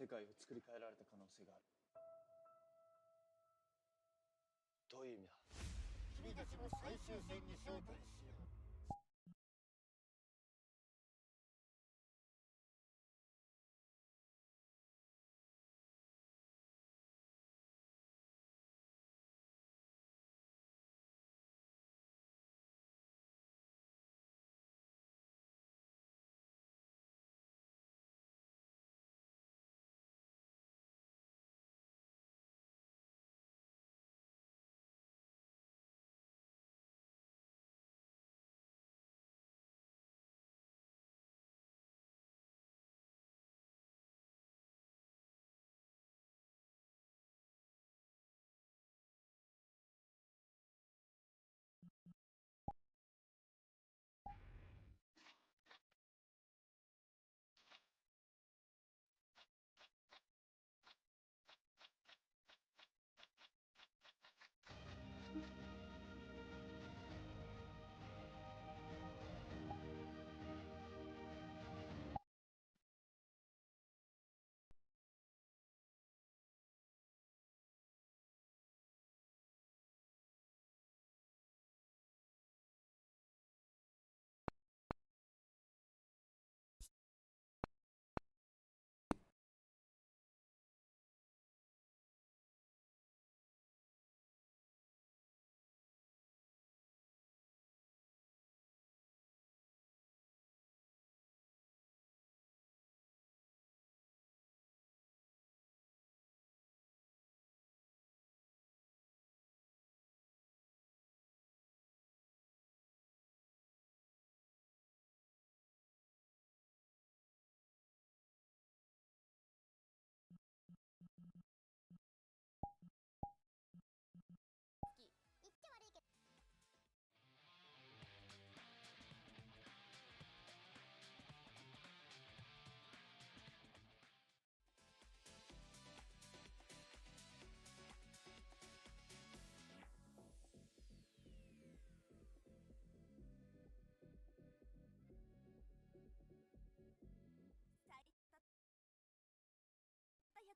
世界を作り変えられた可能性がある。どういう意味だ？君たちも最終戦に招待しよう。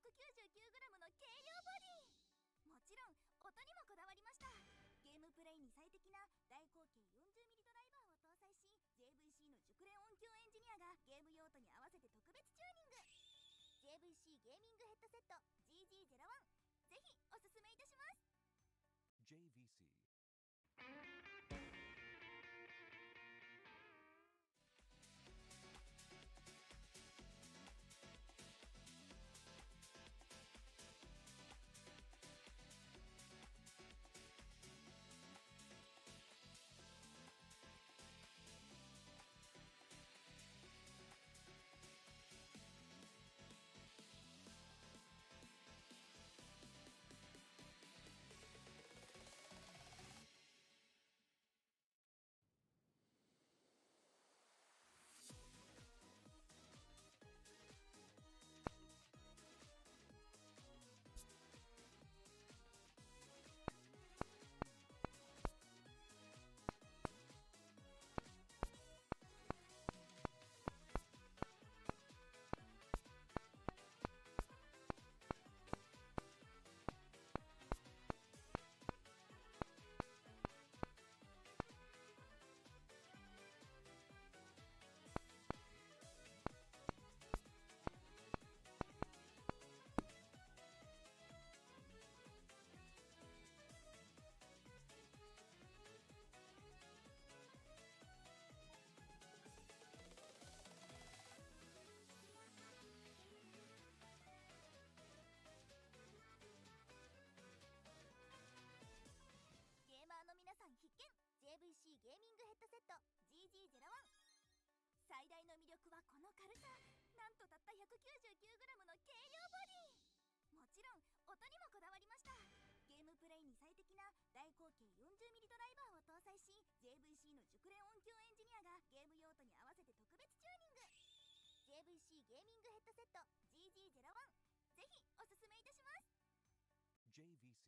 199g の軽量ボディ。もちろん音にもこだわりました。ゲームプレイに最適な大口径 40mm ドライバーを搭載し、 JVC の熟練音響エンジニアがゲーム用途に合わせて特別チューニング。 JVC ゲーミングヘッドセット GG01、 ぜひおすすめいたします。 JVC。ゲーマーの皆さん必見、 JVC ゲーミングヘッドセット GG01。 最大の魅力はこの軽さ。なんとたった 199g の軽量ボディ。もちろん音にもこだわりました。ゲームプレイに最適な大口径 40mm ドライバーを搭載し、 JVC の熟練音響エンジニアがゲーム用途に合わせて特別チューニング。 JVC ゲーミングヘッドセット GG01、 ぜひおすすめいたします。 JVC。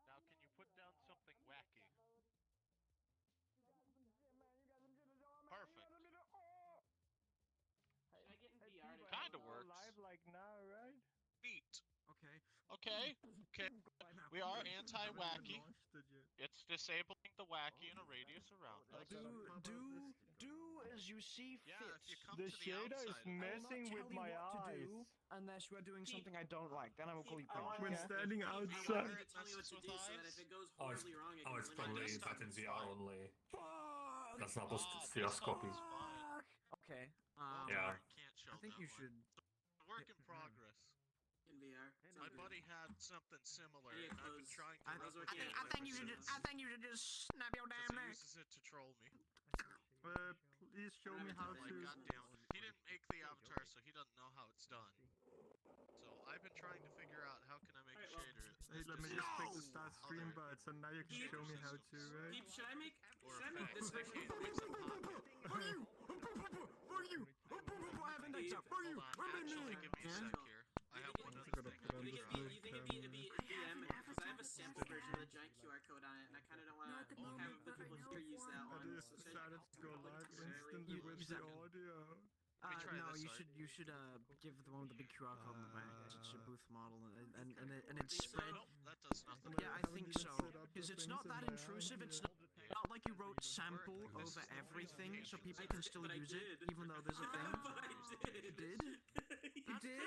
Now, can you put down something wacky? Perfect. Should I get in VR to Kinda go works. Live like now, right? Neat. Okay. Okay. Okay. We are anti-wacky. Launched it yet. It's disabling the wacky in a radius around us. Do as you see fit. Yeah, if you come The to the shader is outside of it. messing with my eyes. Unless we're doing something I don't like, then I will call you I want punch. When you- standing I want outside. you to tell me what to do so that if it goes horribly wrong, I can Oh, it's eliminate probably it. that in VR only. Fuck! That's not the VR copy. Fine. Okay. Yeah. I can't show I think that you one. should. Work in progress. In VR. My buddy had something similar, I need and to I've been close. trying to I think replicate it you ever should- since. I think you should just snap your damn Because he neck. uses it to troll me. Please show me how Like, to. goddamn, he didn't make the avatar, so he doesn't know how it's done. So I've been trying to figure out how can I make a Alright, shader. Hey, let me that just click disables the start stream other button, so now you can Peep. show me how to, right? Peep, should I make effects this that version? can't mix up pocket. Fuck you! Fuck you! I have index up. Fuck you! Hold on, actually, give me a sec here. I have one other gotta thing. put on You the think smooth it'd be DM? Because I have a sample version with a giant QR code on it, and I kind of don't want to have the people here use that I one. just So should decided to go live instantly You- with you the second. audio. me try No, this you side. should give the one with the big QR code on the back. It's a booth model, and it's Think so? spread. Nope, that does nothing. Yeah, I think so. Because it's not that intrusive. It's not like you wrote sample over everything, so people can still But I use it, did. even though there's a thing. But I did. You did? You did?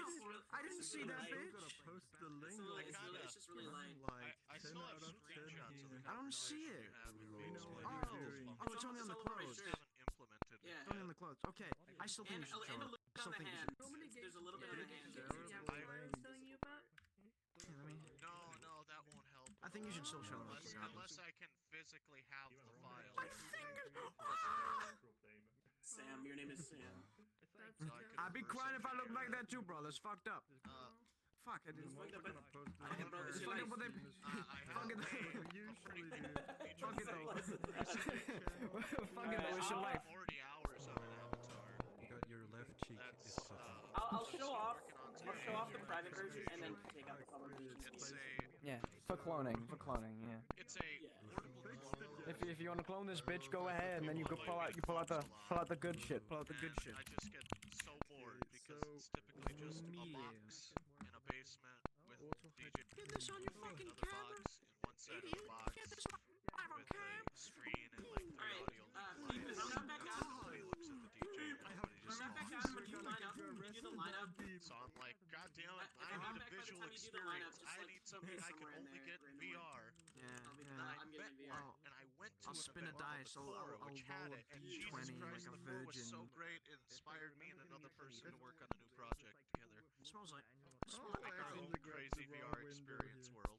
I didn't see that, I'm bitch. gonna post the link. It's just really light. Like I 10 still out have of 10 screenshots of the here. I don't see conversation it. you have in You know Midori. what you're doing. Oh, it's only on the It's all over my clothes. shirt. Haven't implemented Yeah. It's only on the clothes. Okay, I still think And you should a show little it. bit I still on the think you hand. should. There's a little bit on the hand. think you should still show them. Unless I can physically have the file. Sam, your name is Sam. I'd be crying if I looked like that too, bro. That's fucked up. Fuck, I didn't. Fucked up, but I didn't. It's fucked up, but they. Fuck it. Fuck it though. Fuck it though. It's your life. 40 hours of an avatar. You got your left cheek is cut off. I'll show off. I'll show off the private version and then take out the public version. It's a. Yeah, for cloning, yeah. It's a portable clone. If you want to clone this bitch, go ahead, and then you pull out the good shit. Pull out the good shit. I just get so bored because it's typically just a box in a basement with DJ Get this on your fucking camera. box in one side of the box Get this on with a screen and like 3 audio Keep this on back on. Nobody looks at the DJ. Everybody just Run back talks. on when you line up. When you do the lineup. So I'm like, God damn it, I Run need a back by the visual time you do the lineup, experience. just, I like, need something I can somewhere in only there, get in randomly. VR. I'm getting VR. And I went to I'll an spin a event on dice, the I'll Quora, roll which had a it, and D20 Jesus Christ, like a the floor was so virgin. great, it inspired me and another person to work on a new project together. It smells like. Like our own crazy VR experience world.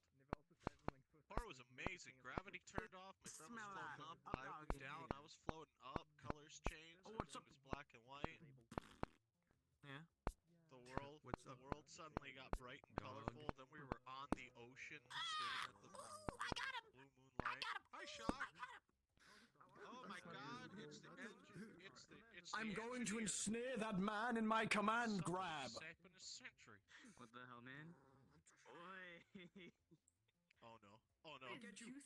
Bar was amazing. Gravity turned off. My friend was Smell floating that. up. A I dog was in down. here. I was floating up. Colors changed. Oh, what's Everything up? was black and white. Yeah. The world suddenly got bright and colorful. Then we were on the ocean, staring at the blue moonlight. Hi, Shock. Oh my God! It's the engine. It's the I'm going to engineer. ensnare that man in my command grab. Saping a century. What the hell, man? Oi. Oh no! Oh no! Get you a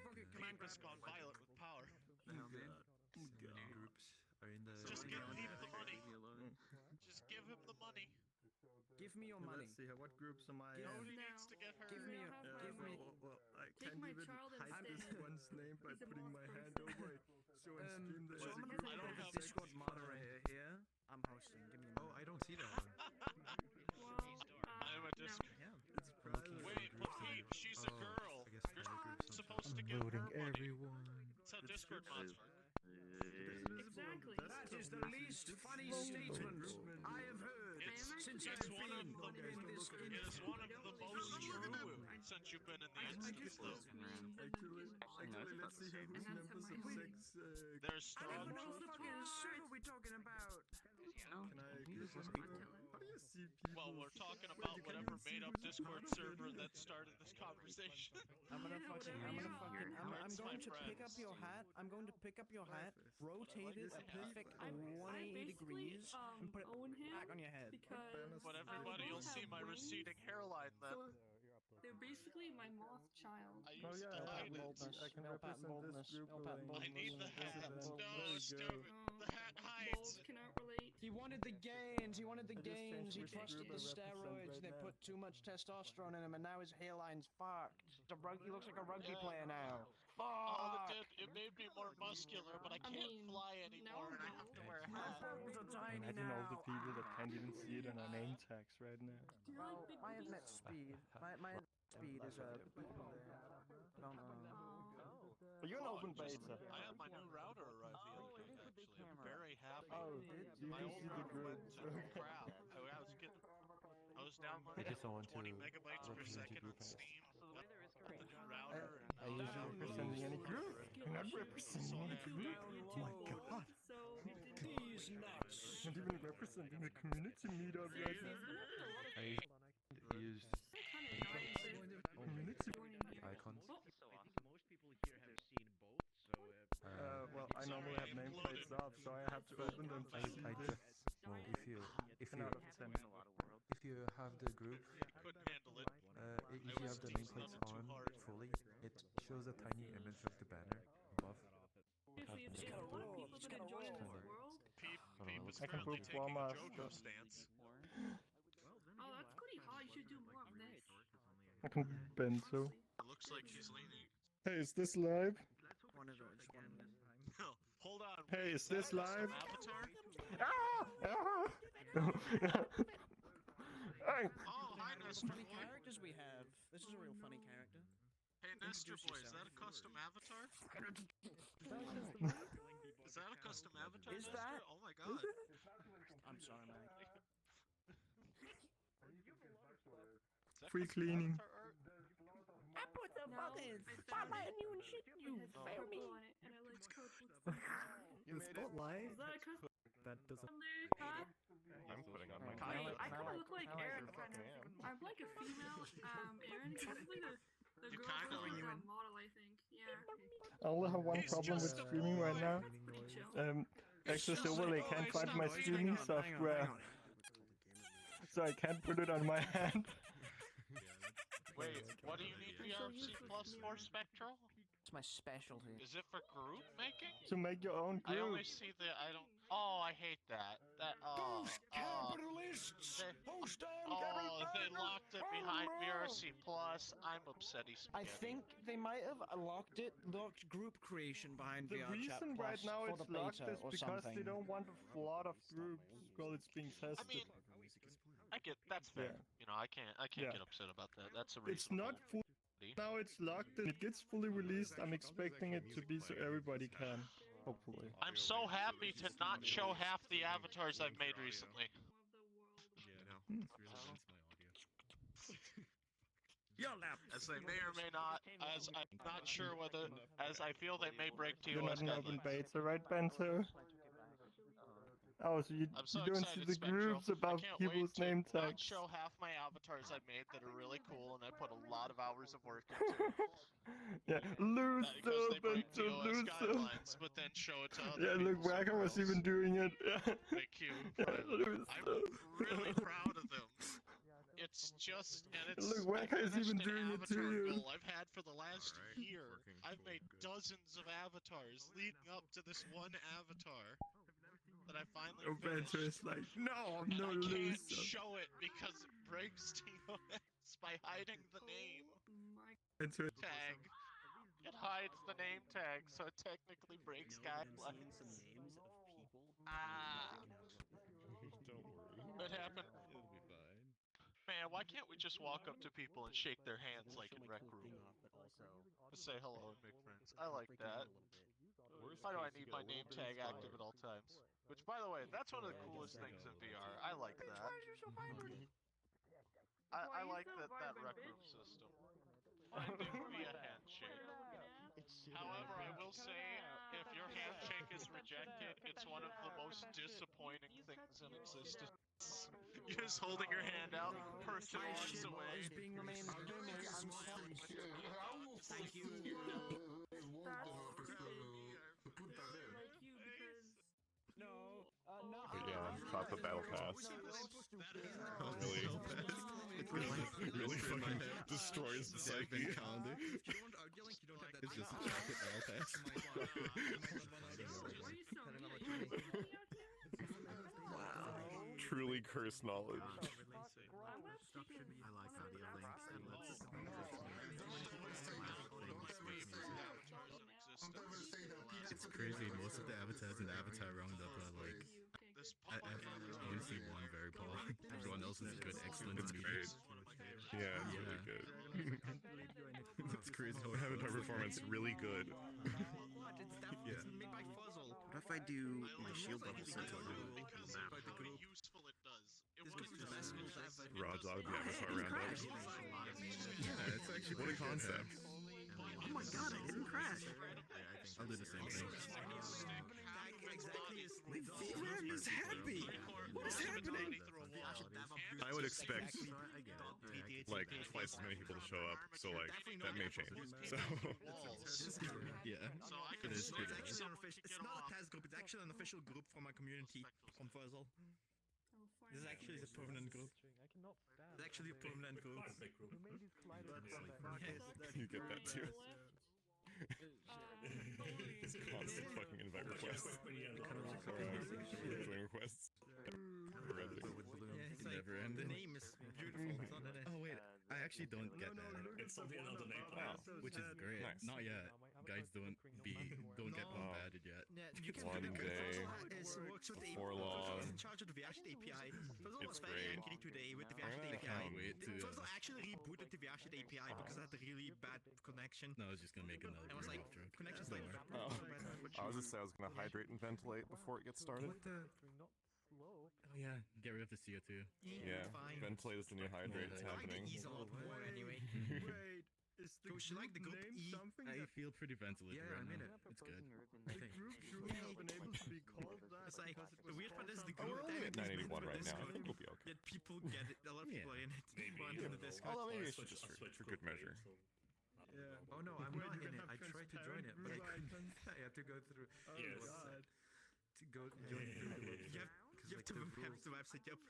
fucking command Deep has gone violent with power. the hell, man? Groups are in the. Just give Deep the money. Just give him the money. Give me your money. Let's see here. What groups am I in? Nobody needs to get hurt. Give me a, give me. Well, I Take can't my even child hide this instead. one's name by He's a putting my moth hand person. over it. So on stream there So is I'm a gonna group. I don't put have the Discord moderator here. I'm hosting. Give me a Oh, minute. I don't see that one. I'm a disc. It's private. Wait, but Pete, she's a girl. I guess You're other groups supposed to sometimes. give her money. everyone. That's how Discord mods work. Exactly. That is the least funny statement I have heard since I've It's one of been the in this. it is one of the most true since you've been in the instance, though. Actually, let's see here whose And members that's of my- sex There's I don't strong know what truth. fucking server we talking about. can I agree with you? How do you see people? Well, we're talking about whatever made up Discord server that started this conversation. I'm going to Hurts my pick up friends. your hat. I'm going to pick up your hat, rotate it a perfect I 180 basically degrees, and put it own him back on your head. because But everybody will see my receding hairline then. So they're basically my moth child. I Oh used yeah, to hide it. I can represent this group. I need the hat. No, There we stupid. go. The hat hides. Both cannot relate. He wanted the gains. He wanted the I just gains. He changed which trusted group the I represent steroids. right They now. put too much testosterone in him, and now his hairline's fucked. He looks like a rugby player now. All Fuck. it did, it made me more muscular, but I can't mean, fly anymore, and I have to wear a hat. Balls are tiny Imagine all the now. people that can't even see it on our name tags right now. Do you Well, like big my boobies? internet speed. My speed is people there. I don't know. Are you an open Just- beta? I had my new router arrive the other day, actually. I'm very happy. Oh, you My can old see the router group. went to crap. I was downloading I just don't want 20 to megabytes per represent second your on group. Steam. With the new router, and Are you representing any group? You're not representing any group? Oh my god. So These nuts. Not even representing the community meetup right now. I used Community. icons. Well, I normally have nameplates up, so I have to open them to see I this. just well, if 10 you out of 10. if you have the group, couldn't handle it. if you have the nameplates on fully, it shows a tiny image of the banner above. obviously, if a lot of people gonna join this world. Peep was I can currently book taking a Walmart JoJo stuff. stance. Oh, that's pretty high. You should do more of this. I can Bento. It looks like he's leaning. Hey, is this live? One of those. One of those. No, hold on. Hey, is this that live? Avatar? Hey. Oh, hi, Nestor Funny Boy. characters we have. This is a real funny character. Hey, Nestor Introduce Boy, is yourself. that a custom avatar? Is that a custom avatar, Is Nestor? that? Oh my god. I'm sorry, Mike. Is that Free custom cleaning. avatar art? No, fucking I found spotlighting it. you and shit. You It has fail purple me. on it, and I like purple. The spotlight? Is that a custom That doesn't. there, huh? I'm putting on my Wait, I kind of costume. look like Aaron, kind of. I'm like a female, Aaron, possibly the You girl kinda who's like like a model, I think. Yeah. I only have one He's problem with just a streaming right boy. now. Pretty chill. Access just a overlay boy, can't find stop my beating streaming him. software, so I can't put it on my hand. Wait, what do you need VRC Plus for, Spectral? It's my specialty. Is it for group making? To make your own I group. only see the Oh, I hate that. Capitalists! They locked it behind VRC Plus. I'm upsetty I spaghetti. think they might have locked group creation behind The VR Chat reason right Plus now for it's the beta locked is or because something. they don't want a flood of groups while it's being tested. I mean, I get that's fair. Yeah. You know, I can't Yeah. get upset about that. That's a It's reasonable. not full. Now it's locked. It gets fully released. I'm expecting it to be so everybody can. Hopefully. I'm so happy to not show half the avatars I've made recently. As they may or may not, as I'm not sure whether, as I feel they may break You're not TOS in open guidelines. beta, right, Bento? Oh, so you, I'm so you don't see excited, the Spectral. groups above I can't people's wait to name not tags. show half my avatars I made that are really cool and I put a lot of hours of work into. Yeah, Because loser, they break Bento, TOS loser. guidelines, but then show it to other Yeah, people look, Whacker was even doing it. Thank you. Yeah, loser. I'm really proud of them. It's just, and it's. Look, Whacker is even doing it to you. Goal I've had for the last year. I've made dozens of avatars leading up to this one avatar that I finally Oh, Bento finished. is like, no, I'm And no I can't loser. show it because it breaks TOS by hiding the name Bento. tag. It hides the name tag, so it technically breaks guidelines. Ah. Don't worry. What happened? It'll be fine. Man, why can't we just walk up to people and shake their hands like in Rec Room? Just say hello and make friends. I like that. Why do I need my name tag active at all times? Which, by the way, that's one of the coolest things in VR. I like that. I like that Rec Room system. Finding via handshake. However, I will say, if your handshake is rejected, it's one of the most disappointing things in existence. You're just holding your hand out, person walks away. Thank you. But yeah, top the battle pass. Really, really fucking destroys the psyche. It's just a chocolate battle pass. Wow. Truly cursed knowledge. I like audio links and let's It's crazy. Most of the avatars in Avatar Roundup are like, I only see one very poor. Everyone else is good, excellent. It's great. Yeah, it's really good. It's crazy. Avatar performance really good. Yeah. What if I do my shield level set to low? Because of how useful it does. It was Raw dog the Avatar roundup. Yeah, it's actually What a concept. Oh my god, I didn't crash. I'll do the same thing. He's happy. What is happening? I would expect like twice as many people to show up, so like that may change. So Yeah. It is good. It's not a test group, it's actually an official group from our community, from Fuzzle. This is actually the permanent group. It's actually a permanent group. you get that too. It's constant fucking invite requests. Join requests. It's like, Never end. The name is beautiful. It's not that. oh wait, I actually don't get that. It's something another name. Which is great. Nice. Not yet. Guys don't get bombarded yet. Yeah, you can One day, works with the before long. in charge of the VRChat API. Fuzzle was It's very great. angry today with the I'm VRChat gonna API. wait to, Fuzzle actually rebooted the VRChat API because it had a really bad connection. No, I was just gonna make another I was like, joke. connection's like. Oh. I was just saying I was gonna hydrate and ventilate before it gets started. What the? Oh yeah, get rid of the CO2. Yeah, Fine. ventilate is the new hydrate. It's I can happening. ease a lot more anyway. Is the Coach, you like the group name E? something I that feel pretty ventilated Yeah, right I'm in now. it. It's good. the group shouldn't have been able to be called that? It's like, because it the was weird part is the called Oh, group we're only at technically is 981 meant for right now. I Discord, think we'll be okay. yet people get it. A lot of people are in it. Maybe. Go into the Discord. Although maybe it's just for good measure. Yeah. Oh no, I'm Wait, not you in can it. have I tried to join it, but I transparent couldn't. group I had to go through Oh Yes. god. to go join through the website. You have to have the website up.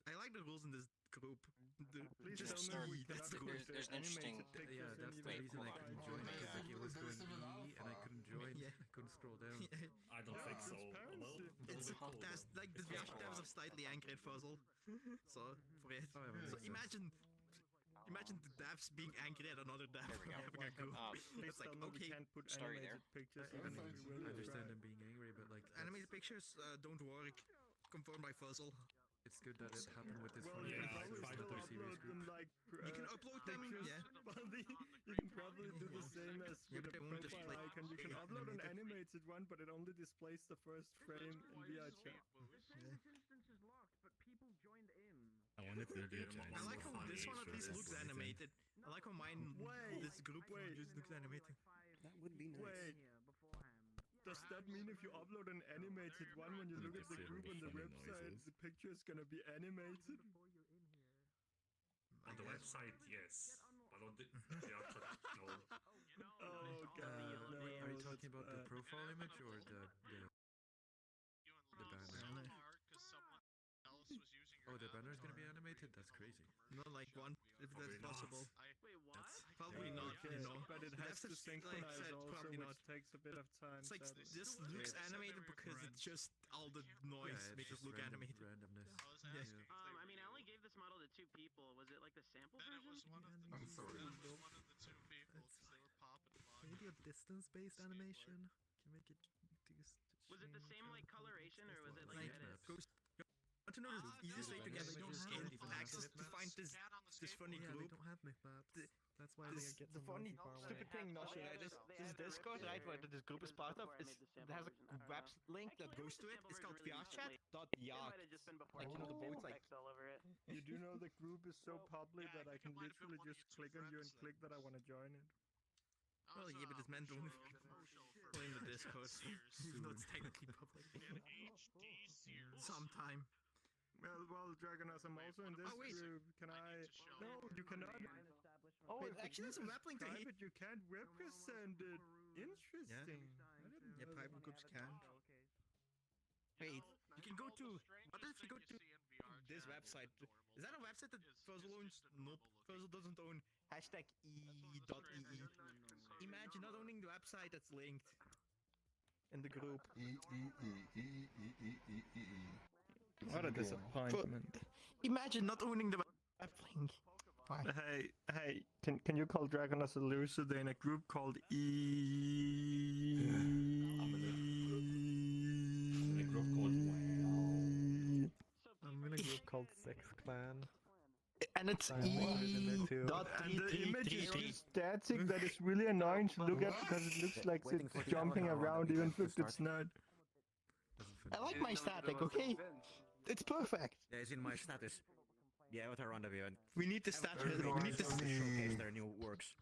I like the rules in this group. Please Just tell me we that's cannot the put rule. the there's an interesting- animated pictures Yeah, in that's the either reason I couldn't join it, because like it was going E and I couldn't join. Yeah. I couldn't scroll down. I don't think so. transparency. It's that's like the devs are slightly angry at Fuzzle. So for it. So imagine the devs being angry at another dev for having a group. Please It's like, tell me we okay, can't put story animated pictures I even if we will I understand try. them being angry, but like animated pictures don't work. Confirmed by Fuzzle. It's good that it happened with this Well, one. you can Yeah, probably it's still fine. upload them like You can upload them, pictures, yeah. Baldi. You can probably do the same as Yeah, with but a they won't profile display icon. You can upload an animated. animated one, but it only displays the first frame in VI chat. I wonder if they'll do it. I like how this one at least looks animated. I like how mine, this group just looks animated. That would be nice. Wait. Does that mean if you upload an animated one, when you You look can at the see group the on the funny website, noises. the picture is gonna be animated? On the website, yes. But on the actual, no. Oh god, no. Are you talking about the that's profile image or the banner? Oh, the banner is gonna be animated? That's crazy. Not like one, if that's possible. Wait, what? Probably not, okay, you know. but it has to synchronize also, probably which not. takes a bit of time. It's like sadly. this looks animated because it's just all the noise Yeah, it's makes it just look animated. randomness. Yes. I mean, I only gave this model to 2 people. Was it like the sample version? I'm sorry. Maybe a distance-based animation can make it. Was it the same like coloration or was it like Like, edits? want to know the easiest way to get access to find this funny Yeah, group? they don't have map maps. That's why This- they get The them funny, really far away. stupid thing, Nosha, Okay, this they added Discord, it. right, where this group is part of, Before I is, made the it has a sample version. web link that Actually, goes to it. sample It's called version released VRchat.yak. It might have just been before Like, you know, the sample boats, like, text all over it. You do know the group is so public that I can literally just click on you and click that I want to join it. Well, yeah, but it's meant only for people in the Discord, even though it's technically public. Sometime. Well, Dragonas, I'm also in this Oh, wait. group. Can I? No, you cannot. Oh, Wait, actually, there's a map link to subscribe hate. it, you can't represent it. Interesting. I didn't Yeah, know private that. groups can. Wait, you can go to. What if you go to this website? Is that a website that Fuzzle owns? Nope, Fuzzle doesn't own. Hashtag e.ee. Imagine not owning the website that's linked in the group. What a disappointment. Imagine not owning the web link. Why? Hey, can you call Dragonas a loser? They're in a group called E. I'm in a group called Sex Clan. And it's I'm in there too. And the image is so static that is really annoying to look at because it looks like it's jumping around even if it's not. I like my static, okay? It's perfect. Yeah, it's in my status. Yeah, Avatar Rendezvous. And We need the status. We need the showcase their new works.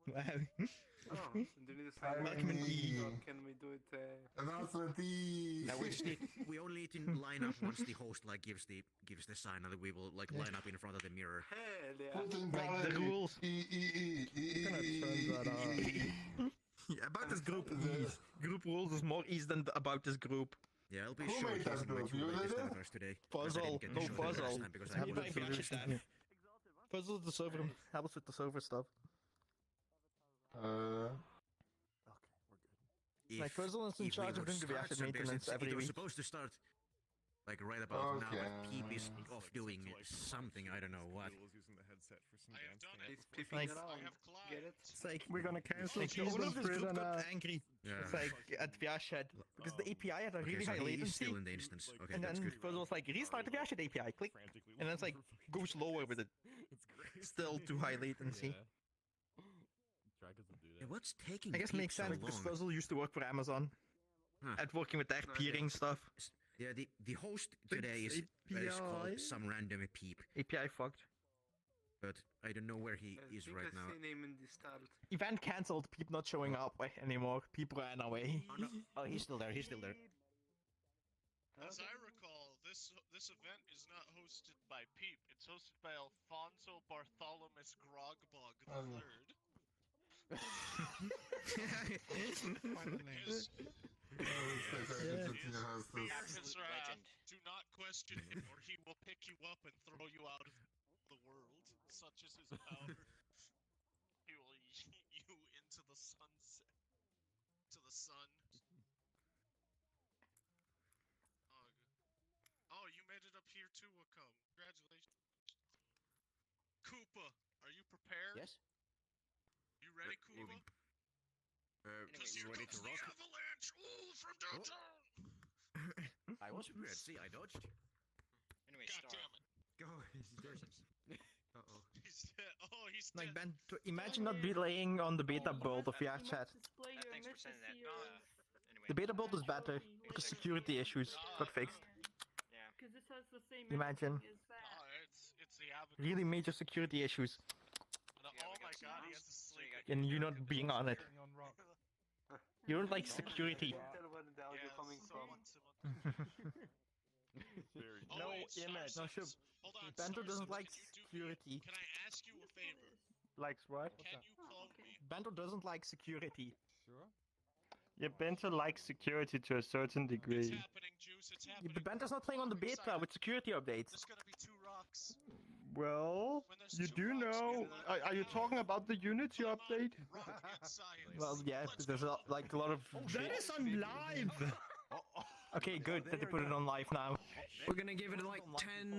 Welcome in E. Can we do it? Now we just need, we only need to line up once the host like gives the sign, and then we will like line up in front of the mirror. Like the rules. I'm gonna turn that on. Yeah, about this group ease. Group rules is more ease than about this group. Yeah, I'll be showcasing my two latest avatars today. because I Puzzle, didn't get to no show them last puzzle. time because I Help haven't with the finished solution. them. Puzzle the server helps with the server stuff. Like, Puzzle is in if we charge of would doing the start asset some business, maintenance every it was week. supposed to start like right about now, but Peep is off doing something, I don't know what. He's piffing Like, around. Get it? It's like We're gonna cancel like the owner season of this 3 group and got angry. Yeah. It's like at VRChat because the API had a Okay, really so high he is latency. still in the instance. Okay, And that's then good. Puzzle was like, restart the VRChat API, click. And then it's like, go slower with it. Still too high latency. Yeah, what's taking I guess Peep makes so sense because long? Puzzle used to work for Amazon. Huh. At working with their peering stuff. Yeah, the host today is called some random Peep. API fucked. but I don't know where he is right now. Event cancelled. People not showing up anymore. People ran away. Oh, no. Oh, he's still there. He's still there. As I recall, this event is not hosted by Peep. It's hosted by Alfonso Bartholomew Grogbog III. His wrath, do not question him, or he will pick you up and throw you out of the world. Such is his power. He will yeet you into the sunset. To the sun. Oh, you made it up here too, Wakam. Congratulations. Koopa, are you prepared? Yes. You ready, Koopa? Because here ready comes to the rock? avalanche! Ooh, from downtown! I was prepared. See, I dodged. Anyway, God Star. damn it. Go. Uh-oh. He's dead. Oh, he's Like dead. Bento, imagine not being on the beta build of VR chat. Thanks for sending that. Anyway. The beta build is better because security issues got fixed. Yeah. Because this has the same Imagine. everything as that. Oh, it's the avalanche. Really major security issues, Oh my god, he has to sleep. and you not being on it. You don't like security. No image. No, sure. Hold on, Bento Star doesn't Sims, like can you do me- security. Can I ask you a favor? Likes what? Can you clone me? Bento doesn't like security. Sure. Yeah, Bento likes security to a certain It's degree. happening, Juice. It's Yeah, happening. but Bento's not playing on the beta with security updates. There's gonna be 2 rocks. Well, When there's you 2 do rocks, know. Are you talking about the Unity update? Rocket science. Well, yeah, Let's there's go. like a lot of. That is on live. Okay, good that they put it on live now. We're gonna give it like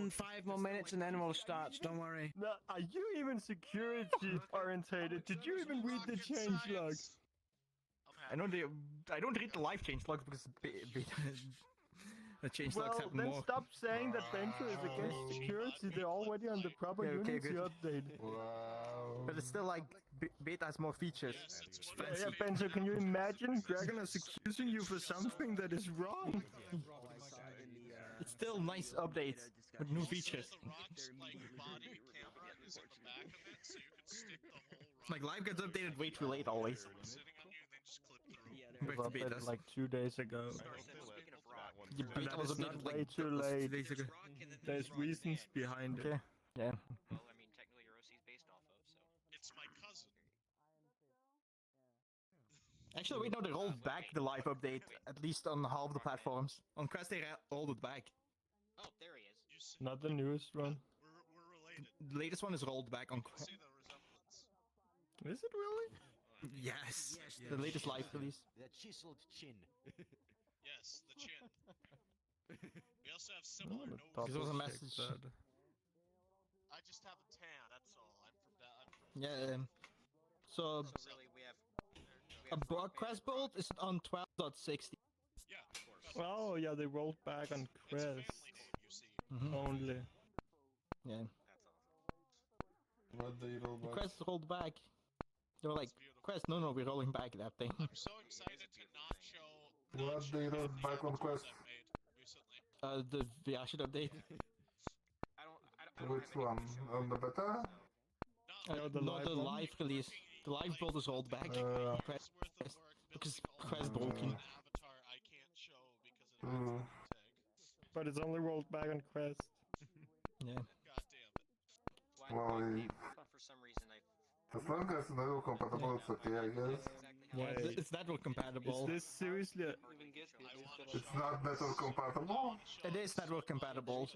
5 more minutes and then we'll start, don't worry. Now, are you even security orientated? Did you even read the Rocket change log? science. I know I don't read the live change logs because the change logs Well, have then more. stop saying that Bento is against security. They're already on the proper Okay, Unity good. update. But it's still like beta has more features. Yeah, Bento, can you imagine? Dragon is accusing you for something that is wrong. It's still nice updates with new features. The rock's like body camera is in the back of it, so you can stick the whole rock. Like live gets updated way too late always. Sitting on you, and then just clip through. It was Back to updated betas. like 2 days ago. Speaking of rock, Your beta That was is not updated way like too late. 2 days ago. rock and then There's rock reasons band. behind it. Okay. Yeah. Well, I mean, technically, your OC's based off of, so. It's my cousin. Actually, wait, no, they rolled back the live update, at least on half the platforms. On Quest, they rolled it back. Oh, there he is. You see, Not the newest one. we're related. The latest one is rolled back on You can Quest. see the resemblance. Is it really? Yes, the latest live release. The chiseled chin. Yes, the chin. We also have similar but noses. This was a double check message. that. I just have a tan, that's all. I'm from that. Yeah. So So really, we have a rock band Quest and rock. build is on 12.60. Yeah, of course. Oh, yeah, they rolled back on It's Quest family name, you see. only. Yeah. That's awesome. What they roll The back? Quest rolled back. They were like, Quest, no, we're rolling back that thing. I'm so excited to not show. What they rolled back on Quest? I've made recently. The VR shit update. I don't Which have any one? pictures On the beta? Oh, the No, live the one? live release. The live build is rolled back. Quest, because Quest broken. Avatar I can't show because it has a tag. But it's only rolled back on Quest. Yeah. God damn it. Well, for some reason, I. as long as no compatible, it's okay, I guess. Yeah, Wait. it's network compatible. Is this seriously? It's not network compatible? It is network compatible.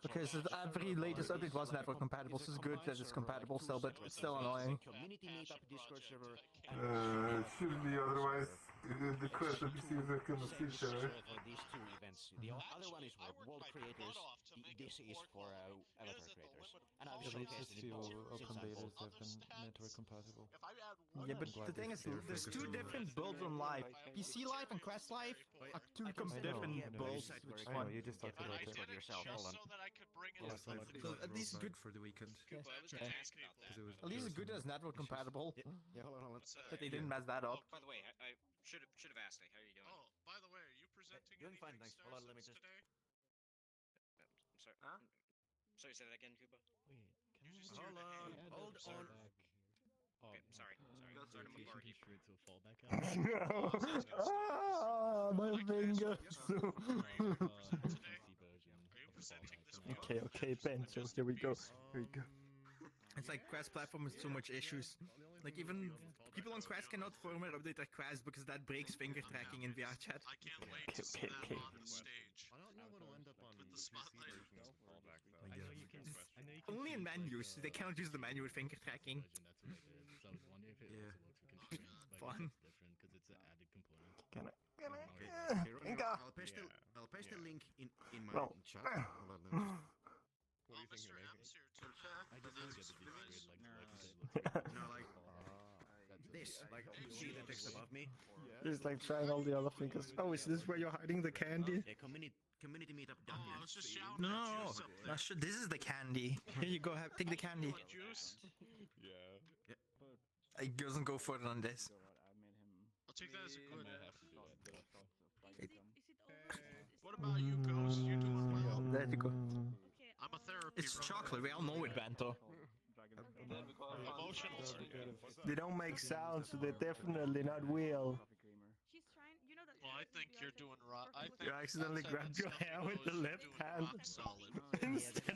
Because every latest update was network compatible, so it's good that it's compatible still, but it's still annoying. Community meetup Discord server. It should be, otherwise the Quest NPC is a kind of feature. For these 2 events. The other one is for world creators. This is for avatar creators. And I've showcased it in both since I've both. network compatible. If I add one Yeah, but the thing is, there's 2 different builds on live. PC Live and Quest Live are 2 different builds. Which I know, one? you just talked and I about it. did it yourself, just hold on. so that I could bring in Well, the I thought So at least good. for the weekend. But I was gonna ask about that. Because it was At least it's good that it's network compatible. Yeah, hold on. What's, That they didn't mess that up. By the way, I should have asked. Like, how are you doing? Oh, by the way, are you presenting Doing fine, anything thanks. Hold on, let me Star just- Sims today? I'm sorry. Sorry, say that again, Kuba. Wait, Hold on. Hold on. Okay, sorry. Sorry, I'm authority. No. Ah, my fingers. Okay, okay, Bento. Here we go. Here we go. It's like Quest platform has so much issues. Like even people on Quest cannot firmware update their Quest because that breaks finger tracking in VR chat. I can't wait to see that on the stage. I don't know what'll end up on With the PC spotlight. version of fallback though. I know you can. I know you can. Only in menus. They cannot use the menu with finger tracking. Fun. Can I? I'll paste the link in my No. chat. Oh, Mr. M's here too. I just don't get the destroyed No, like this. Like, see the text above me? He's like trying all the other fingers. Oh, is this where you're hiding the candy? Yeah, community meetup done. Oh, I was just shouting No, at you no, something. no. This is the candy. Here you go. Take the candy. Juice? Yeah. It doesn't go further than this. I'll take that as a good. What about you, Ghost? You doing well? There you go. I'm a therapy. It's chocolate. We all know it, Bento. Emotional. They don't make sounds, so they're definitely not real. She's trying, you know that. Well, I think you're doing right. I think You accidentally grabbed your hair with the left hand. rock solid. Instead.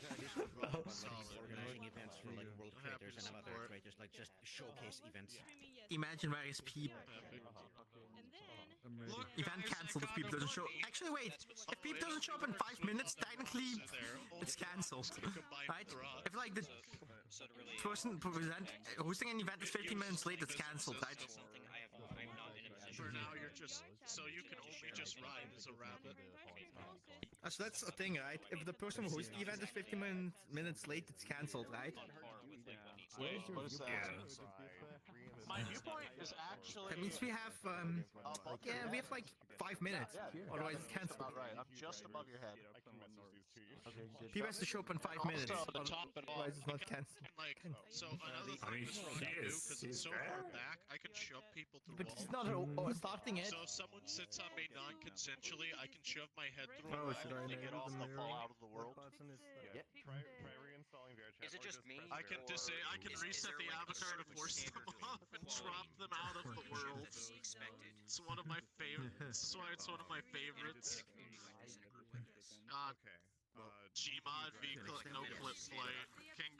Rock solid. Organizing events for like world I'm happy creators to and other support. creators, like just showcase events. Imagine where is Peep. And then Look, Event guys, cancelled if I Peep got a doesn't show. hoodie. Actually, wait. If Peep doesn't show up in 5 minutes, technically it's cancelled. Right? If like the person hosting an event is 15 minutes late, it's cancelled, right? For now, you're just so you can only just ride as a rabbit. So that's a thing, right? If the person who hosts the event is 15 minutes late, it's cancelled, right? What is that? My viewpoint is actually. That means we have yeah, we have like 5 minutes. Otherwise it's cancelled. About right. I'm just above your head. Peep has to show up in 5 minutes. Also, to top it off, Otherwise it's not cancelled. like, so another thing this phone can do, because it's so far back, I can shove people through But walls. it's not starting it. So if someone sits on me non-consensually, I can shove my head through a Oh, wall should I and enable get off the the mirror? fall out of the world. Try reinstalling VRChat. Is it just me? I can just say I can reset the avatar to force them off and drop them out of the world. It's one of my favorites. This is why it's one of my favorites. God, Okay. Gmod V-Clip no clip flight can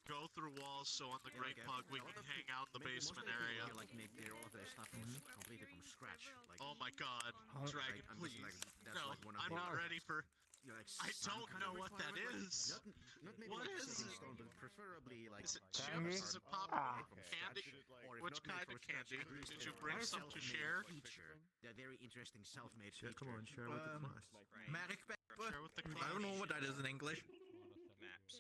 go through walls, so on the Great Pug we can hang out in the basement area. Like make their all of their stuff completely from scratch. Like, Oh my God, Dragon, I'm just please. like, that's No, like one of I'm the- not ready for. you know, like I some don't kind know of what that requirement, is. Not maybe What like is set in it? stone, but preferably like Is it Candy? chips? Is it pop? Candy? Or if Which not made kind from of scratch, candy? at least Did a you bring some to self-made share? Feature. They're very interesting self-made feature. Come on, share with the class. Merrick Share with the I don't know what that is in English.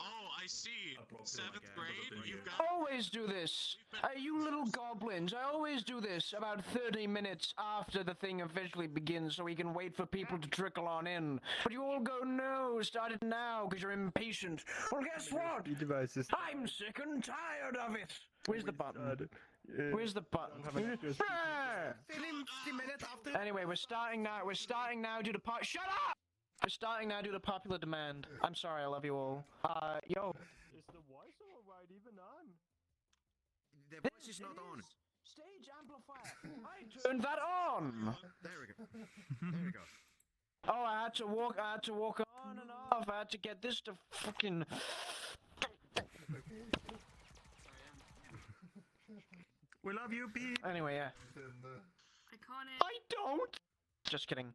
Oh, I see. 7th grade? You got. Always do this. You little goblins, I always do this about 30 minutes after the thing officially begins so we can wait for people to trickle on in. But you all go, no, start it now because you're impatient. Well, guess what? Devices. I'm sick and tired of it. Where's the button? Yeah. Where's the button? Ah! 50 minutes after. Anyway, we're starting now. We're starting now due to Shut up! We're starting now due to popular demand. I'm sorry, I love you all. Yo. Is the voice alright even on? The voice is not on. Stage amplifier. I turned that on. There we go. There we go. Oh, I had to walk on and off. I had to get this to fucking. We love you, Pete. Anyway, yeah. Iconic. I don't. Just kidding.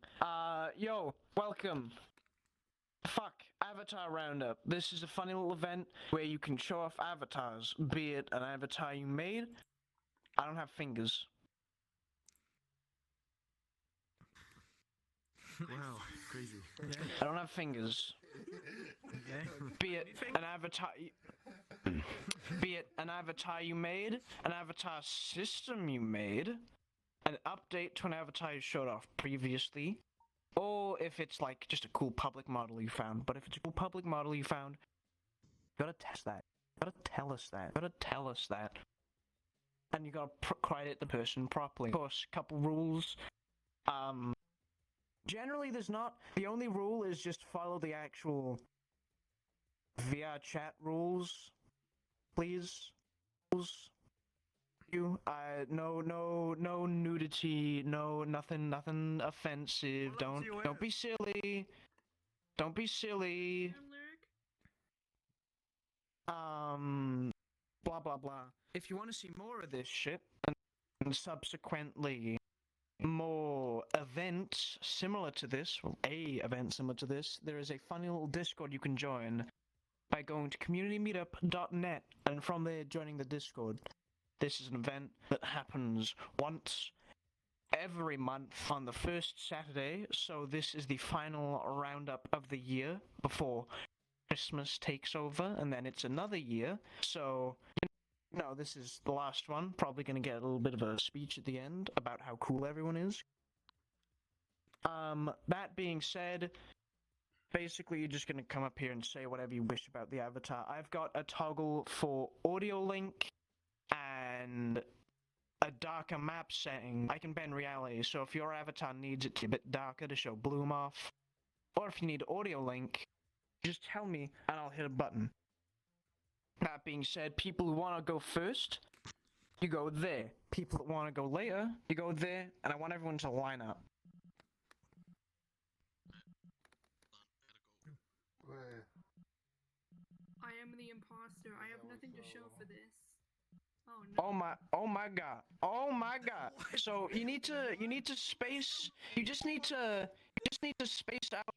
Yo, welcome. Fuck, Avatar Roundup. This is a funny little event where you can show off avatars, be it an avatar you made. I don't have fingers. Wow, crazy. I don't have fingers. Be it an avatar. Be it an avatar you made, an avatar system you made, an update to an avatar you showed off previously, or if it's like just a cool public model you found. But if it's a cool public model you found, you gotta test that. You gotta tell us that. You gotta tell us that. And you gotta credit the person properly. Of course, couple rules. Generally, there's not. The only rule is just follow the actual VR chat rules. please. You, no nudity, nothing offensive. Don't be silly. Don't be silly. Blah blah blah. If you want to see more of this shit, and subsequently more events similar to this, well, a event similar to this, there is a funny little Discord you can join by going to communitymeetup.net and from there joining the Discord. This is an event that happens once every month on the first Saturday, so this is the final roundup of the year before Christmas takes over, and then it's another year, so no, this is the last one. Probably gonna get a little bit of a speech at the end about how cool everyone is. That being said, basically you're just gonna come up here and say whatever you wish about the avatar. I've got a toggle for audio link and a darker map setting. I can bend reality, so if your avatar needs it to be a bit darker to show bloom off, or if you need audio link, just tell me and I'll hit a button. That being said, people who want to go first, you go there. People that want to go later, you go there, and I want everyone to line up. I am the imposter. I have nothing to show for this. Oh no. Oh my god. So you need to space, you just need to space out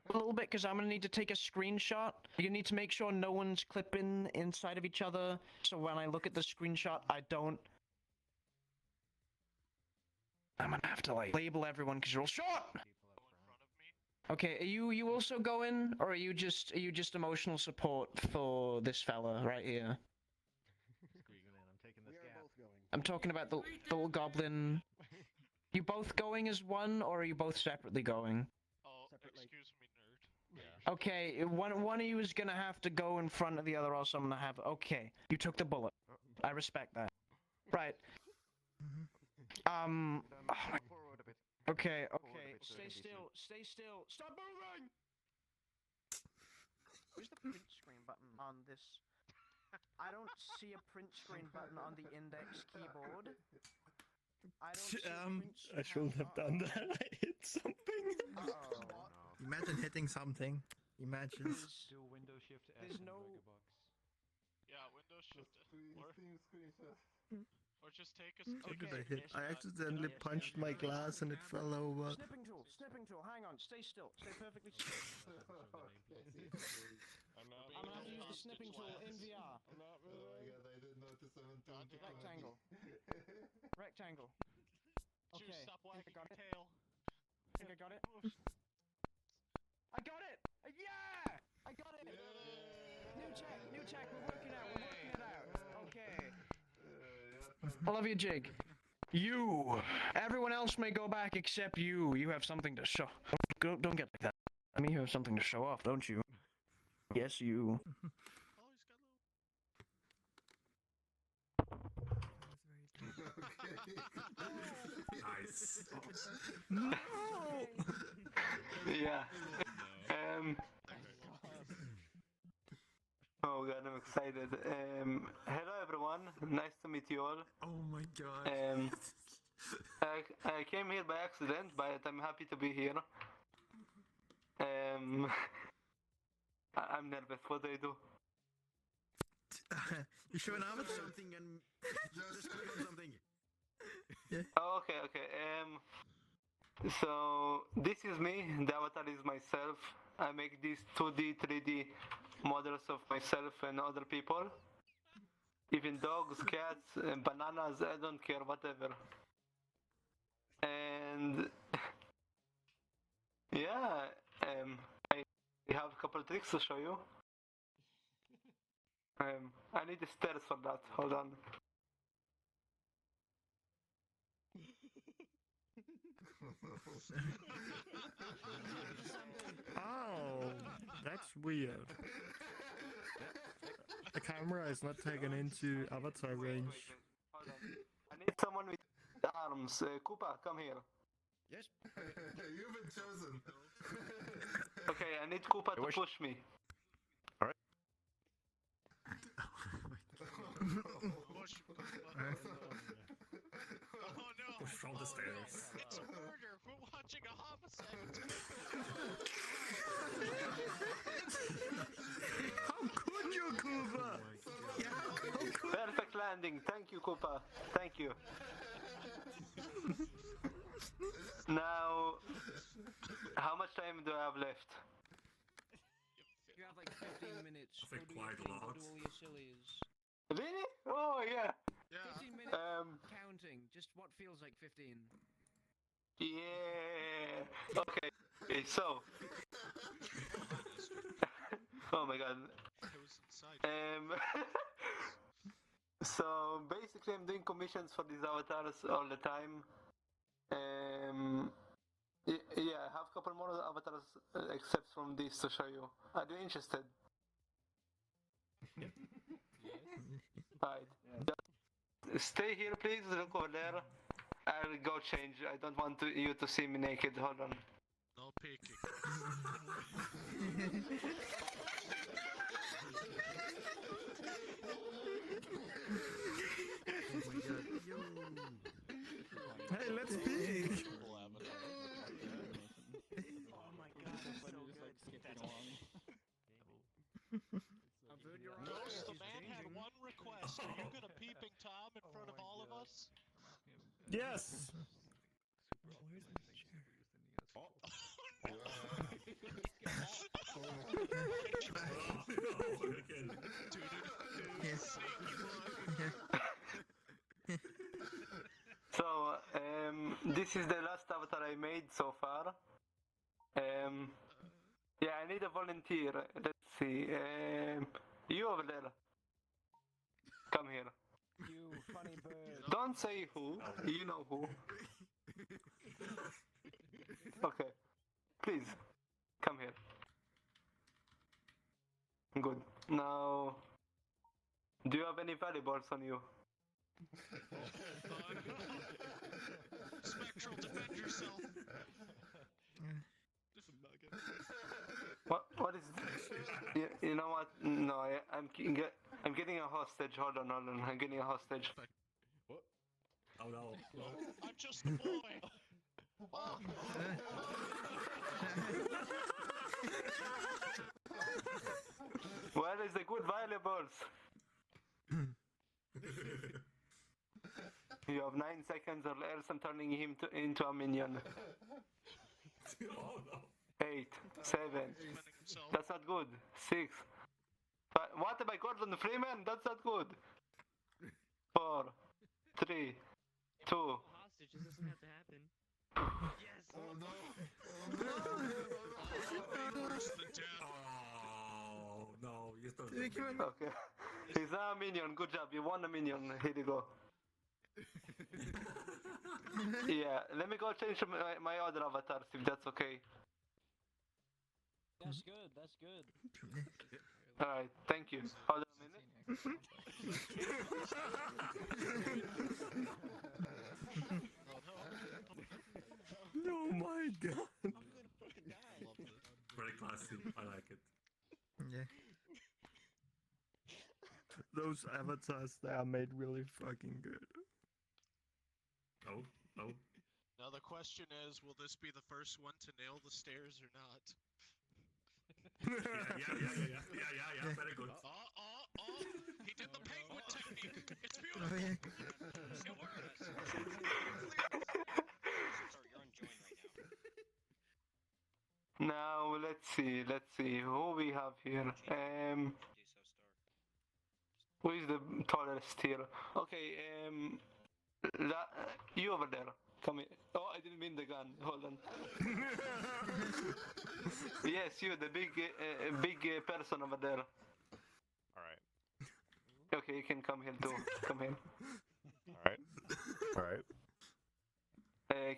a little bit because I'm gonna need to take a screenshot. You need to make sure no one's clipping inside of each other, so when I look at the screenshot, I'm gonna have to like label everyone because you're all short. Okay, are you also going, or are you just emotional support for this fella right here? I'm talking about the little goblin. You both going as one, or are you both separately going? Oh, excuse me, nerd. Okay, one of you is gonna have to go in front of the other, else I'm gonna have. Okay, you took the bullet. I respect that. Right. Okay. Stay still. Stop moving. Where's the print screen button on this? I don't see a print screen button on the index keyboard. I don't see I shouldn't have done that. I hit something. Imagine hitting something. Imagine. Do window shift S There's and no- drag a box. Yeah, Windows Shift or just take a. What did I hit? I accidentally punched my glass and it fell over. Snipping tool, hang on, stay still, stay perfectly still. I'm gonna have to use the snipping tool in VR. Rectangle. Okay, Stop I think I wagging got your it. tail. I think I got it. I got it! Yeah! I got it! New check, we're working it out. Okay. I love you, Jig. You! Everyone else may go back except you. You have something to show. Don't get like that. I mean, you have something to show off, don't you? Yes, you. Nice. No! Yeah. Oh god, I'm excited. Hello everyone. Nice to meet you all. Oh my god. I came here by accident, but I'm happy to be here. I'm nervous. What do I do? You show an avatar something and just click on something. Oh, okay. So this is me. The avatar is myself. I make these 2D, 3D models of myself and other people. Even dogs, cats, bananas. I don't care. Whatever. And yeah, I have a couple of tricks to show you. I need the stairs for that. Hold on. Oh, that's weird. The camera is not taken into avatar range. Hold on. I need someone with arms. Koopa, come here. Yes. You've been chosen. Okay, I need Koopa to push me. Alright. Oh no! Push from the stairs. No. It's a murder! We're watching a homicide! How could you, Koopa? Perfect landing. Thank you, Koopa. Thank you. Now, how much time do I have left? You have like 15 minutes. I think quite a lot. Go do all your sillies. Really? Oh yeah. 15 minutes counting. Just what feels like 15. Yeah. Okay. Okay. So. Oh my god. So basically, I'm doing commissions for these avatars all the time. Yeah, I have a couple more avatars except from this to show you. Are you interested? Right. Just stay here, please. Look over there. I'll go change. I don't want you to see me naked. Hold on. No peeking. Hey, let's peek! Oh my god, that's so good. Ghost, the man had one request. Are you gonna peeping Tom in front of all of us? Yes! So, this is the last avatar I made so far. Yeah, I need a volunteer. Let's see. You over there. Come here. You funny bird. Don't say who. You know who. Okay. Please. Come here. Good. Now, do you have any valuables on you? Spectral, defend yourself. What is? You know what? No, I'm getting a hostage. Hold on. I'm getting a hostage. What? Oh no. I'm just a boy. Where is the good valuables? You have 9 seconds or else I'm turning him into a minion. Oh no. 8, 7. That's not good. 6. What am I, Gordon Freeman? That's not good. 4, 3, 2. Hostage. This doesn't have to happen. Yes. Oh no. Oh no. You still. Okay. He's now a minion. Good job. You won a minion. Here you go. Yeah. Let me go change my other avatars if that's okay. That's good, that's good. Alright, thank you. Hold on a minute. Oh my god. Very classy. I like it. Yeah. Those avatars, they are made really fucking good. Oh. Now the question is, will this be the first one to nail the stairs or not? Yeah. Very good. He did the penguin technique. It's Oh, beautiful. yeah. It works. Now let's see who we have here. Who is the tallest here? Okay, you over there. Come here. Oh, I didn't mean the gun. Hold on. Yes, you, the big person over there. Alright. Okay, you can come here too. Come here. Alright.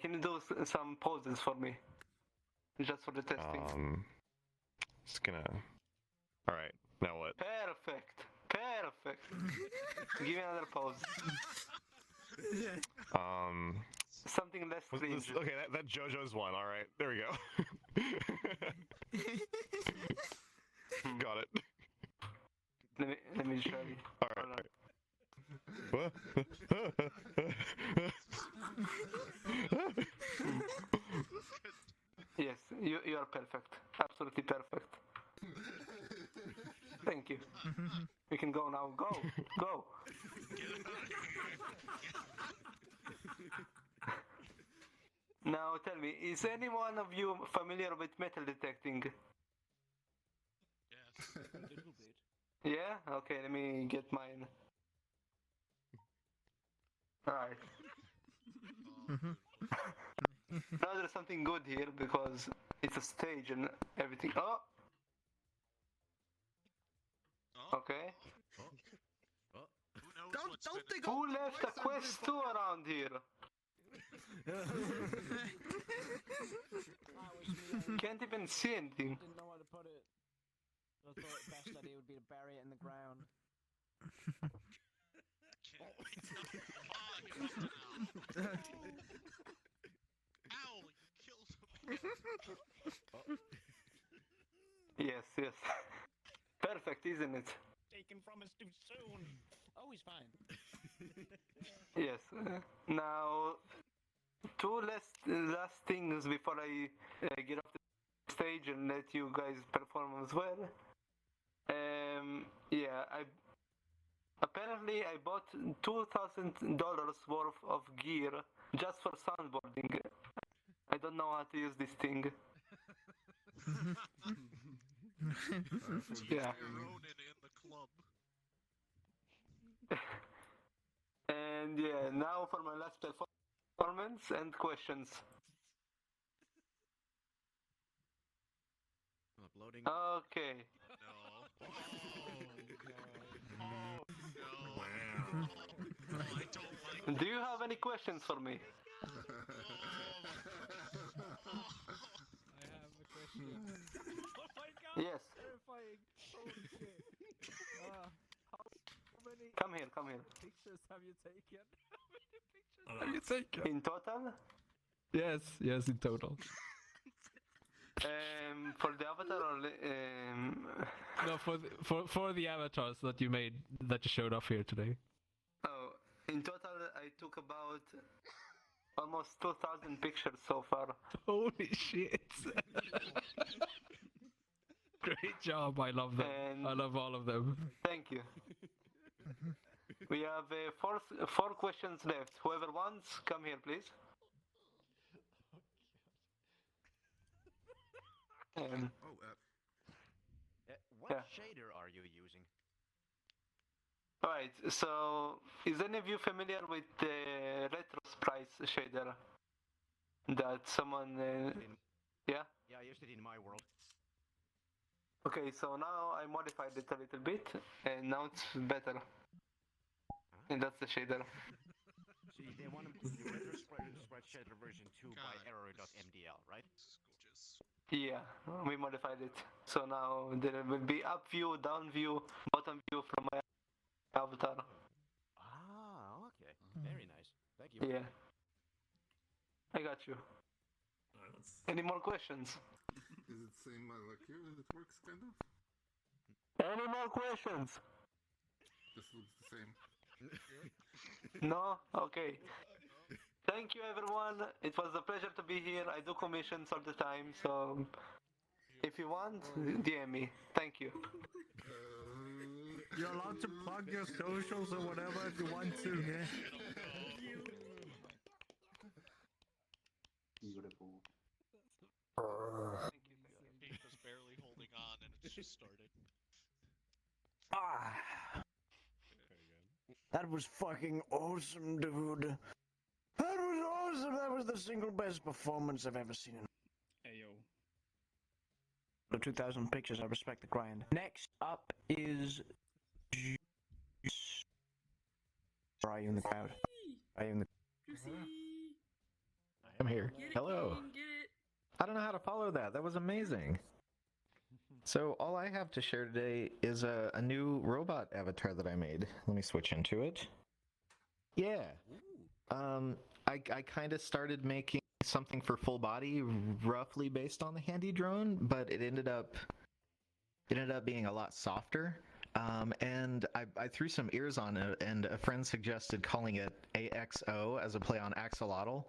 Can you do some poses for me? Just for the testing. Just gonna. Alright, now what? Perfect. Give me another pose. Something less cringe. Okay, that JoJo's one. Alright, there we go. Got it. Let me show you. Alright. Yes, you are perfect. Absolutely perfect. Thank you. We can go now. Go, go. Now tell me, is any one of you familiar with metal detecting? Yes. A little bit. Yeah? Okay, let me get mine. Alright. Now there's something good here because it's a stage and everything. Oh! Okay. Who left a quest 2 around here? Can't even see anything. Didn't know how to put it. I thought the best idea would be to bury it in the ground. Ow! You killed him. Yes, yes. Perfect, isn't it? Taken from us too soon. Oh, he's fine. Yes. Now, two last things before I get off the stage and let you guys perform as well. Yeah, apparently I bought $2,000 worth of gear just for soundboarding. I don't know how to use this thing. Yeah. Ronin in the club. And yeah, now for my last performance and questions. Uploading. Okay. No. Do you have any questions for me? I have a question. Oh my god! Yes. Terrifying! Holy shit! How many Come here. pictures have you taken? How many pictures Have you taken? In total? Yes, in total. For the avatar or No, for the avatars that you made, that you showed off here today. Oh, in total I took about almost 2,000 pictures so far. Holy shit! Great job, I love them. And I love all of them. thank you. We have four questions left. Whoever wants, come here, please. What Yeah. shader are you using? Alright, so is any of you familiar with the retro sprites shader that someone yeah? Yeah, I used it in my world. Okay, so now I modified it a little bit and now it's better. And that's the shader. See, they want to do retro sprite shader version 2 by error.mdl, right? Gorgeous. Yeah, we modified it. So now there will be up view, down view, bottom view from my avatar. Ah, okay. Very nice. Thank you. Yeah. I got you. Any more questions? Is it same like here? It works kind of? Any more questions? This looks the same. No? Okay. Thank you everyone. It was a pleasure to be here. I do commissions all the time, so if you want, DM me. Thank you. You're allowed to plug your socials or whatever if you want to, yeah? Beautiful. He's just barely holding on and it's just started. That was fucking awesome, dude. That was awesome. That was the single best performance I've ever seen. Hey yo. The 2,000 pictures. I respect the grind. Next up is. Or are you in the crowd? Are you in the? I'm here. Hello. Get it. I don't know how to follow that. That was amazing. So all I have to share today is a new robot avatar that I made. Let me switch into it. Yeah. I kind of started making something for full body, roughly based on the handy drone, but it ended up being a lot softer. And I threw some ears on it, and a friend suggested calling it AXO as a play on axolotl.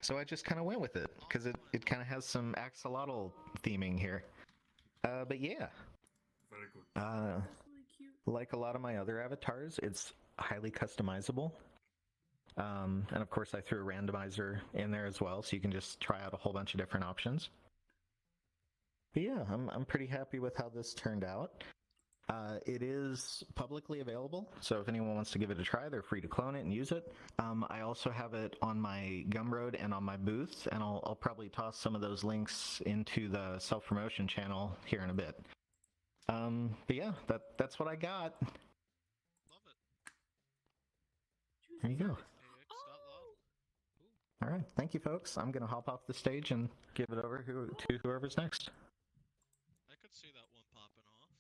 So I just kind of went with it, because it kind of has some axolotl theming here. But yeah. Very good. Like a lot of my other avatars, it's highly customizable. And of course I threw a randomizer in there as well, so you can just try out a whole bunch of different options. But yeah, I'm pretty happy with how this turned out. It is publicly available, so if anyone wants to give it a try, they're free to clone it and use it. I also have it on my Gumroad and on my booth, and I'll probably toss some of those links into the self-promotion channel here in a bit. But yeah, that's what I got. Love it. There you go. All right, thank you, folks. I'm gonna hop off the stage and give it over to whoever's next. I could see that one popping off.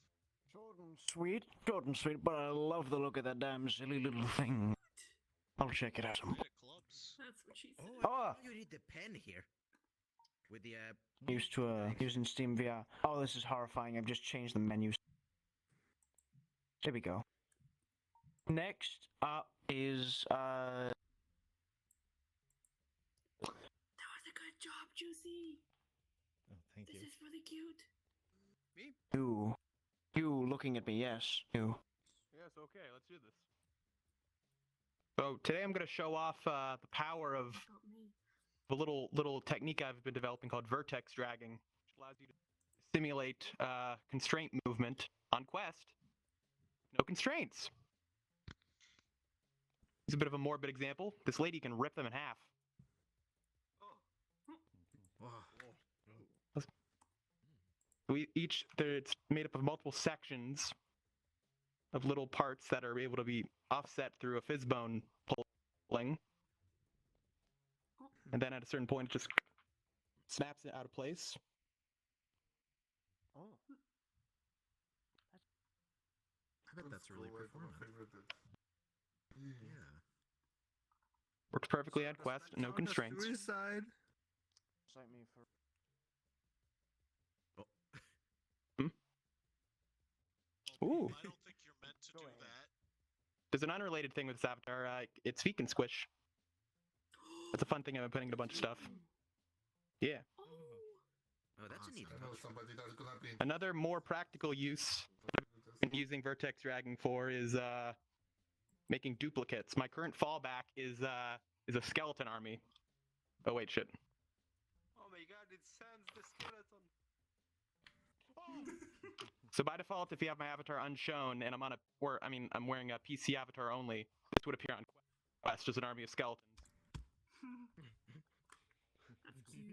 Short and sweet, but I love the look of that damn silly little thing. I'll check it out. That's what she said. Oh, you need the pen here. With the Used to using Steam VR. Oh, this is horrifying. I've just changed the menus. There we go. Next up is That was a good job, Juicy. Oh, thank This is really cute. you looking at me? Yes, you. Yes, okay, let's do this. So today I'm going to show off the power of a little technique I've been developing called vertex dragging, which allows you to simulate constraint movement on Quest. No constraints. Here's a bit of a morbid example. This lady can rip them in half. It's made up of multiple sections of little parts that are able to be offset through a fizzbone pulling. And then at a certain point, it just snaps it out of place. I bet that's really performant. Yeah. Works perfectly at Quest, no constraints. Suicide. Cite me for. Ooh. I don't think you're meant to do that. There's an unrelated thing with this avatar. It's feet can squish. That's a fun thing I've been putting in a bunch of stuff. Yeah. Oh, that's a neat. I know somebody that's gonna be. Another more practical use I've been using vertex dragging for is making duplicates. My current fallback is a skeleton army. Oh wait, shit. Oh my god, it sends the skeleton. So by default, if you have my avatar unshown and I'm wearing a PC avatar only, this would appear on Quest as an army of skeletons. That's cute.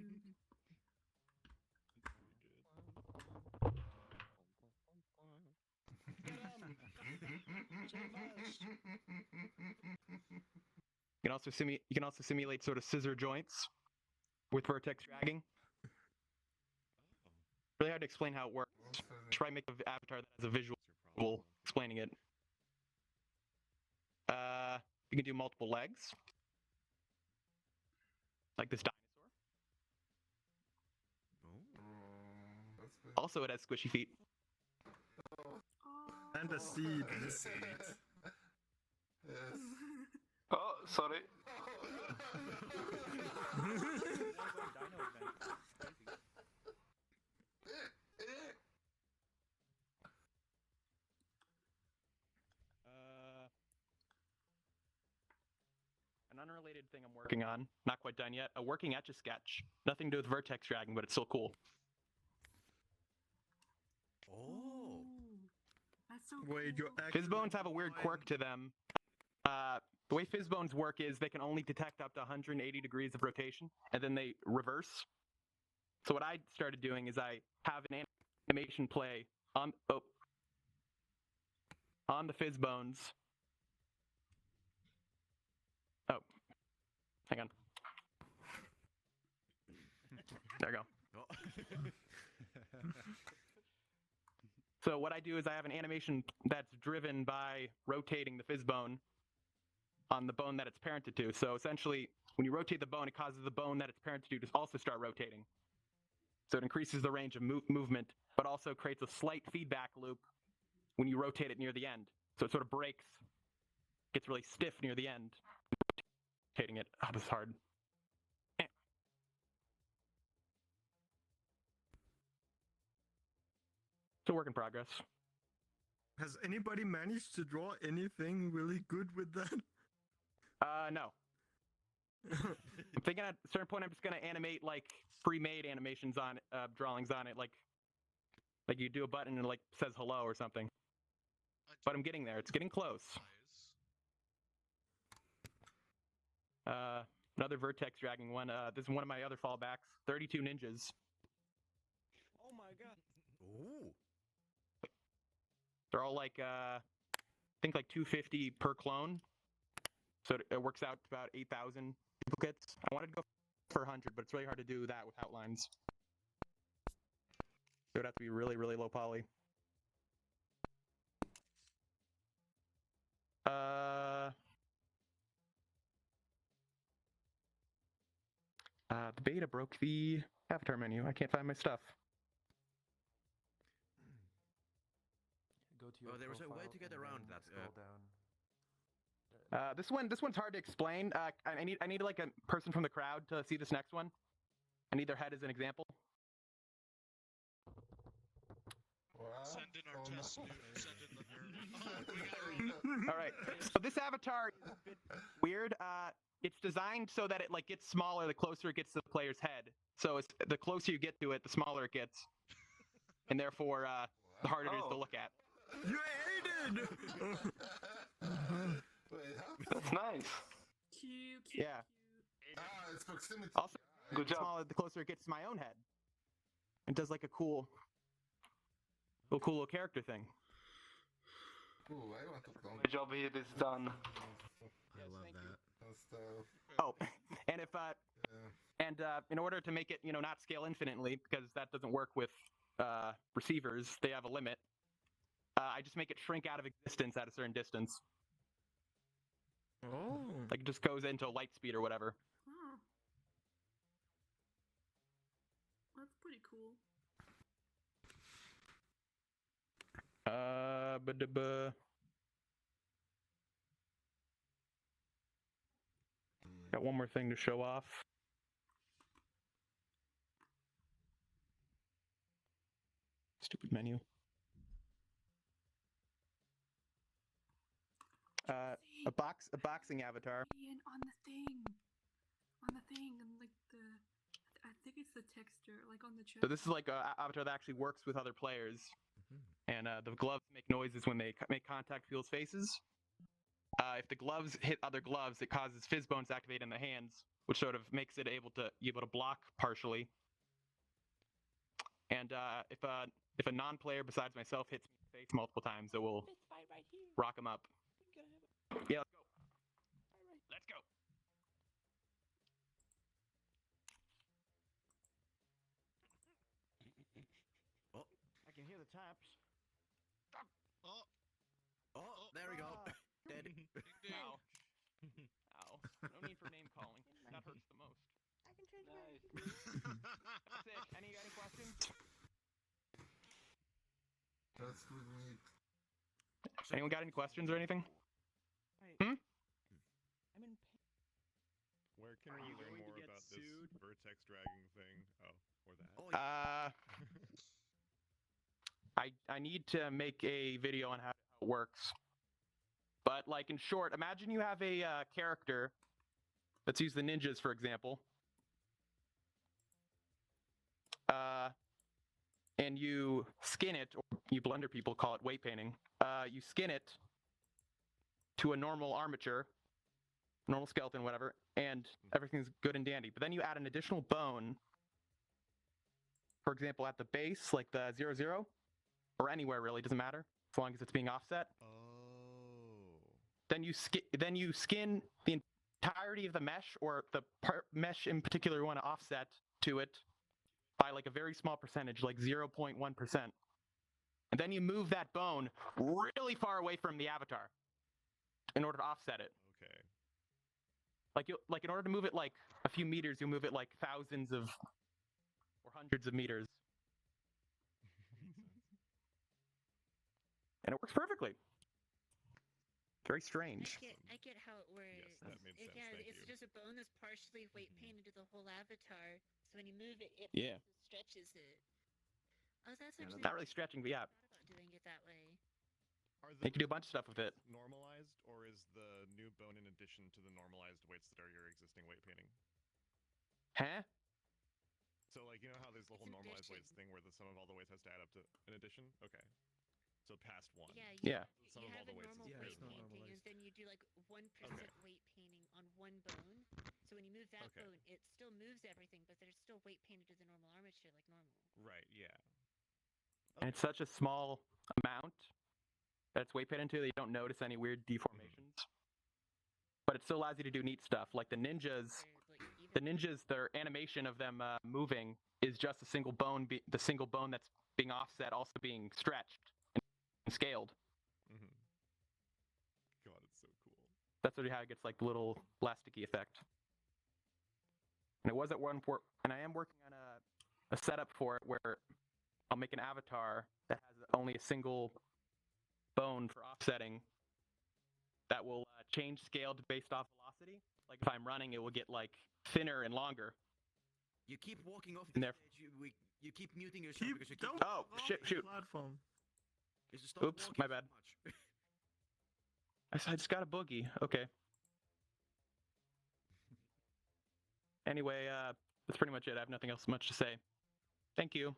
You can also simulate sort of scissor joints with vertex dragging. Really hard to explain how it works. Try to make an avatar that has a visual explaining it. You can do multiple legs, like this dinosaur. Also, it has squishy feet. And a seed. Yes. Oh, sorry. An unrelated thing I'm working on, not quite done yet, a working Etch-a-Sketch. Nothing to do with vertex dragging, but it's still cool. Oh. That's so Wait, cool. Fizzbones have a weird quirk to them. The way Fizzbones work is they can only detect up to 180 degrees of rotation, and then they reverse. So what I started doing is I have an animation play on the Fizzbones. Oh, hang on. There we go. So what I do is I have an animation that's driven by rotating the Fizzbone on the bone that it's parented to. So essentially, when you rotate the bone, it causes the bone that it's parented to also start rotating. So it increases the range of movement, but also creates a slight feedback loop when you rotate it near the end. So it sort of breaks, gets really stiff near the end. Rotating it. Oh, this is hard. It's a work in progress. Has anybody managed to draw anything really good with that? No. I'm thinking at a certain point I'm just gonna animate like pre-made animations on drawings on it, like you do a button and it like says hello or something. But I'm getting there. It's getting close. Another vertex dragging one. This is one of my other fallbacks. 32 ninjas. Oh my god. Ooh. They're all like I think like 250 per clone. So it works out to about 8,000 duplicates. I wanted to go for 100, but it's really hard to do that with outlines. It would have to be really, really low poly. The beta broke the avatar menu. I can't find my stuff. Go to your there was a way to get around that. Scroll down. This one's hard to explain. I need like a person from the crowd to see this next one. I need their head as an example. Send in our test student. Send in the nerd. All right. So this avatar is a bit weird. It's designed so that it like gets smaller the closer it gets to the player's head. So it's the closer you get to it, the smaller it gets, and therefore the harder it is to look at. You hated! That's nice. Cute. Yeah. It's proximity. Also, Good job. smaller the closer it gets to my own head. It does like a cool little character thing. Ooh, I want to clone. My job here is done. I love that. Oh, and if in order to make it not scale infinitely, because that doesn't work with receivers, they have a limit. I just make it shrink out of existence at a certain distance. Oh. Like it just goes into light speed or whatever. Oh. That's pretty cool. Got one more thing to show off. Stupid menu. A boxing avatar. And on the thing, and like I think it's the texture, like on the chest. So this is like an avatar that actually works with other players, and the gloves make noises when they make contact with people's faces. If the gloves hit other gloves, it causes fizz bones to activate in the hands, which sort of makes it able to block partially. And if a non-player besides myself hits me in the face multiple times, it will rock them up. Yeah, let's go. Let's go. Oh, I can hear the taps. Oh, there we go. Dead. Ow. Ow. No need for name calling. That hurts the most. I can change That's it. Any questions? That's good meat. Anyone got any questions or anything? I'm in pain. Where can we learn more about this vertex dragging thing? Oh, or that. I need to make a video on how it works. But like in short, imagine you have a character. Let's use the ninjas for example. And you skin it, or you blender people call it weight painting. You skin it to a normal armature, normal skeleton, whatever, and everything's good and dandy. But then you add an additional bone, for example, at the base, like the 0, or anywhere really, doesn't matter, as long as it's being offset. Then you skin the entirety of the mesh, or the mesh in particular you want to offset to it by like a very small percentage, like 0.1%. And then you move that bone really far away from the avatar in order to offset it. Okay. Like in order to move it like a few meters, you move it like thousands of or hundreds of meters. and it works perfectly. Very strange. I get how it works. Yes, that made sense. Yeah, Thank it's you. just a bone that's partially weight painted to the whole avatar. So when you move it, it Yeah. stretches it. Oh, that's Yeah, actually not really stretching, but yeah. about doing it that way. You can do a bunch of stuff with it. Normalized, or is the new bone in addition to the normalized weights that are your existing weight painting? Huh? So, like, you know how there's the whole normalized weights thing where the sum of all the weights has to add up to an addition? Okay. So past one. Yeah, The sum you of all have the a weights normal is weight greater than painting, one. and then you do like 1% weight painting on one bone. So when you move that bone, it still moves everything, but there's still weight painted to the normal armature like normal. Right, yeah. And it's such a small amount that it's weight painted into that you don't notice any weird deformations. But it still allows you to do neat stuff. Like the ninjas, their animation of them moving is just a single bone, the single bone that's being offset also being stretched and scaled. God, it's so cool. That's really how it gets like the little plasticky effect. And it was at one point, and I am working on a setup for it where I'll make an avatar that has only a single bone for offsetting that will change scale based off velocity. Like if I'm running, it will get like thinner and longer. You keep walking off the edge. You keep muting yourself because you keep. Oh, shoot. Platform. Oops, my bad. I just got a boogie. Okay. Anyway, that's pretty much it. I have nothing else much to say. Thank you.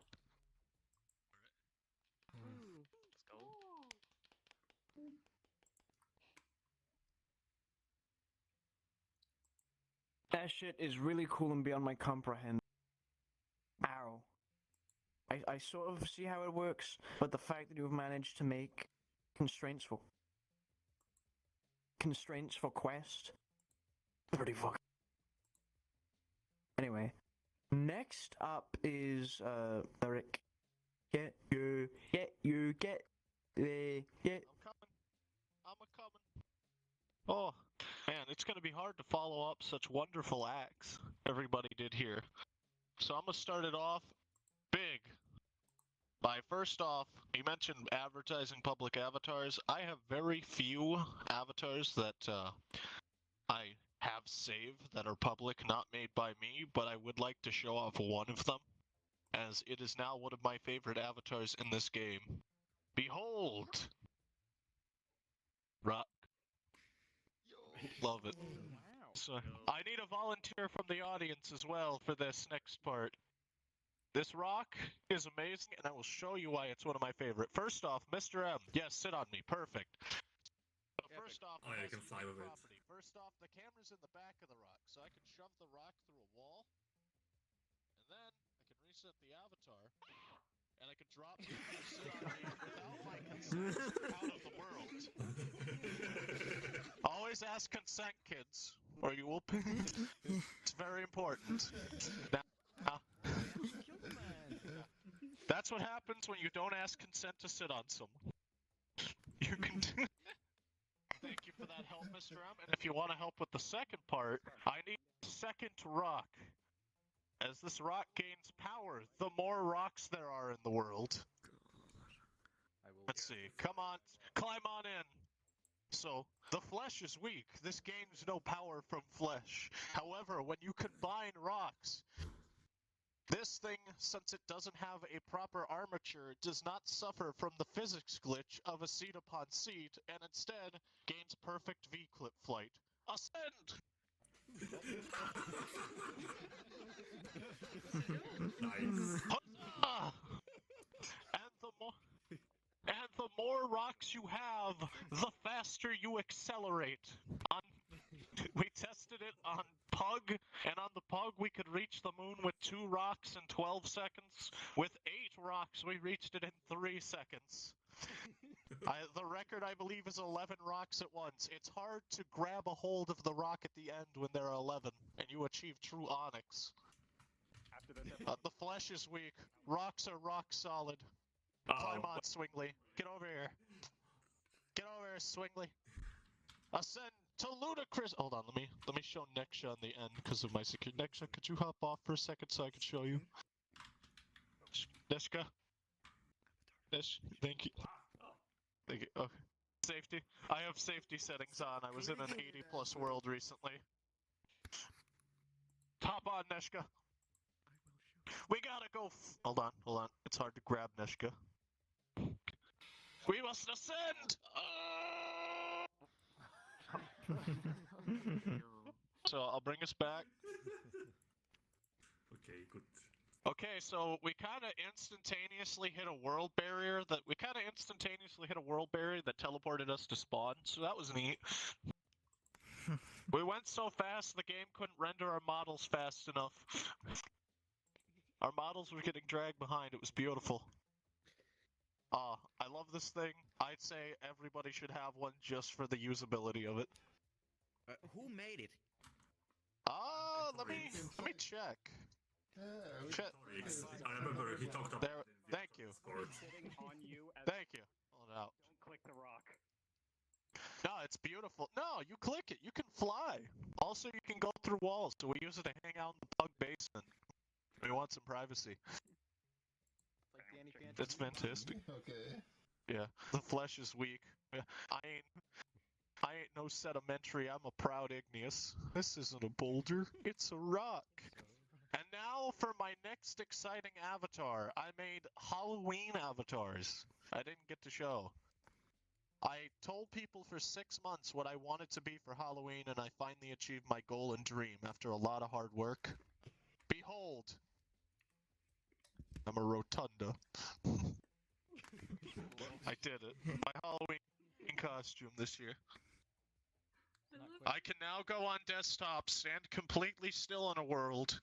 Let's go. That shit is really cool and beyond my comprehend. Ow. I sort of see how it works, but the fact that you've managed to make constraints for quest, pretty fucking. Anyway, next up is Eric. Get the I'm coming. Oh, man, it's going to be hard to follow up such wonderful acts everybody did here. So I'm going to start it off big. By first off, you mentioned advertising public avatars. I have very few avatars that I have saved that are public, not made by me, but I would like to show off one of them, as it is now one of my favorite avatars in this game. Behold! Rock. Love it. So, I need a volunteer from the audience as well for this next part. This rock is amazing, and I will show you why it's one of my favorite. First off, Mr. M. Yes, sit on me. Perfect. So first off, Oh, yeah, you can fly with it. First off, the camera's in the back of the rock, so I can shove the rock through a wall, and then I can reset the avatar, and I can drop you and sit on me without my consent out of the world. Always ask consent, kids, or you will. It's very important. Now, that's what happens when you don't ask consent to sit on someone. You can. Thank you for that help, Mr. M. And if you want to help with the second part, I need a second rock. As this rock gains power, the more rocks there are in the world. Let's see. Come on. Climb on in. So, the flesh is weak. This gains no power from flesh. However, when you combine rocks, this thing, since it doesn't have a proper armature, does not suffer from the physics glitch of a seat upon seat, and instead gains perfect V-clip flight. Ascend! Nice. Huzzah! And the more rocks you have, the faster you accelerate. We tested it on Pug, and on the Pug we could reach the moon with 2 rocks in 12 seconds. With 8 rocks we reached it in 3 seconds. The record, I believe, is 11 rocks at once. It's hard to grab a hold of the rock at the end when there are 11, and you achieve true onyx. The flesh is weak. Rocks are rock solid. Climb on, Swingley. Get over here. Get over here, Swingley. Ascend to ludicrous. Hold on, let me show Neksha on the end because of my security. Neksha, could you hop off for a second so I can show you? Neshka. Thank you. Thank you. Okay. Safety. I have safety settings on. I was in an 80+ world recently. Hop on, Neshka. We gotta go. Hold on, hold on. It's hard to grab Neshka. We must ascend! So I'll bring us back. Okay, good. Okay, so we kind of instantaneously hit a world barrier that teleported us to spawn. So that was neat. We went so fast the game couldn't render our models fast enough. Our models were getting dragged behind. It was beautiful. I love this thing. I'd say everybody should have one just for the usability of it. Who made it? Let me check. Check. I remember he talked about there. Thank you. Sitting on you as Thank you. Hold it out. Don't click the rock. No, it's beautiful. No, you click it. You can fly. Also, you can go through walls. So we use it to hang out in the pug basement. We want some privacy. It's fantastic. Okay. Yeah, the flesh is weak. I ain't no sedimentary. I'm a proud igneous. This isn't a boulder. It's a rock. And now for my next exciting avatar. I made Halloween avatars. I didn't get to show. I told people for 6 months what I wanted to be for Halloween, and I finally achieved my goal and dream after a lot of hard work. Behold! I'm a rotunda. I did it. My Halloween costume this year. I can now go on desktop, stand completely still in a world,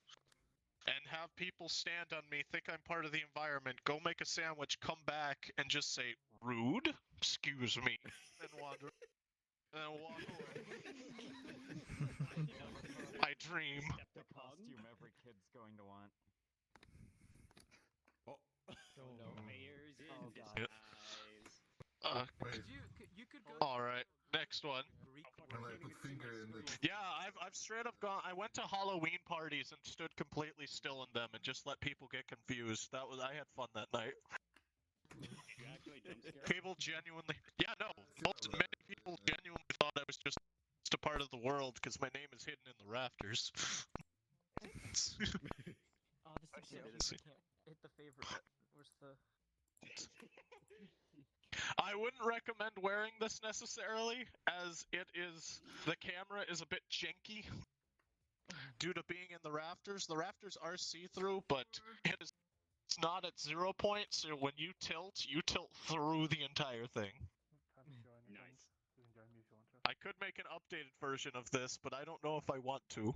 and have people stand on me, think I'm part of the environment, go make a sandwich, come back, and just say, rude? Excuse me. And wander. And then walk away. I dream. The costume every kid's going to want. Oh no. Players in Yep. Wait. You could go. Alright, next one. When I put finger in the... Yeah, I've straight up gone. I went to Halloween parties and stood completely still in them and just let people get confused. I had fun that night. You actually jump scare? People genuinely, many people genuinely thought I was just a part of the world because my name is hidden in the rafters. Oh, this thing can't hit the favorite button. Where's the... I wouldn't recommend wearing this necessarily, as the camera is a bit janky due to being in the rafters. The rafters are see-through, but it's not at 0 point, so when you tilt through the entire thing. Nice. I could make an updated version of this, but I don't know if I want to.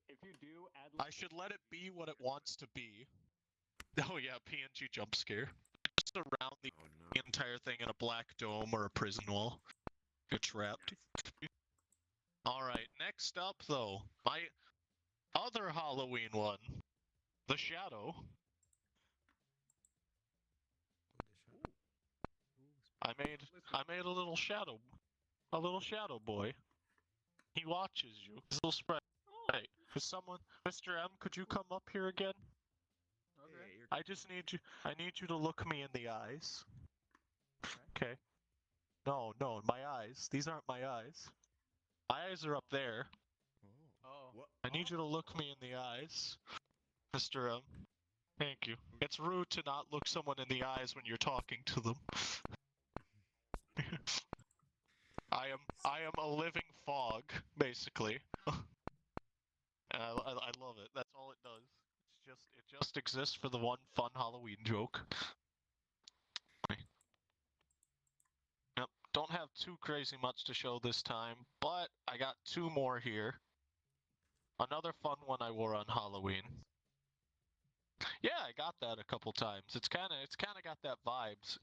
If you do, add. I should let it be what it wants to be. Oh yeah, PNG jump scare. Just around the entire thing in a black dome or a prison wall. You're trapped. Alright, next up though, my other Halloween one. The Shadow. I made a little shadow boy. He watches you. His little sprite. Hey, is someone, Mr. M, could you come up here again? Okay. I need you to look me in the eyes. Okay. No, my eyes. These aren't my eyes. My eyes are up there. Oh. I need you to look me in the eyes, Mr. M. Thank you. It's rude to not look someone in the eyes when you're talking to them. I am a living fog, basically. And I love it. That's all it does. It just exists for the one fun Halloween joke. Yep. Don't have too crazy much to show this time, but I got 2 more here. Another fun one I wore on Halloween. Yeah, I got that a couple times. It's kind of got that vibes.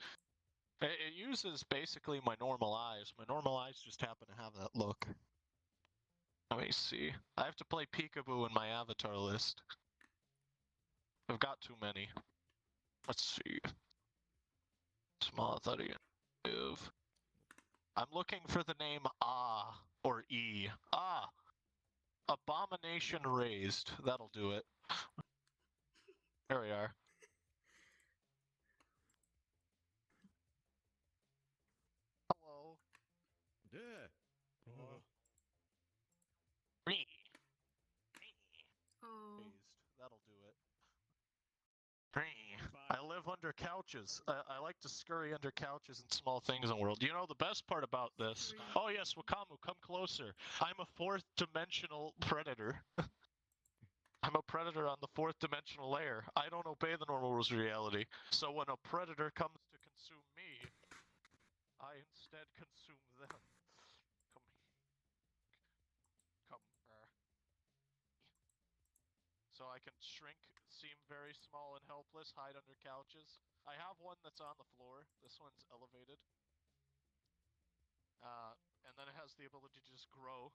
It uses basically my normal eyes. My normal eyes just happen to have that look. Let me see. I have to play peekaboo in my avatar list. I've got too many. Let's see. Small 30. I'm looking for the name or E. Abomination Raised. That'll do it. There we are. Yeah. Oh. That'll do it. I live under couches. I like to scurry under couches and small things in the world. You know the best part about this? Oh yes, Wakamu, come closer. I'm a fourth dimensional predator. I'm a predator on the fourth dimensional layer. I don't obey the normal rules of reality. So when a predator comes to consume me, I instead consume them. Come. So I can shrink, seem very small and helpless, hide under couches. I have one that's on the floor. This one's elevated. And then it has the ability to just grow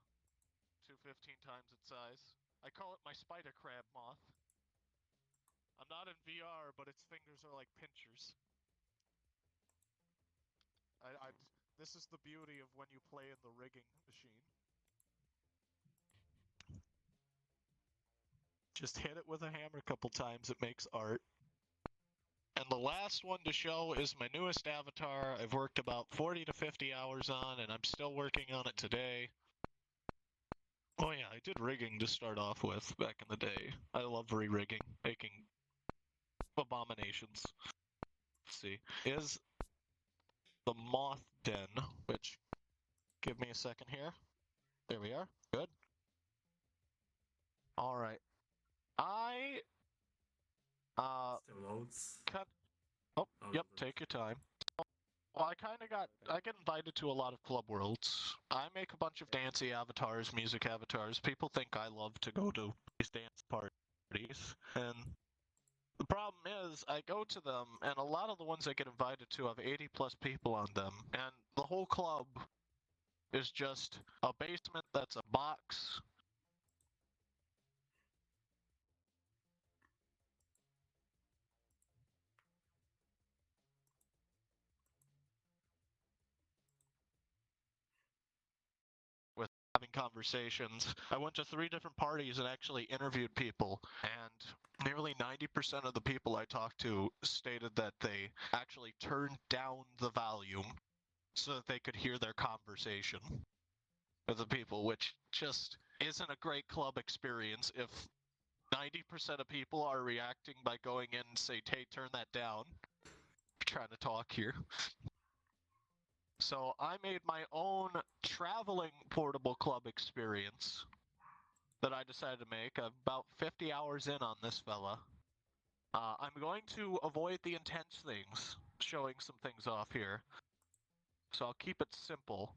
to 15 times its size. I call it my spider crab moth. I'm not in VR, but its fingers are like pinchers. This is the beauty of when you play in the rigging machine. Just hit it with a hammer a couple times, it makes art. And the last one to show is my newest avatar. I've worked about 40 to 50 hours on, and I'm still working on it today. Oh yeah, I did rigging to start off with back in the day. I love re-rigging, making abominations. Let's see, is the moth den, which, give me a second here. There we are, good. Alright. Still loads. Oh, yep, take your time. Well, I get invited to a lot of club worlds. I make a bunch of dancey avatars, music avatars. People think I love to go to these dance parties, and the problem is I go to them, and a lot of the ones I get invited to have 80 plus people on them, and the whole club is just a basement that's a box. With having conversations. I went to 3 different parties and actually interviewed people, and nearly 90% of the people I talked to stated that they actually turned down the volume so that they could hear their conversation with the people, which just isn't a great club experience if 90% of people are reacting by going in and say, hey, turn that down. I'm trying to talk here. So I made my own traveling portable club experience that I decided to make. I'm about 50 hours in on this fella. I'm going to avoid the intense things, showing some things off here. So I'll keep it simple.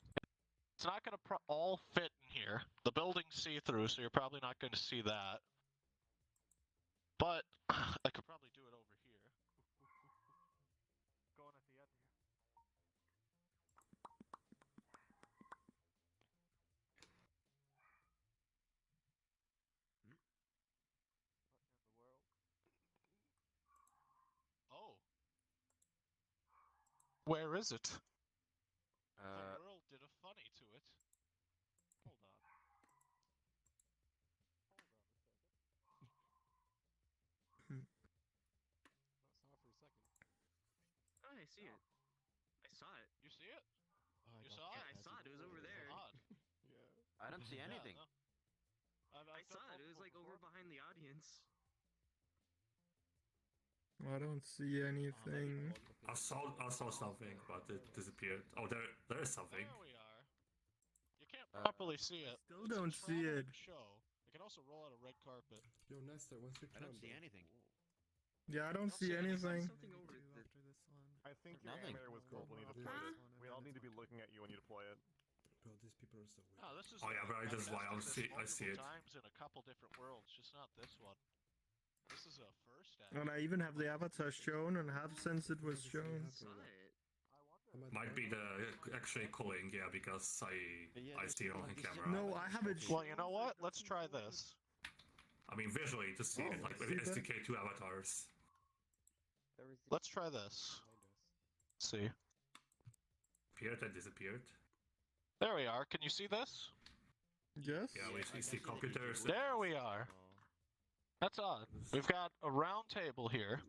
It's not going to all fit in here. The building's see-through, so you're probably not going to see that. But I could probably do it over here. Going at the end here. Oh. Where is it? The world did a funny to it. Hold on. For a second. Oh, I see it. I saw it. You see it? You saw it? Yeah, I saw it. It was over there. Odd. I don't see anything. Yeah, no. I saw it. It was like over behind the audience. I don't see anything. I saw something, but it disappeared. Oh, there is something. There we are. You can't properly see it. Still don't see it. Show. I can also roll out a red carpet. Yo, Nestor, what's your I don't see anything. Yeah, I don't see anything. I think your animator was cool when you deployed it. We all need to be looking at you when you deploy it. Bro, these people are so weird. Oh, this is Oh yeah, but I just why I see it. Times in a couple different worlds, just not this one. This is a first. And I even have the avatar shown and have since it was shown. Might be the actually calling, yeah, because I see it on the camera. No, I have it. Well, you know what? Let's try this. I mean, visually, just see it like with SDK2 avatars. Let's try this. Let's see. Appeared and disappeared. There we are. Can you see this? Yes. Yeah, we see computers. There we are. That's odd. We've got a round table here.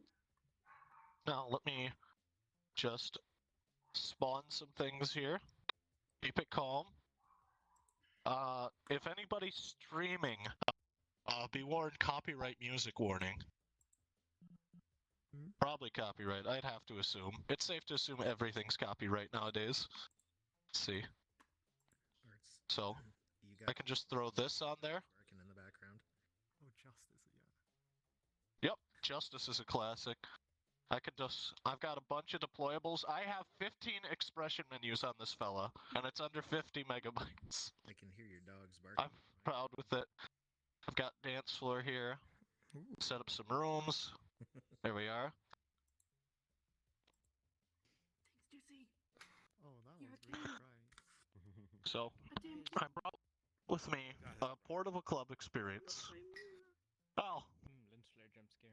Now, let me just spawn some things here. Keep it calm. If anybody's streaming, be warned, copyright music warning. Probably copyright, I'd have to assume. It's safe to assume everything's copyright nowadays. Let's see. So, I can just throw this on there. Working in the background. Oh, Justice, yeah. Yep, Justice is a classic. I've got a bunch of deployables. I have 15 expression menus on this fella, and it's under 50 megabytes. I can hear your dogs barking. I'm proud with it. I've got dance floor here. Set up some rooms. There we are. Thanks, Juicy. Oh, that one's really dry. So, I brought with me a portable club experience. Oh. Lens flare jump scare.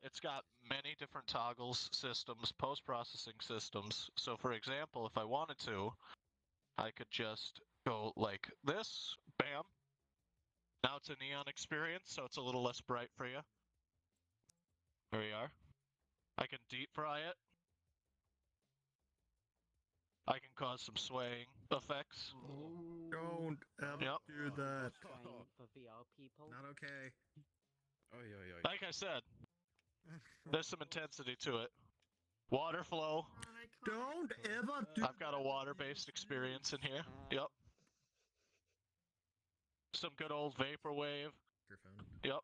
It's got many different toggles, systems, post-processing systems. So for example, if I wanted to, I could just go like this, bam. Now it's a neon experience, so it's a little less bright for you. There we are. I can deep fry it. I can cause some swaying effects. Don't ever do that. For VR people. Not okay. Like I said, there's some intensity to it. Water flow. Don't ever do I've got a water-based experience in here. Yep. Some good old vaporwave. Microphone. Yep.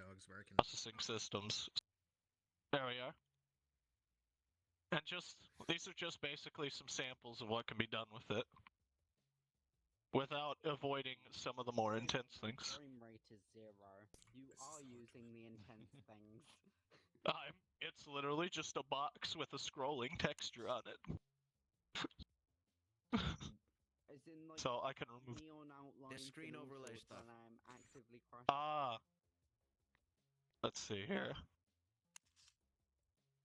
Dogs barking. Processing systems. There we are. And these are just basically some samples of what can be done with it. Without avoiding some of the more intense things. Frame rate is 0. You are using the intense things. It's literally just a box with a scrolling texture on it. As in, like, so I can remove neon outlines. The screen overlay stuff. And I'm actively crushing. Ah. Let's see here.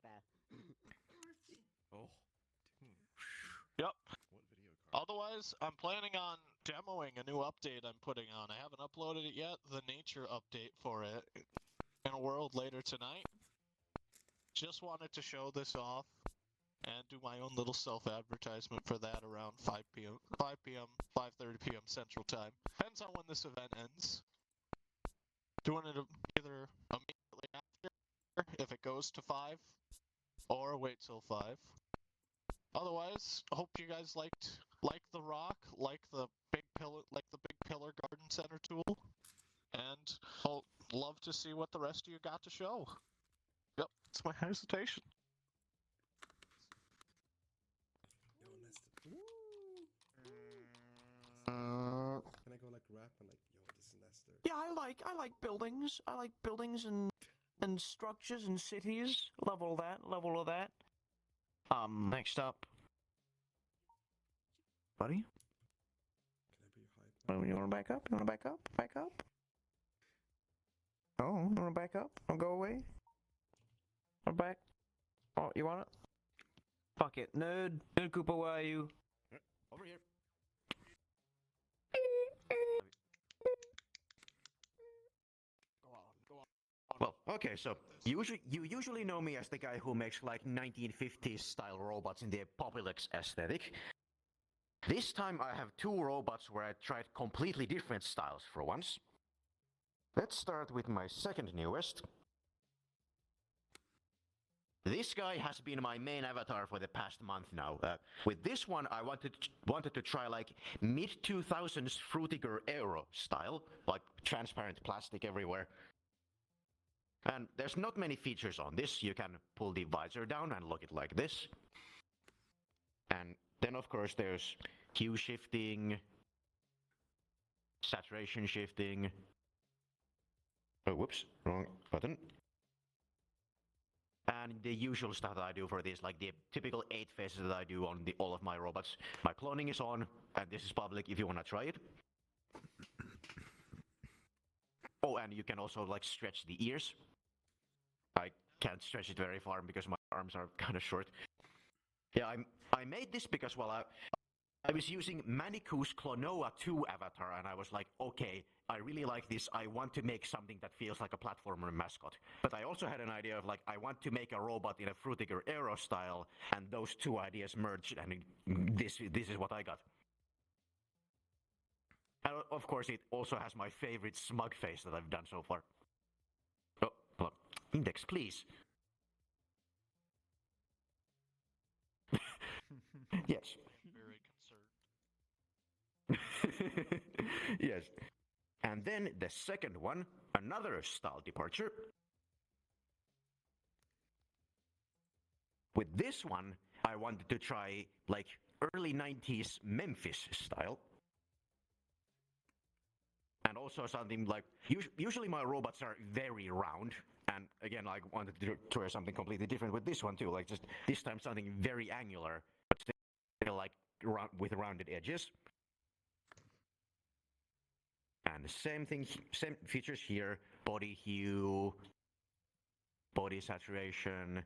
There. Oh. Yep. Otherwise, I'm planning on demoing a new update I'm putting on. I haven't uploaded it yet. The nature update for it in a world later tonight. Just wanted to show this off and do my own little self-advertisement for that around 5 p.m., 5:30 p.m. Central Time. Depends on when this event ends. Doing it either immediately after, if it goes to 5, or wait till 5. Otherwise, I hope you guys like the rock, like the big pillar garden center tool, and I'll love to see what the rest of you got to show. Yep, it's my hesitation. Can I go like rap and like, yo, this is Nestor? Yeah, I like buildings. I like buildings and structures and cities. Love all that. Love all of that. Next up. Buddy? Can I be hype? Oh, you wanna back up? You wanna back up? Back up? Oh, you wanna back up? Don't go away? Or back? Oh, you want it? Fuck it. Nerd. Nerd Cooper, where are you? Over here. Well, okay, so you usually know me as the guy who makes like 1950s style robots in the Populix aesthetic. This time I have 2 robots where I tried completely different styles for once. Let's start with my second newest. This guy has been my main avatar for the past month now. With this one, I wanted to try like mid-2000s Frutiger Aero style, like transparent plastic everywhere. And there's not many features on this. You can pull the visor down and look it like this. And then of course there's hue shifting, saturation shifting. Oh, whoops, wrong button. And the usual stuff that I do for this, like the typical 8 phases that I do on all of my robots. My cloning is on, and this is public if you want to try it. Oh, and you can also like stretch the ears. I can't stretch it very far because my arms are kind of short. Yeah, I made this because, well, I was using Maniku's Klonoa 2 avatar, and I was like, okay, I really like this. I want to make something that feels like a platformer mascot. But I also had an idea of like, I want to make a robot in a Frutiger Aero style, and those two ideas merged, and this is what I got. And of course, it also has my favorite smug face that I've done so far. Oh, hold on. Index, please. Yes. Very concerned. Yes. And then the second one, another style departure. With this one, I wanted to try like early 90s Memphis style. And also something like, usually my robots are very round. And again, I wanted to try something completely different with this one too. Like just this time something very angular, but still like with rounded edges. And the same thing, same features here, body hue, body saturation,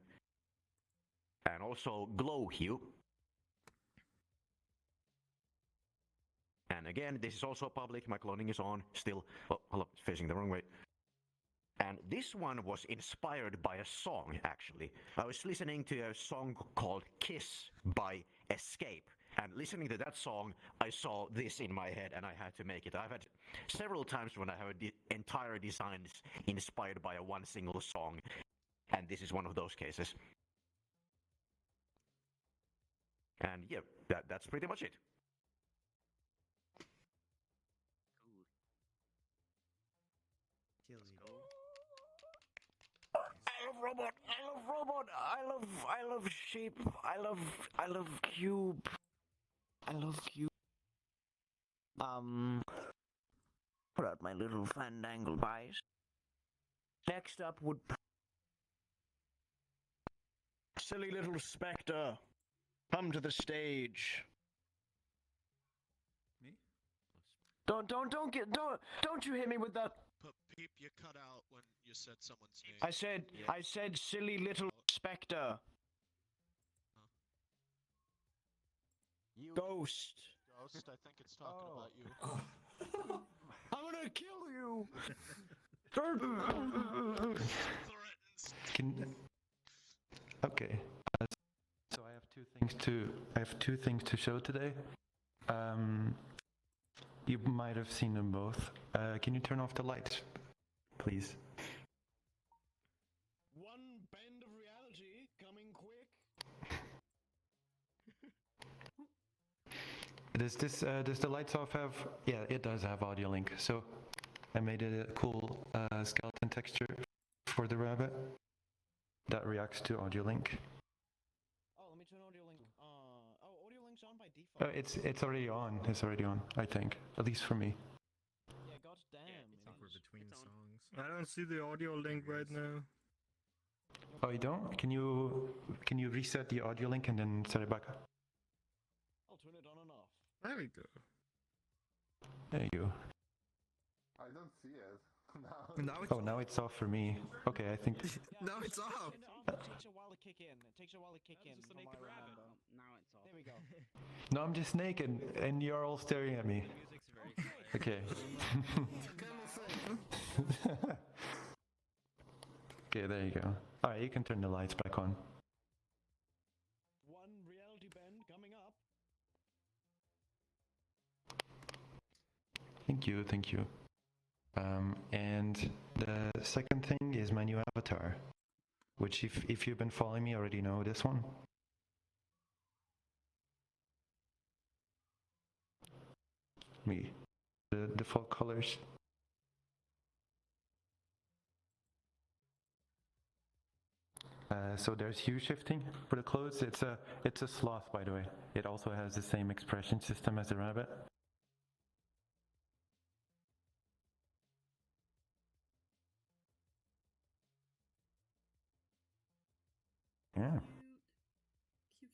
and also glow hue. And again, this is also public, my cloning is on, still, oh, hold up, facing the wrong way. And this one was inspired by a song, actually. I was listening to a song called Kiss by Escape. And listening to that song, I saw this in my head and I had to make it. I've had several times when I have entire designs inspired by one single song. And this is one of those cases. And yeah, that's pretty much it. I love robot. I love robot. I love sheep. I love cube. I love cube. Put out my little fandangle pies. Next up would silly little spectre. Come to the stage. Me? Don't you hit me with that. But Peep, you cut out when you said someone's name. I said silly little spectre. Ghost. Ghost, I think it's talking about you. I'm gonna kill you. Okay. So I have two things to show today. You might have seen them both. Can you turn off the lights, please? One bend of reality coming quick. Does the lights off have? Yeah, it does have audio link. So I made a cool skeleton texture for the rabbit that reacts to audio link. Oh, let me turn audio link. Audio link's on by default. It's already on. It's already on. I think, at least for me. Yeah, goddamn. I think we're between songs. I don't see the audio link right now. Oh, you don't? Can you reset the audio link and then set it back up? I'll turn it on and off. There we go. There you go. I don't see it. Now it's off for me. Okay, I think. Now it's off. It takes a while to kick in. It takes a while to kick in. From what I remember. Now it's off. There we go. No, I'm just naked, and you're all staring at me. Okay. Okay, there you go. All right, you can turn the lights back on. One reality bend coming up. Thank you. And the second thing is my new avatar, which if you've been following me already know this one. The default colors. So there's hue shifting for the clothes. It's a sloth, by the way. It also has the same expression system as the rabbit. Yeah.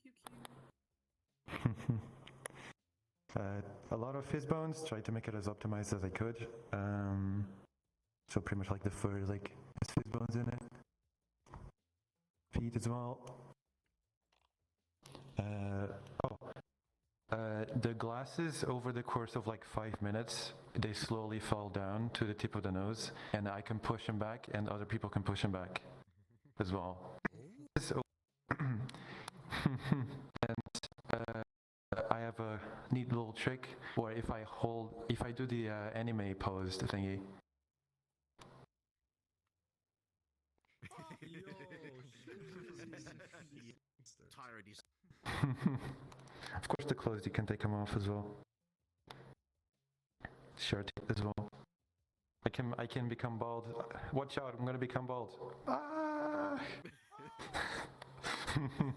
Cute. A lot of fizz bones. Tried to make it as optimized as I could. So pretty much like the fur, like has fizz bones in it. Feet as well. the glasses over the course of like 5 minutes, they slowly fall down to the tip of the nose, and I can push them back, and other people can push them back as well. So, and I have a neat little trick where if I do the anime pose thingy. Of course, the clothes you can take them off as well. Shirt as well. I can become bald. Watch out! I'm gonna become bald. Ah!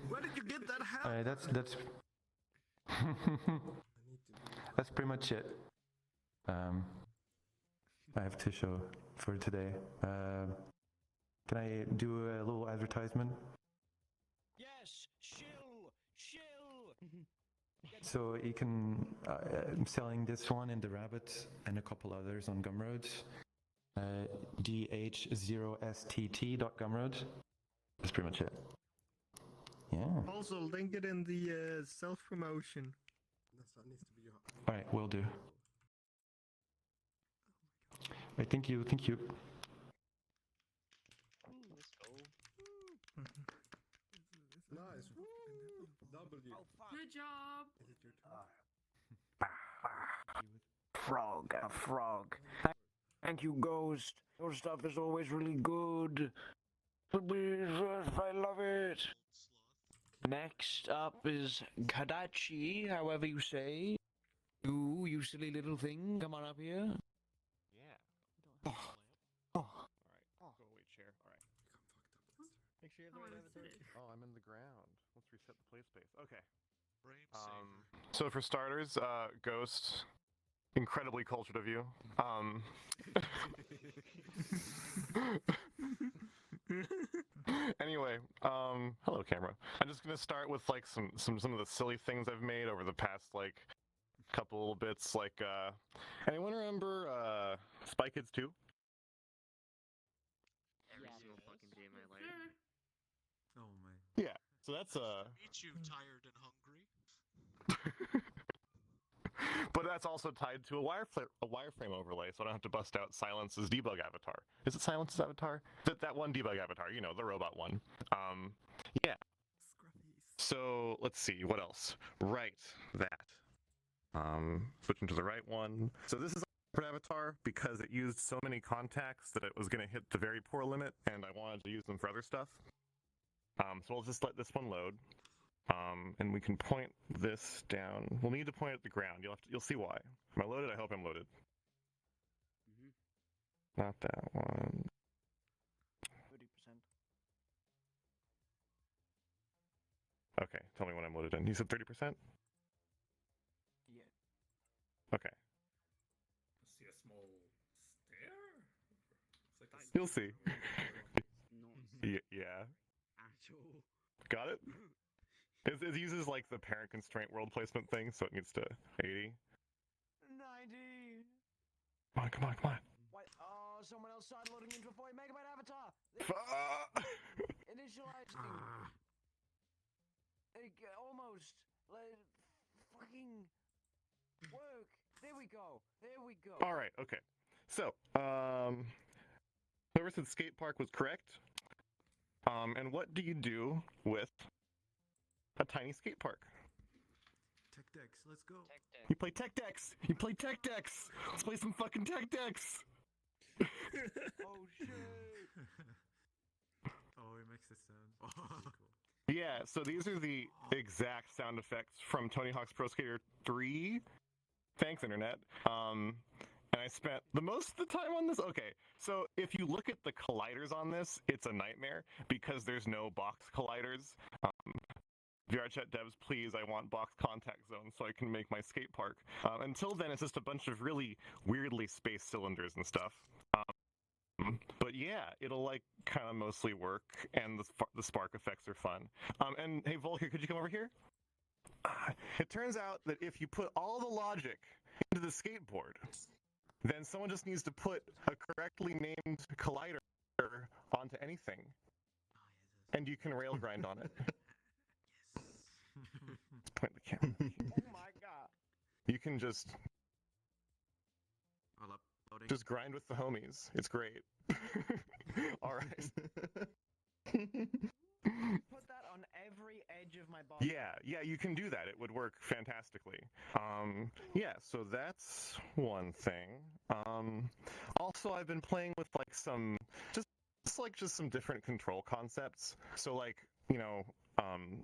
Where did you get that hat? Alright, that's that's pretty much it. I have to show for today. Can I do a little advertisement? Yes, shill. So you can, I'm selling this one in the Rabbit and a couple others on Gumroad. DH0STT.gumroad. That's pretty much it. Yeah. Also, link it in the self-promotion. Alright, will do. Right, thank you. Let's go. Nice. W. Good job. Frog. Thank you, Ghost. Your stuff is always really good. I love it. Next up is Kadachi, however you say. You silly little thing, come on up here. Yeah. Alright, go away, chair. Alright. Make sure you have the right avatar. Oh, I'm in the ground. Let's reset the play space. Okay. So for starters, Ghost, incredibly cultured of you. Anyway, hello camera. I'm just gonna start with like some of the silly things I've made over the past like couple little bits. Like, anyone remember Spy Kids 2? Every single fucking day of my life. Oh my. Yeah. So that's Meet you tired and hungry. But that's also tied to a wireframe overlay, so I don't have to bust out Silence's debug avatar. Is it Silence's avatar? That one debug avatar, you know, the robot one. Yeah. So let's see, what else? Right, that. Switching to the right one. So this is a separate avatar because it used so many contacts that it was going to hit the very poor limit, and I wanted to use them for other stuff. So we'll just let this one load. And we can point this down. We'll need to point at the ground. You'll see why. Am I loaded? I hope I'm loaded. Not that one. 30%. Okay, tell me when I'm loaded in. You said 30%? Yeah. Okay. See a small stair? It's like You'll see. Yeah. Actual. Got it? It uses like the parent constraint world placement thing, so it needs to 80. 90. Come on. Wait, oh, someone else started loading into a 40 megabyte avatar. Initializing. Almost. Like, fucking work. There we go. All right. Okay. So, whoever said skate park was correct. And what do you do with a tiny skate park? Tech decks, let's go. You play tech decks. Let's play some fucking tech decks. Oh shit. Oh, it makes this sound. Oh, cool. Yeah, so these are the exact sound effects from Tony Hawk's Pro Skater 3. Thanks, Internet. And I spent the most of the time on this. Okay, so if you look at the colliders on this, it's a nightmare because there's no box colliders. VRChat devs, please, I want box contact zones so I can make my skate park. Until then, it's just a bunch of really weirdly spaced cylinders and stuff. But yeah, it'll like kind of mostly work, and the spark effects are fun. And hey, Volker, could you come over here? It turns out that if you put all the logic into the skateboard, then someone just needs to put a correctly named collider onto anything, and you can rail grind on it. Let's point the camera. Oh my god. can just grind with the homies. It's great. All right. Put that on every edge of my body. Yeah, you can do that. It would work fantastically. Yeah, so that's one thing. Also, I've been playing with like some just some different control concepts. So like, you know,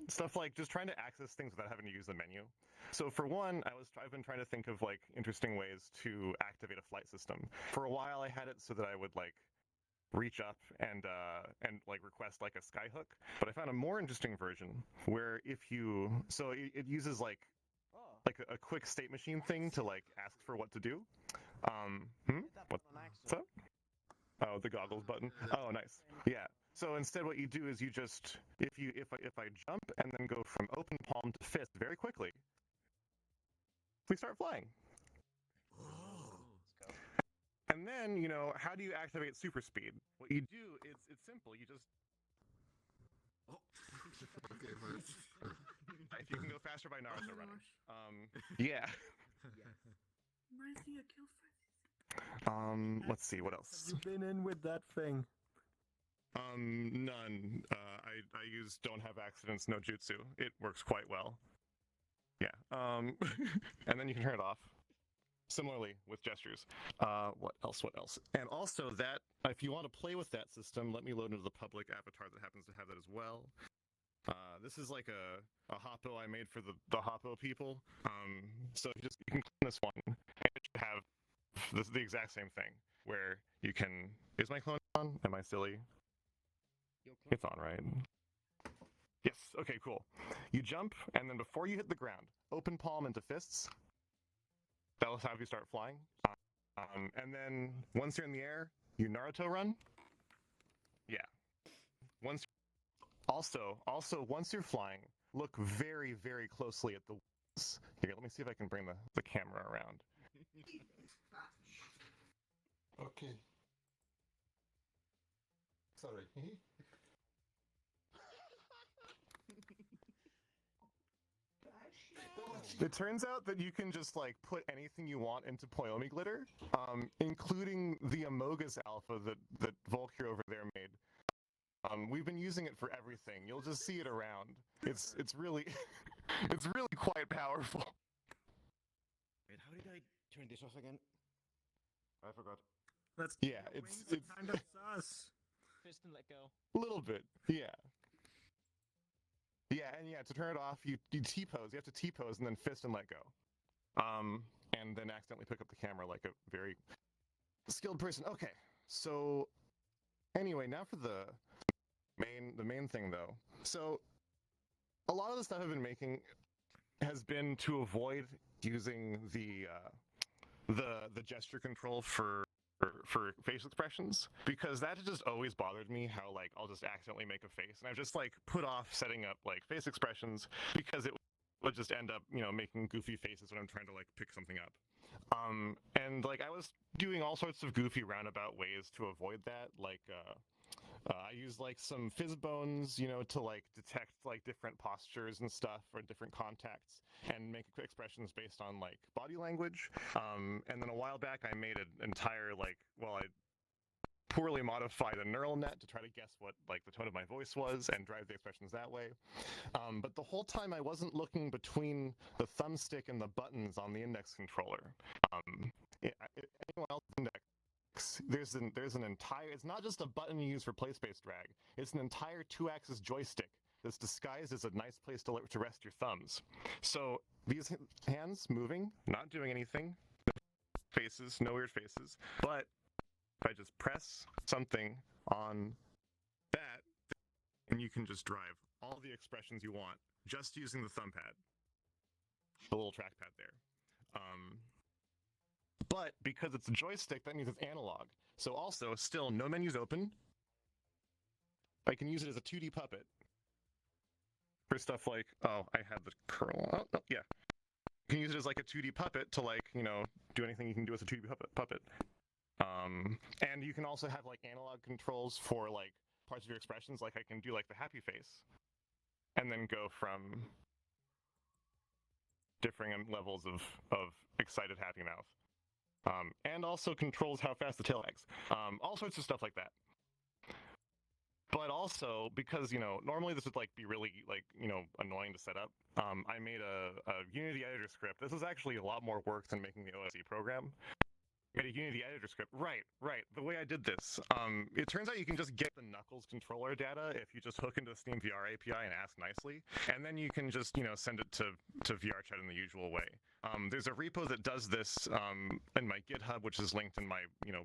stuff like just trying to access things without having to use the menu. So for one, I've been trying to think of like interesting ways to activate a flight system. For a while, I had it so that I would like reach up and like request like a skyhook, but I found a more interesting version where it uses like a quick state machine thing to like ask for what to do. What's up? Oh, the goggles button. Oh, nice. Yeah. So instead, what you do is you just if I jump and then go from open palm to fist very quickly, we start flying. And then, you know, how do you activate super speed? What you do is it's simple. You just Okay, first. if you can go faster by Naruto running. Yeah. Let's see what else. Have you been in with that thing? None. I use don't have accidents, no jutsu. It works quite well. Yeah. And then you can turn it off. Similarly with gestures. What else? And also that, if you want to play with that system, let me load into the public avatar that happens to have that as well. This is like a hoppo I made for the hoppo people. So you can clone this one, and it should have the exact same thing, where you can... Is my clone on? Am I silly? It's on, right? Yes, okay, cool. You jump, and then before you hit the ground, open palm into fists. That'll have you start flying. And then once you're in the air, you Naruto run. Yeah. Also, once you're flying, look very, very closely at the wings. Here, let me see if I can bring the camera around. Okay. Sorry. It turns out that you can just like put anything you want into Poyomi glitter, including the Amogus alpha that Volker over there made. We've been using it for everything. You'll just see it around. It's really it's really quite powerful. Wait, how did I turn this off again? I forgot. It's kind of sus. Fist and let go. A little bit, yeah. Yeah, and yeah, to turn it off, you T-pose. You have to T-pose and then fist and let go. And then accidentally pick up the camera like a very skilled person. Okay, so anyway, now for the main thing though. So a lot of the stuff I've been making has been to avoid using the gesture control for facial expressions, because that has just always bothered me, how like I'll just accidentally make a face, and I've just like put off setting up like face expressions because it would just end up, you know, making goofy faces when I'm trying to like pick something up. And like I was doing all sorts of goofy roundabout ways to avoid that, like I use like some fizz bones, you know, to like detect like different postures and stuff or different contacts and make expressions based on like body language. And then a while back I made an entire I poorly modified a neural net to try to guess what like the tone of my voice was and drive the expressions that way. But the whole time I wasn't looking between the thumbstick and the buttons on the index controller. Anyone else index? There's an entire, it's not just a button you use for play space drag, it's an entire 2-axis joystick that's disguised as a nice place to rest your thumbs. So these hands moving, not doing anything, faces, no weird faces, but if I just press something on that, and you can just drive all the expressions you want just using the thumb pad, the little trackpad there. But because it's a joystick, that means it's analog. So also, still, no menus open. I can use it as a 2D puppet for stuff like, oh, I had the curl. Oh, no, yeah. You can use it as like a 2D puppet to like, you know, do anything you can do as a 2D puppet. And you can also have like analog controls for like parts of your expressions. Like I can do like the happy face, and then go from differing levels of excited happy mouth. And also controls how fast the tail wags. All sorts of stuff like that. But also, because, normally this would be really annoying to set up, I made a Unity editor script. This is actually a lot more work than making the OSE program. Made a Unity editor script. Right. The way I did this, it turns out you can just get the Knuckles controller data if you just hook into the Steam VR API and ask nicely, and then you can just send it to VRChat in the usual way. There's a repo that does this in my GitHub, which is linked in my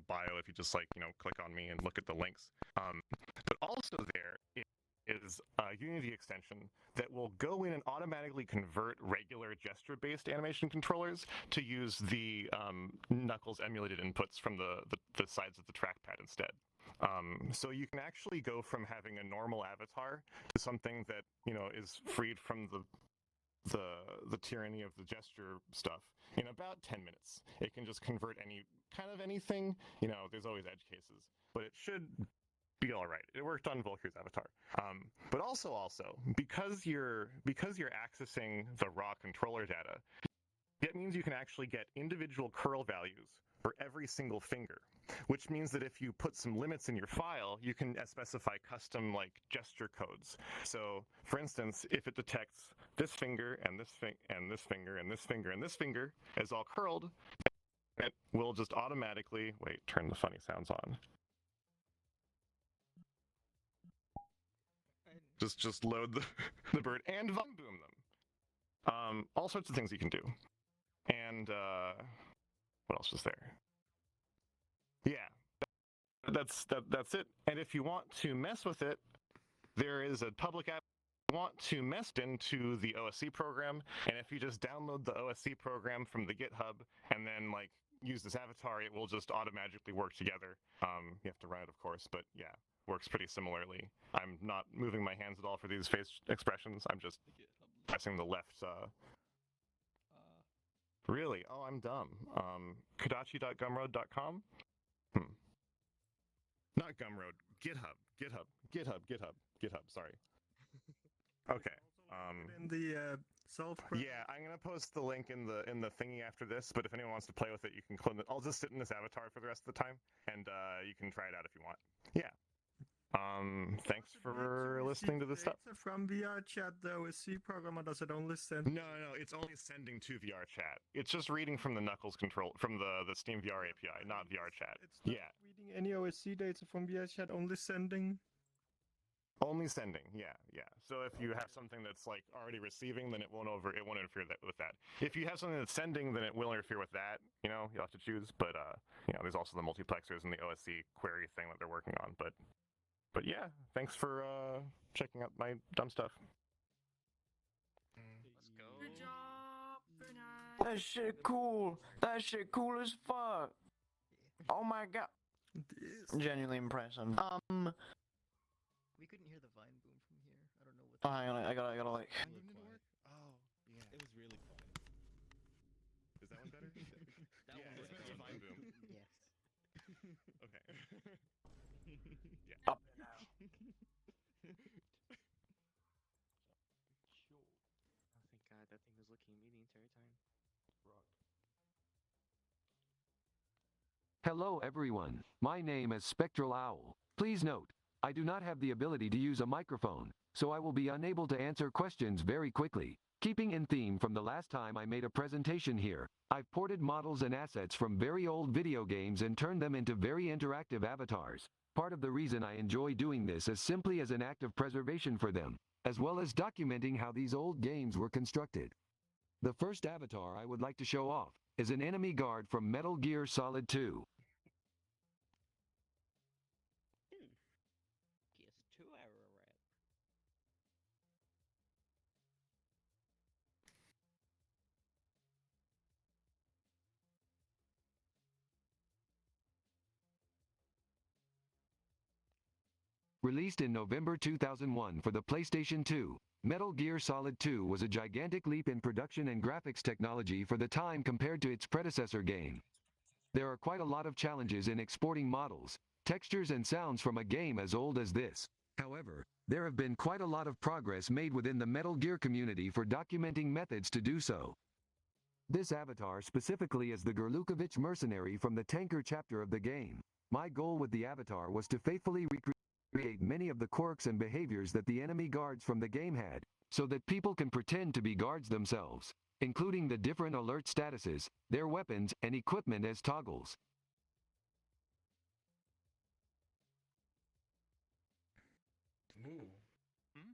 bio if you just click on me and look at the links. But also there is a Unity extension that will go in and automatically convert regular gesture-based animation controllers to use the Knuckles emulated inputs from the sides of the trackpad instead. So you can actually go from having a normal avatar to something that is freed from the tyranny of the gesture stuff in about 10 minutes. It can just convert anything. There's always edge cases, but it should be all right. It worked on Volker's avatar. But also, because you're accessing the raw controller data, that means you can actually get individual curl values for every single finger, which means that if you put some limits in your file, you can specify custom gesture codes. So, for instance, if it detects this finger and this and this finger and this finger and this finger as all curled, it will just automatically turn the funny sounds on. Just load the bird and volume boom them. All sorts of things you can do. And what else was there? Yeah, that's it. And if you want to mess with it, there is a public app you want to mess into the OSC program, and if you just download the OSC program from the GitHub and then use this avatar, it will just automatically work together. You have to run it, of course, but yeah, works pretty similarly. I'm not moving my hands at all for these face expressions. I'm just pressing the left. Really? Oh, I'm dumb. Kodachi.gumroad.com? Not Gumroad. GitHub. Sorry. Okay. In the self. Yeah, I'm gonna post the link in the thingy after this. But if anyone wants to play with it, you can click it. I'll just sit in this avatar for the rest of the time, and you can try it out if you want. Yeah. Thanks for listening to this stuff. From VRChat, the OSC program, or does it only send? No, it's only sending to VRChat. It's just reading from the Knuckles control from the Steam VR API, not VRChat. It's not reading any OSC data from VRChat, only sending. Only sending, yeah. So if you have something that's already receiving, then it won't interfere with that. If you have something that's sending, then it will interfere with that. You'll have to choose. But there's also the multiplexers and the OSC query thing that they're working on. But yeah, thanks for checking out my dumb stuff. Let's go. Good job, Bernard. That shit cool. That shit cool as fuck. Oh my god. Genuinely impressive. We couldn't hear the vine boom from here. I don't know what. Oh, hang on, I gotta Oh, yeah. It was really quiet. Is that one better? That yeah, one was it's a vine boom. Yes. Okay. Yeah. Up now. Oh, thank God, that thing was looking at me the entire time. Hello everyone, my name is Spectral Owl. Please note, I do not have the ability to use a microphone, so I will be unable to answer questions very quickly. Keeping in theme from the last time I made a presentation here, I've ported models and assets from very old video games and turned them into very interactive avatars. Part of the reason I enjoy doing this is simply as an act of preservation for them, as well as documenting how these old games were constructed. The first avatar I would like to show off is an enemy guard from Metal Gear Solid 2. PS2 era rap. Released in November 2001 for the PlayStation 2, Metal Gear Solid 2 was a gigantic leap in production and graphics technology for the time compared to its predecessor game. There are quite a lot of challenges in exporting models, textures and sounds from a game as old as this. However, there have been quite a lot of progress made within the Metal Gear community for documenting methods to do so. this avatar specifically as the Gerlukovich mercenary from the tanker chapter of the game. My goal with the avatar was to faithfully recreate many of the quirks and behaviors that the enemy guards from the game had, so that people can pretend to be guards themselves, including the different alert statuses, their weapons, and equipment as toggles. Ooh. Hmm?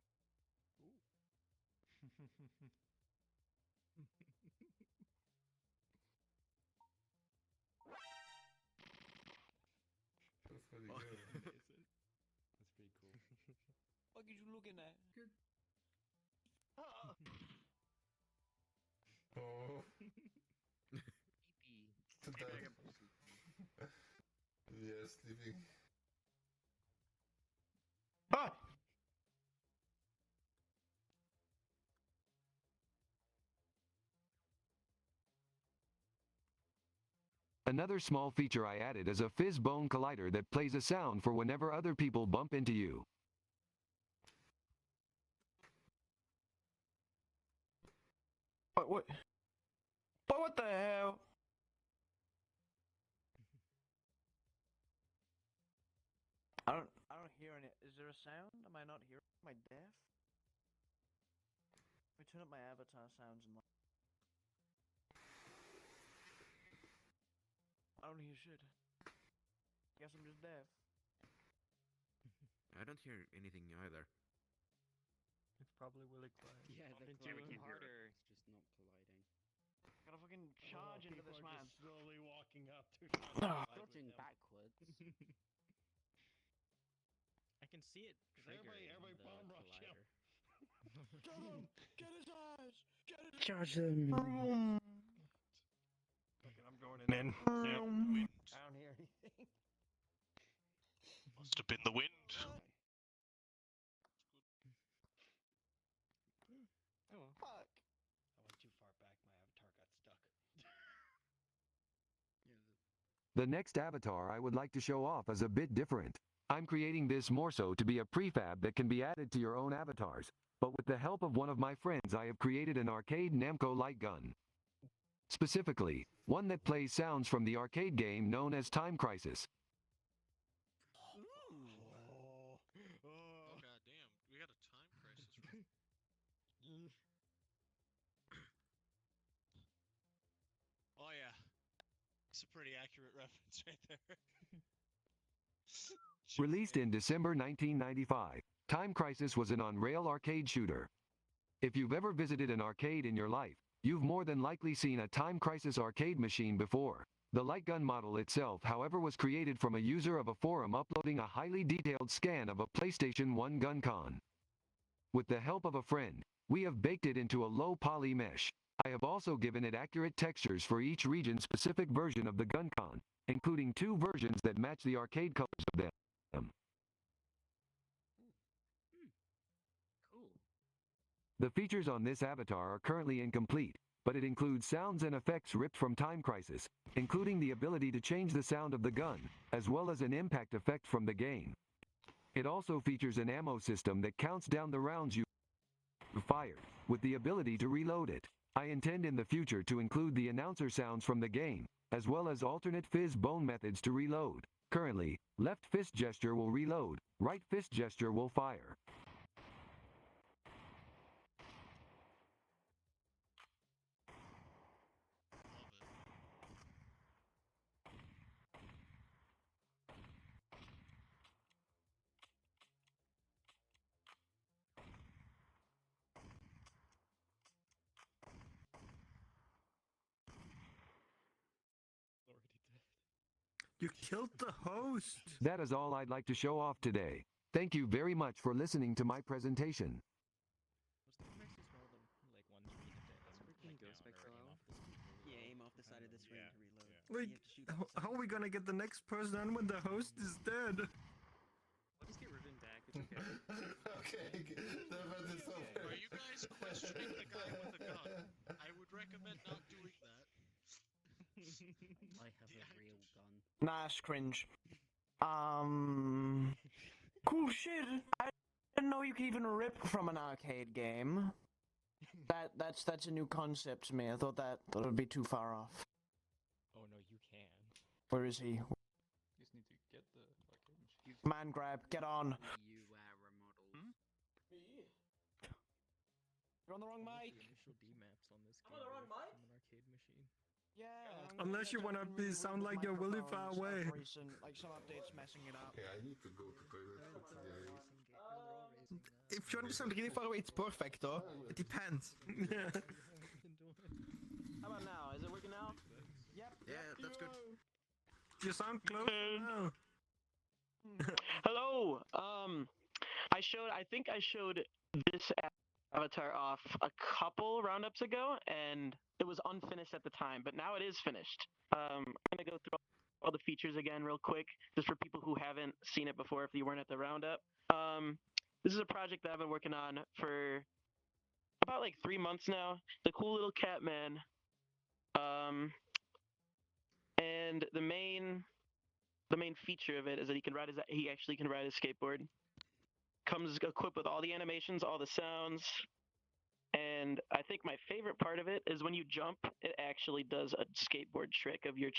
That's pretty good. That's pretty cool. What are you looking at? Good. Oh. Yeah, sleeping. Ah! Another small feature I added is a fizz bone collider that plays a sound for whenever other people bump into you. What? What the hell? I don't hear any. Is there a sound? Am I not hearing? Am I deaf? Let me turn up my avatar sounds and like. I don't hear shit. Guess I'm just deaf. I don't hear anything either. It's probably Willy collide. Yeah, they're colliding harder. It's just not colliding. Gotta fucking charge into this man. Slowly walking up to. Dodging backwards. I can see it. Everybody bomb rush him. Get him! Get his eyes! Get his Charge them. Fucking, I'm going in. Yeah, wind. I don't hear anything. Must have been the wind. Oh, fuck. I went too far back. My avatar got stuck. The next avatar I would like to show off is a bit different. I'm creating this more so to be a prefab that can be added to your own avatars, but with the help of one of my friends I have created an arcade Namco light gun. Specifically, one that plays sounds from the arcade game known as Time Crisis. Oh god damn, we got a time crisis. Oh yeah, it's a pretty accurate reference right there. Released in December 1995, Time Crisis was an on-rail arcade shooter. If you've ever visited an arcade in your life, you've more than likely seen a Time Crisis arcade machine before. The light gun model itself, however, was created from a user of a forum uploading a highly detailed scan of a PlayStation 1 gun con. With the help of a friend, we have baked it into a low poly mesh. I have also given it accurate textures for each region-specific version of the gun con, including 2 versions that match the arcade colors of them. Cool. The features on this avatar are currently incomplete, but it includes sounds and effects ripped from Time Crisis, including the ability to change the sound of the gun, as well as an impact effect from the game. It also features an ammo system that counts down the rounds you fired, with the ability to reload it. I intend in the future to include the announcer sounds from the game, as well as alternate fizz bone methods to reload. Currently, left fist gesture will reload, right fist gesture will fire. You killed the host! That is all I'd like to show off today. Thank you very much for listening to my presentation. Yeah, aim off the side of the screen to reload. Wait, how are we gonna get the next person on when the host is dead? I'll just get Riven back, it's okay. Okay, the event is over. Are you guys questioning the guy with a gun? I would recommend not doing that. I have a real gun. Nice cringe. Cool shit. I didn't know you could even rip from an arcade game. That's a new concept to me. I thought that would be too far off. Oh no, you can. Where is he? You just need to get the fucking. Man grab, get on. You're on the wrong mic. Initial D maps on this I'm game. on the wrong mic? From an arcade machine. Yeah. Unless you want to sound like you're really far away. Like some updates messing it up. Okay, I need to go to toilet for today. If you want to sound really far away, it's perfect though. It depends. How about now? Is it working now? Yep. Yeah, that's good. You sound close now. Hello. I think I showed this avatar off a couple roundups ago, and it was unfinished at the time, but now it is finished. I'm gonna go through all the features again real quick, just for people who haven't seen it before if you weren't at the roundup. This is a project that I've been working on for about like 3 months now. The cool little cat man. And the main feature of it is that he actually can ride his skateboard. Comes equipped with all the animations, all the sounds, and I think my favorite part of it is when you jump, it actually does a skateboard trick of your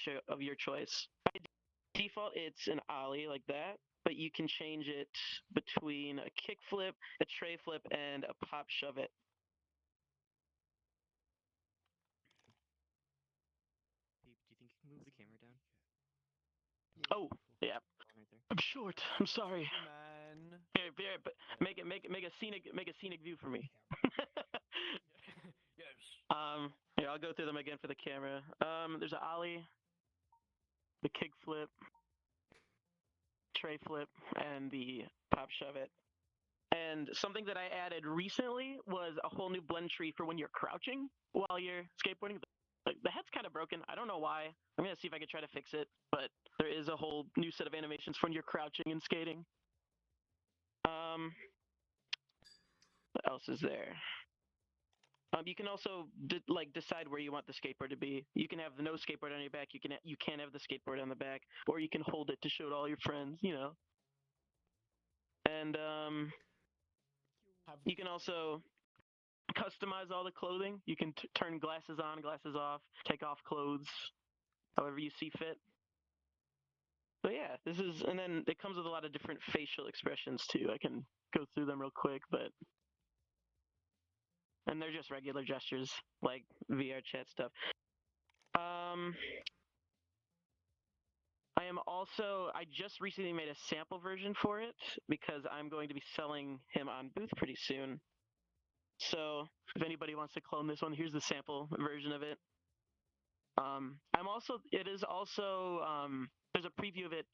choice. By default, it's an ollie like that, but you can change it between a kick flip, a tray flip, and a pop shove it. Do you think you can move the camera down? Oh, yeah. I'm short. I'm sorry. Man. Here, but make a scenic view for me. Yes. Here, I'll go through them again for the camera. There's an ollie, the kick flip, tray flip, and the pop shove it. And something that I added recently was a whole new blend tree for when you're crouching while you're skateboarding. Like, the head's kind of broken. I don't know why. I'm gonna see if I can try to fix it. But there is a whole new set of animations for when you're crouching and skating. What else is there? You can also decide where you want the skateboard to be. You can have no skateboard on your back. You can have the skateboard on the back, or you can hold it to show to all your friends. You know. And you can also customize all the clothing. You can turn glasses on, glasses off, take off clothes, however you see fit. So yeah, and then it comes with a lot of different facial expressions too. I can go through them real quick, and they're just regular gestures, like VR chat stuff. I just recently made a sample version for it, because I'm going to be selling him on Booth pretty soon. So if anybody wants to clone this one, here's the sample version of it. There's a preview of it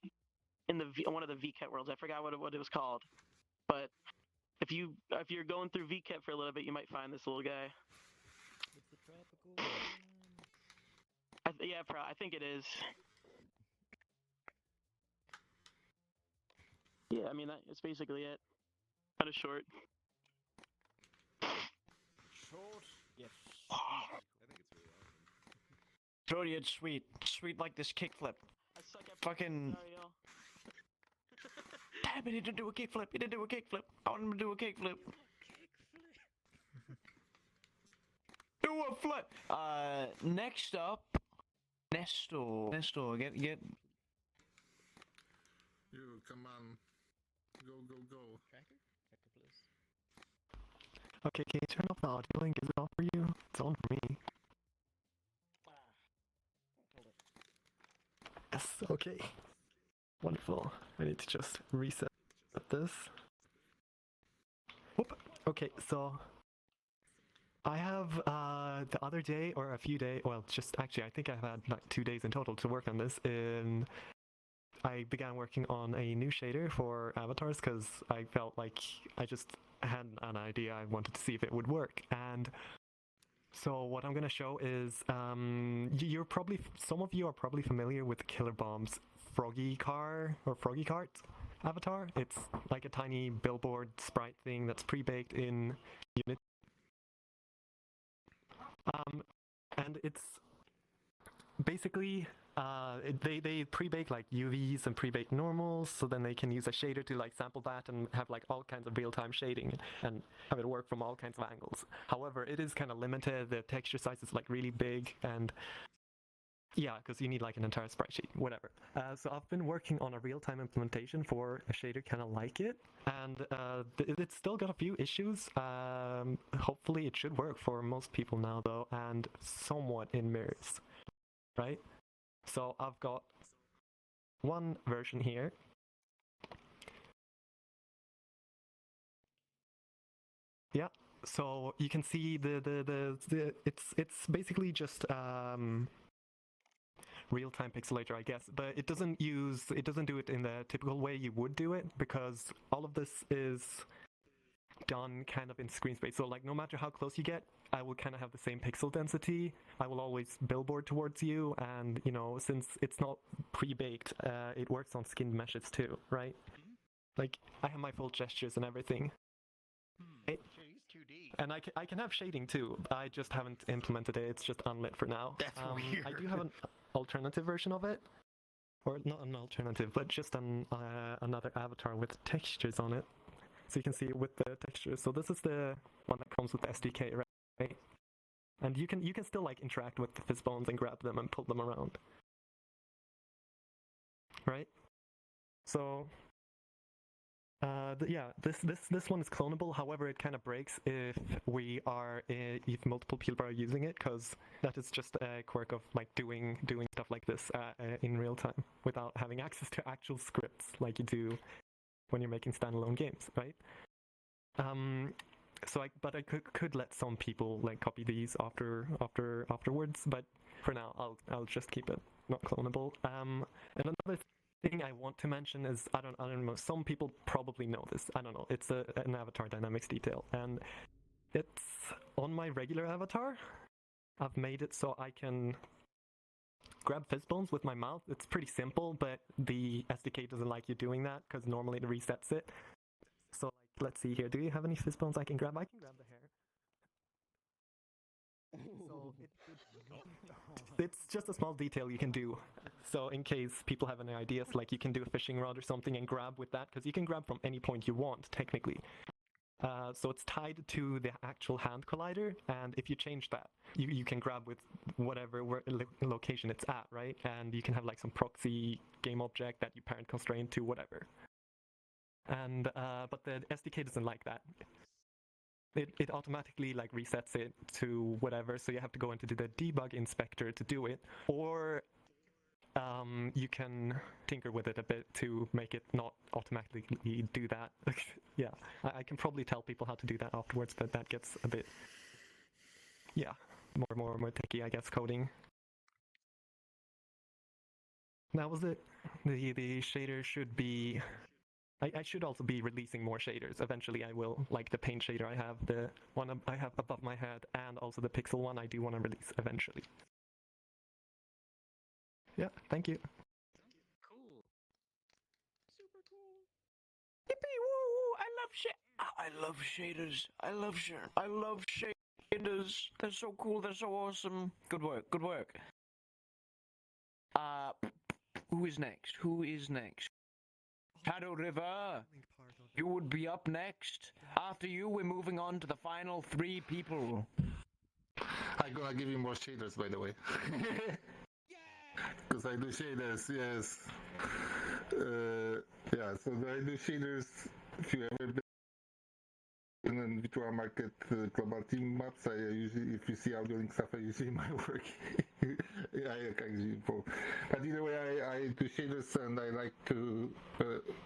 in one of the Vket worlds. I forgot what it was called, but if you're going through Vket for a little bit, you might find this little guy. It's the tropical one. I think it is. Yeah, I mean that's basically it. Kind of short. Short. Yes. I think it's really awesome. Jody, it's sweet. Sweet like this kickflip. I suck at Fucking. Sorry, y'all. Damn it, he didn't do a kickflip. He didn't do a kickflip. I want him to do a kickflip. Do a flip. Next up, Nestor. Nestor, get. You, come on. Go. Tracker, please. Okay, can you turn off the audio link? Is it on for you? It's on for me. Yes, okay. Wonderful. I need to just reset this. Whoop. Okay, so I have the other day, or a few days, well, just actually, I think I've had like 2 days in total to work on this. I began working on a new shader for avatars because I felt like I just had an idea. I wanted to see if it would work. And so what I'm going to show is, some of you are probably familiar with Killer Bomb's Froggy Car or Froggy Cart avatar. It's like a tiny billboard sprite thing that's pre-baked in Unity. And it's basically they pre-bake like UVs and pre-bake normals, so then they can use a shader to like sample that and have like all kinds of real-time shading and have it work from all kinds of angles. However, it is kind of limited. The texture size is like really big, and yeah, because you need like an entire sprite sheet, whatever. So I've been working on a real-time implementation for a shader kind of like it, and it's still got a few issues. Hopefully it should work for most people now though, and somewhat in mirrors, right? So I've got one version here. Yeah, so you can see it's basically just real-time pixelator, I guess, but it doesn't do it in the typical way you would do it, because all of this is done kind of in screen space. So like no matter how close you get, I will kind of have the same pixel density. I will always billboard towards you, and you know, since it's not pre-baked, it works on skinned meshes too, right? Like I have my full gestures and everything. And I can have shading too. I just haven't implemented it. It's just unlit for now. That's weird. I do have an alternative version of it, or not an alternative, but just another avatar with textures on it. So you can see it with the textures. So this is the one that comes with the SDK, right? And you can still like interact with the fizzbones and grab them and pull them around, right? So yeah, this one is clonable. However, it kind of breaks if multiple people are using it, because that is just a quirk of like doing stuff like this in real time without having access to actual scripts like you do when you're making standalone games, right? But I could let some people like copy these afterwards, but for now I'll just keep it not clonable. And another thing I want to mention is I don't know, some people probably know this. I don't know. It's an avatar dynamics detail, and it's on my regular avatar. I've made it so I can grab fizzbones with my mouth. It's pretty simple, but the SDK doesn't like you doing that because normally it resets it. So like, let's see here. Do you have any fizzbones I can grab? I can grab the hair. So it's just a small detail you can do. So in case people have any ideas, like you can do a fishing rod or something and grab with that, because you can grab from any point you want, technically. So it's tied to the actual hand collider, and if you change that, you can grab with whatever location it's at, right? And you can have like some proxy game object that you parent constrain to whatever. And but the SDK doesn't like that. It automatically like resets it to whatever, so you have to go into the debug inspector to do it, or you can tinker with it a bit to make it not automatically do that. Yeah, I can probably tell people how to do that afterwards, but that gets a bit, yeah, more techie, I guess, coding. That was it. The shader should be... I should also be releasing more shaders. Eventually I will, like the paint shader I have, the one I have above my head, and also the pixel one I do want to release eventually. Yeah, thank you. Cool. Super cool. Yippee woo! I love shaders. I love shaders. They're so cool. They're so awesome. Good work. Good work. Who is next? Shadow River, you would be up next. After you, we're moving on to the final 3 people. I'm gonna give you more shaders, by the way. Because I do shaders, yes. Yeah, so I do shaders. If you ever been in the virtual market global team maps, I usually, if you see audio link stuff, I usually my work. I can usually pull. But either way, I do shaders, and I like to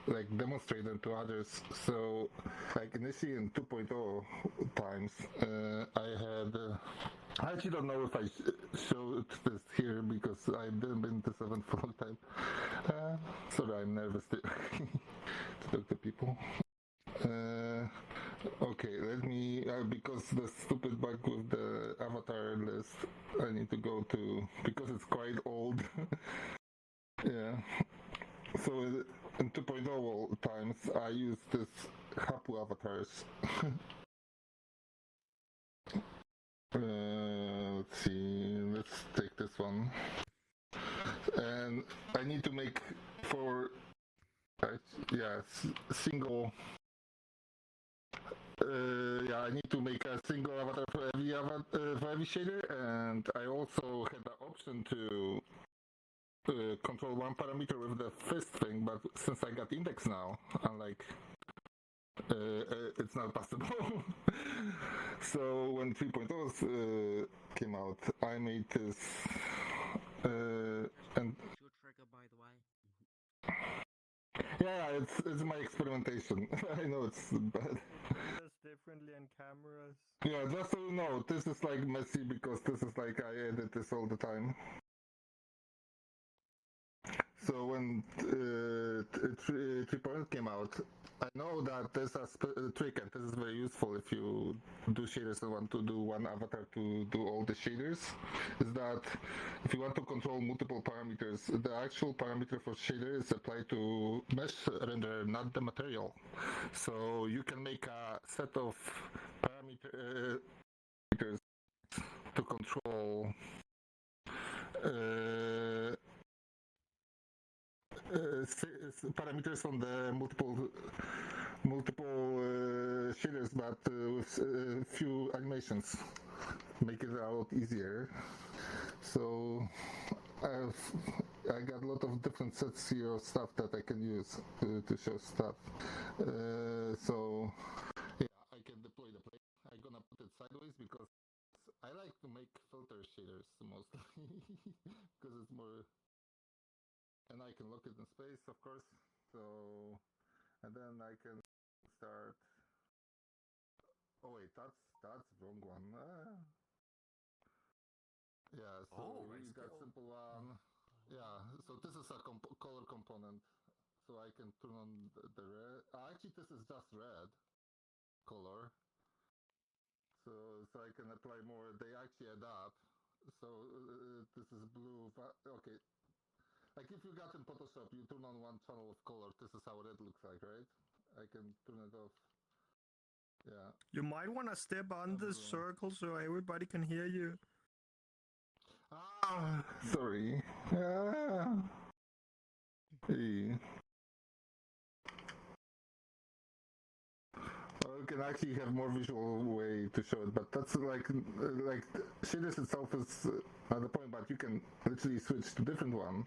like demonstrate them to others. So, like initially in 2.0 times, I had. I actually don't know if I showed this here because I didn't been to 7 for a long time. Sorry, I'm nervous to talk to people. Okay, let me, because the stupid bug with the avatar list, I need to go to, because it's quite old. Yeah. So in 2.0 times, I use this Hapu avatars. Let's see, let's take this one. then I need to make for single. I need to make a single avatar for every shader, and I also had the option to control one parameter with the fist thing, but since I got index now, I'm like, it's not possible. So when 3.0 came out, I made this, and yeah, it's my experimentation. I know it's bad. Differently on cameras. Yeah, just so you know, this is like messy because this is like I edit this all the time. So when 3.0 came out, I know that there's a trick, and this is very useful if you do shaders and want to do one avatar to do all the shaders, is that if you want to control multiple parameters, the actual parameter for shader is applied to mesh render, not the material. So you can make a set of parameters to control parameters on the multiple shaders, but with few animations, make it a lot easier. So I got a lot of different sets here of stuff that I can use to show stuff. So yeah, I can deploy the plane. I'm gonna put it sideways because I like to make filter shaders mostly because it's more. And I can look it in space, of course. So, and then I can start. Oh wait, that's wrong one. Yeah, so we got simple one. Yeah, so this is a color component. So I can turn on the red. Actually, this is just red color. So I can apply more. They actually add up. So this is blue. Okay. Like if you got in Photoshop, you turn on one channel of color, this is how red looks like, right? I can turn it off. Yeah. You might want to step on the circle so everybody can hear you. Sorry. Hey. Well, you can actually have more visual way to show it, but that's like shaders itself is not the point, but you can literally switch to different one.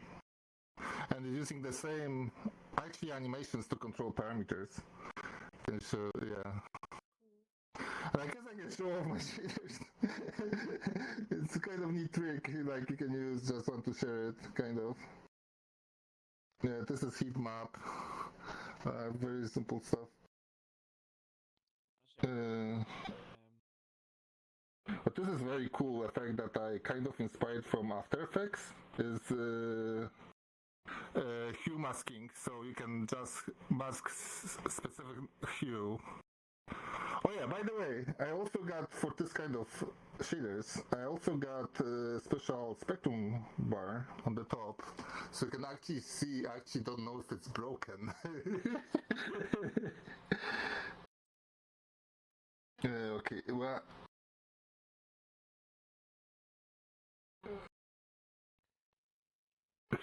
And using the same actually animations to control parameters. And so yeah. And I guess I can show off my shaders. It's a kind of neat trick, like you can use just want to share it, kind of. Yeah, this is heat map. Very simple stuff. But this is very cool effect that I kind of inspired from After Effects is hue masking, so you can just mask specific hue. Oh yeah, by the way, I also got, for this kind of shaders, I also got a special spectrum bar on the top, so you can actually see, I actually don't know if it's broken. Okay, well...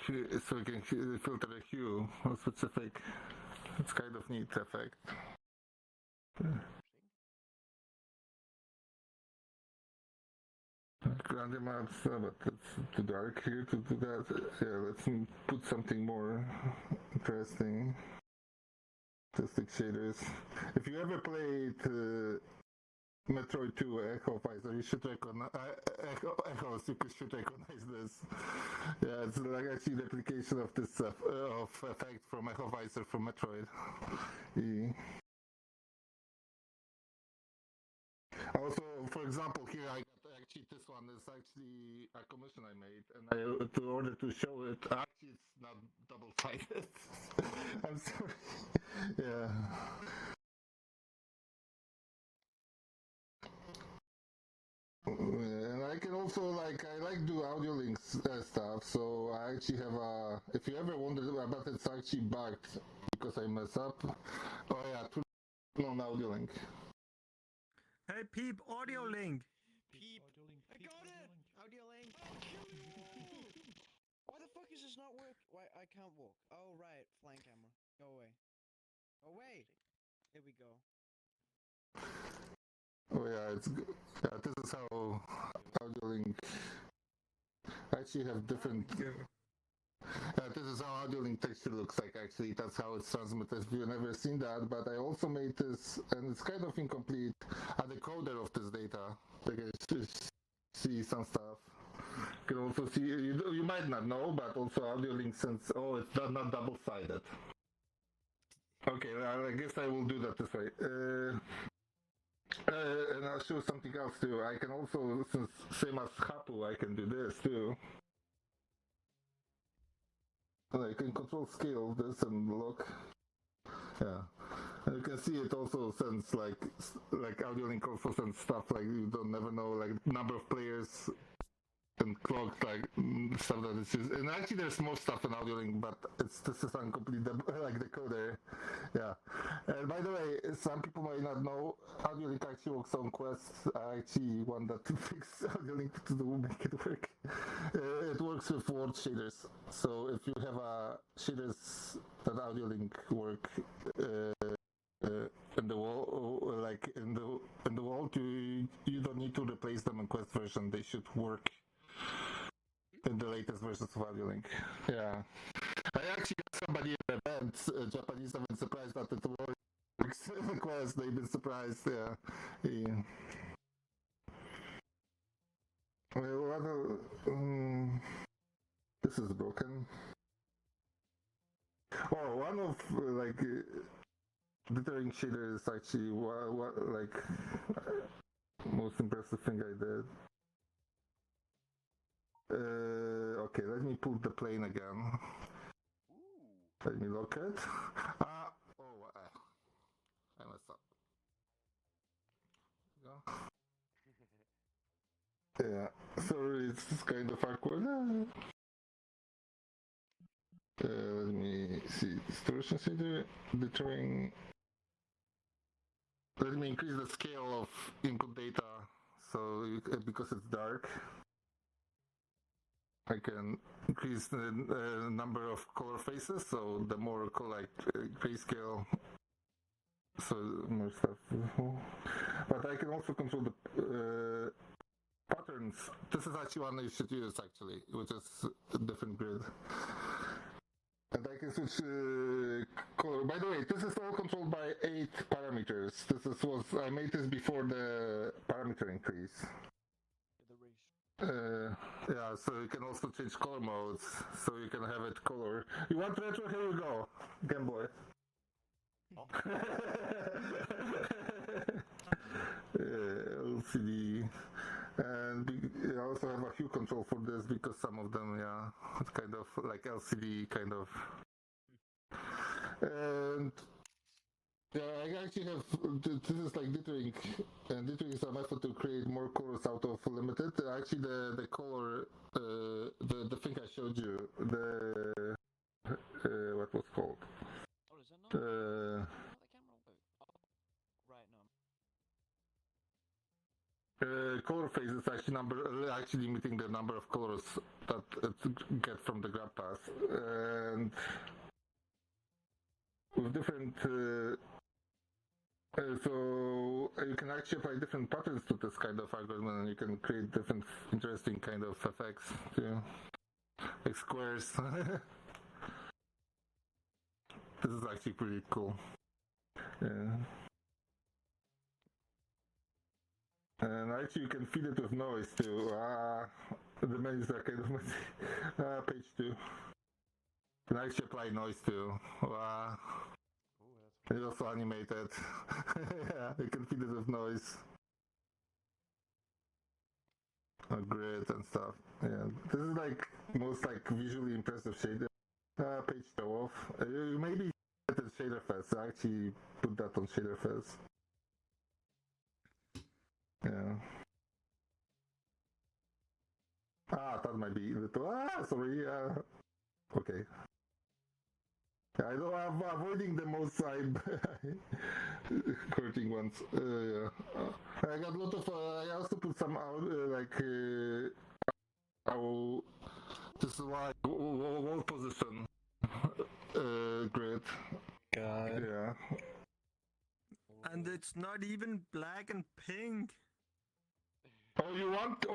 So you can filter the hue or specific. It's kind of neat effect. Ground maps, but it's too dark here to do that. Yeah, let's put something more interesting. Artistic shaders. If you ever played Metroid 2 Echo Visor, you should recognize Echoes. You should recognize this. Yeah, it's like actually replication of this of effect from Echo Visor from Metroid. Also, for example, here I got actually this one is actually a commission I made, and in order to show it, actually it's not double-sided. I'm sorry. Yeah. And I can also I like do audio links stuff, so I actually have a, if you ever wondered about it's actually bugged because I mess up. Oh yeah, turn on audio link. Hey Peep, audio link. Peep. I got it. Audio link. Why the fuck is this not working? can't walk. Oh, right. Flying camera. Go away. Go away! Here we go. Oh yeah, it's good. Yeah, this is how audio link. I actually have different. This is how audio link texture looks like. Actually, that's how it's transmitted. If you've never seen that, but I also made this, and it's kind of incomplete. A decoder of this data. Like I see some stuff. You can also see. You might not know, but also audio link since it's not double-sided. Okay, I guess I will do that this way. And I'll show something else too. I can also, since same as Hapu, I can do this too. I can control scale this and look. Yeah. And you can see it also sends like audio link also sends stuff like you don't never know like number of players and clock like stuff that is used. And actually there's more stuff in audio link, but this is incomplete like decoder. Yeah. And by the way, some people might not know audio link actually works on Quest. I actually want that to fix audio link to make it work. It works with word shaders. So if you have shaders that audio link work in the wall, like in the wall, you don't need to replace them in Quest version. They should work in the latest versions of audio link. Yeah. I actually got somebody at the event, Japanese have been surprised that it works in Quest. They've been surprised. Yeah. Well, this is broken. Oh, one of like dithering shader is actually what like most impressive thing I did. Okay, let me pull the plane again. Let me look it. I messed up. Yeah, sorry, it's kind of awkward. Let me see. Distortion shader, deterring. Let me increase the scale of input data, so because it's dark. I can increase the number of color faces, so the more like grayscale, so more stuff. But I can also control the patterns. This is actually one you should use actually, which is a different grid. And I can switch color. By the way, this is all controlled by 8 parameters. I made this before the parameter increase. Yeah, so you can also change color modes, so you can have it color. You want retro? Here you go, Game Boy. LCD, and you also have a hue control for this because some of them, yeah, it's kind of like LCD kind of. And yeah, I actually have, this is like dithering, and dithering is a method to create more colors out of limited. Actually, the color, the thing I showed you, what was called? Color phase is actually limiting the number of colors that it get from the grab path, and with different. So you can actually apply different patterns to this kind of algorithm, and you can create different interesting kind of effects too, like squares. This is actually pretty cool. Yeah. And actually you can feed it with noise too. The menus are kind of messy. Page 2. You can actually apply noise too. It's also animated. Yeah, you can feed it with noise. A grid and stuff. Yeah, this is like most like visually impressive shader. Page show off. Maybe get it shader fest. I actually put that on shader fest. Yeah. That might be little. Sorry. Okay. Yeah, I know I'm avoiding the most side hurting ones. Yeah. I got a lot of. I also put some out this is why wall position grid. God. Yeah. And it's not even black and pink. Oh, you want?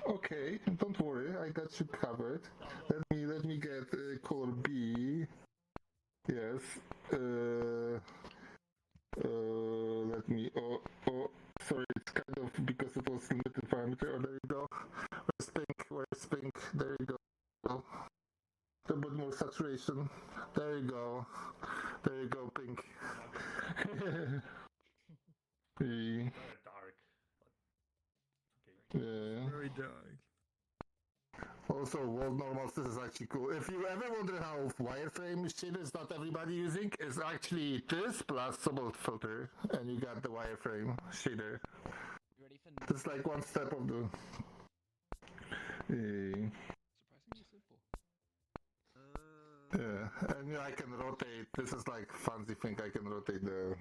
Okay. Don't worry, I got you covered. Let me get color B. Yes. Let me. Oh. Sorry, it's kind of because it was limited parameter. Oh, there you go. Where's pink? There you go. A little bit more saturation. There you go, pink. Yeah. Yeah. Very dark. Also, world normals, this is actually cool. If you ever wonder how wireframe shaders not everybody using, it's actually this plus subtle filter, and you got the wireframe shader. It's like one step of the. Surprisingly simple. Yeah, and I can rotate. This is like fancy thing. I can rotate the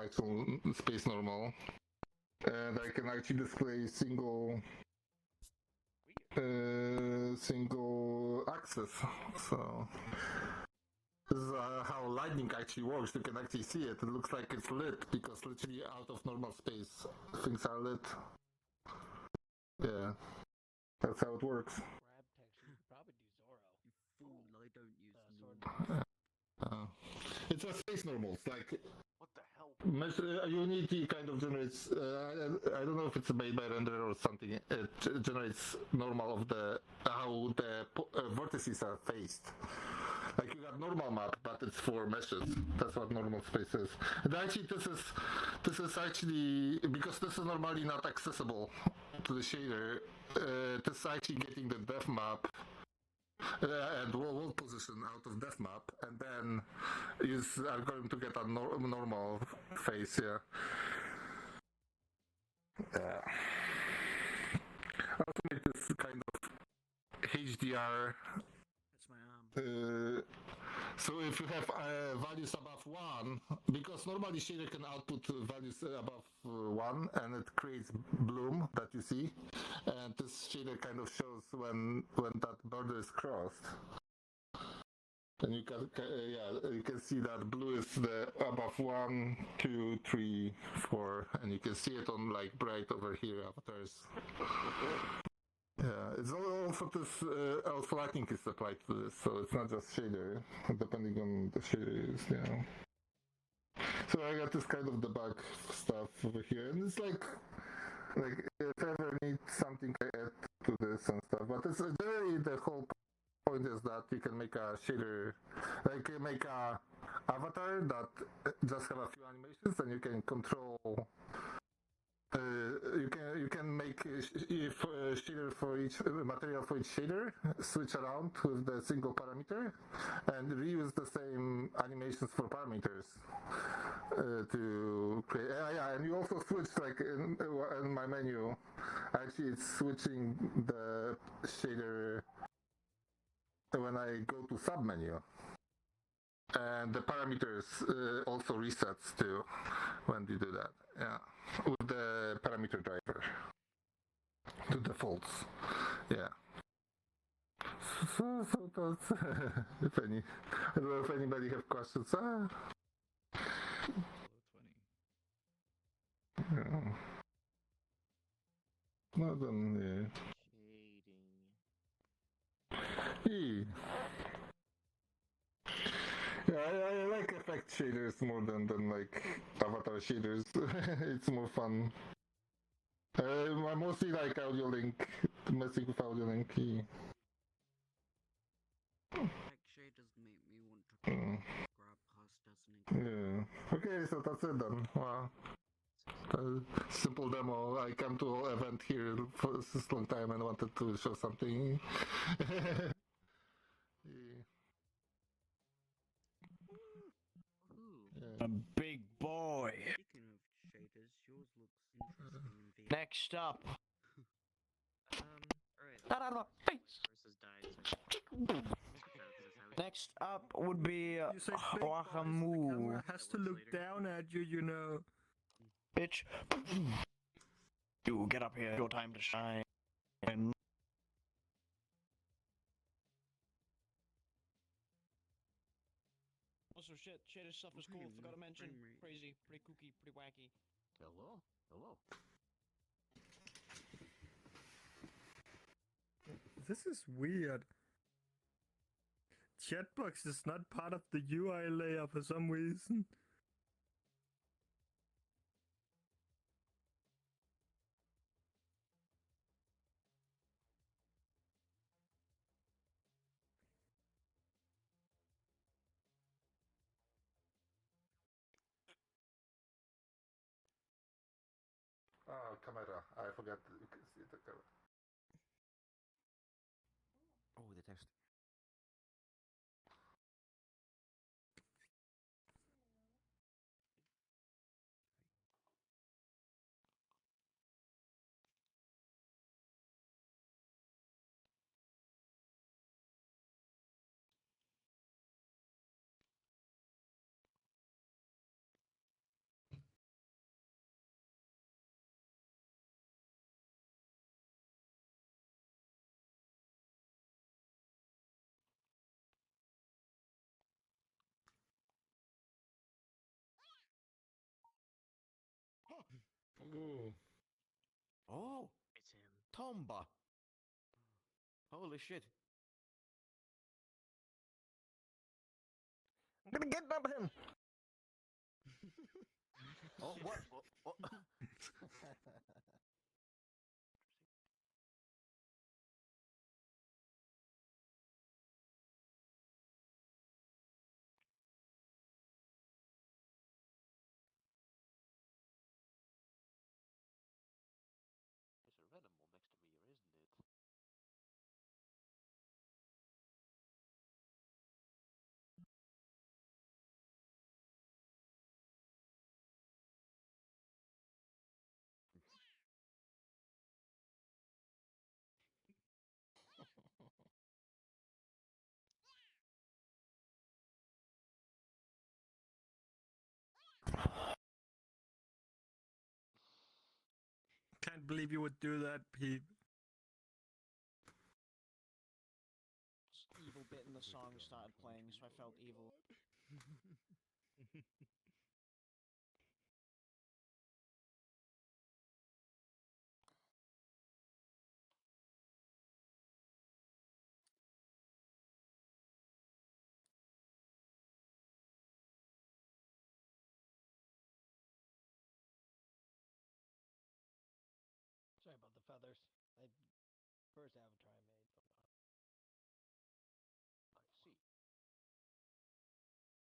actual space normal, and I can actually display single axis. So this is how lightning actually works. You can actually see it. It looks like it's lit because literally out of normal space things are lit. Yeah, that's how it works. It's a space normals, like What the hell? Unity kind of generates. I don't know if it's made by renderer or something. It generates normal of how the vertices are faced. Like you got normal map, but it's for meshes. That's what normal space is. And actually, this is actually because this is normally not accessible to the shader. This is actually getting the depth map. And world position out of depth map, and then you are going to get a normal face, yeah. Also make this kind of HDR. That's my arm. So if you have values above 1, because normally shader can output values above 1 and it creates bloom that you see, and this shader kind of shows when that border is crossed. And you can see that blue is the above 1, 2, 3, 4, and you can see it on like bright over here avatars. Yeah, it's also this also lighting is applied to this, so it's not just shader, depending on the shader is, yeah. So I got this kind of debug stuff over here, and it's like if I ever need something I add to this and stuff, but it's generally the whole point is that you can make a shader, like you make a avatar that just have a few animations, and you can control. You can make shader for each material for each shader, switch around with the single parameter, and reuse the same animations for parameters to create. And you also switch like in my menu. Actually, it's switching the shader when I go to submenu. And the parameters also resets too when you do that. Yeah, with the parameter driver to defaults. Yeah. So that's if any. I don't know if anybody have questions. Yeah. Well then, yeah. Yeah, I like effect shaders more than like avatar shaders. It's more fun. I mostly like audio link, messing with audio link. Effect shaders make me want to grab past, doesn't it? Yeah. Okay, so that's it then. Wow. Simple demo. I come to an event here for this long time and wanted to show something. A big boy. Speaking of shaders, yours looks interesting in VR. Next up. Alright. Versus died. Next up would be You say big boys, the Wakamu. camera has to look down at you, you know. Bitch. You get up here. Your time to shine. also shader stuff is cool. Forgot to mention. Crazy, pretty kooky, pretty wacky. Hello? Hello? This is weird. Chatbox is not part of the UI layer for some reason. Oh, camera. I forgot you can see the camera. Oh, the text. Ooh. Oh! It's him. Tomba! Holy shit. I'm gonna get up him! Oh, what? Oh. There's a Venom next to me here, isn't it? Can't believe you would do that, Pete. Evil bit in the song started playing, so I felt evil. Sorry about the feathers. First avatar I made. I see. I just made it for my YouTube channel, that's it.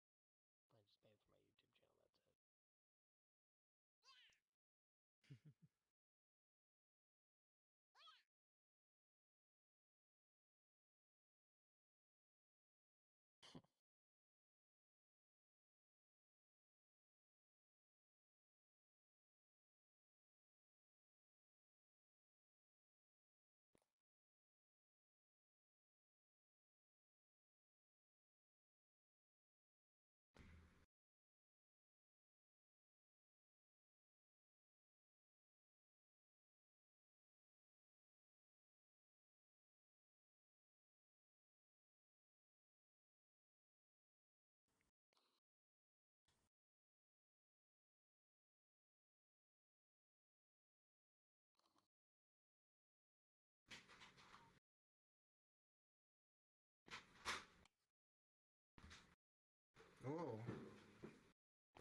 Oh,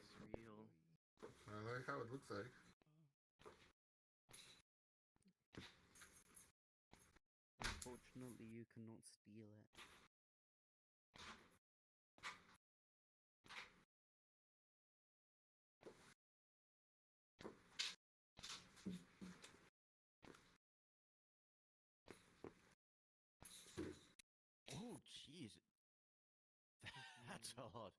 It's real. I like how it looks like. Unfortunately, you cannot steal it. Oh, jeez. That's a lot.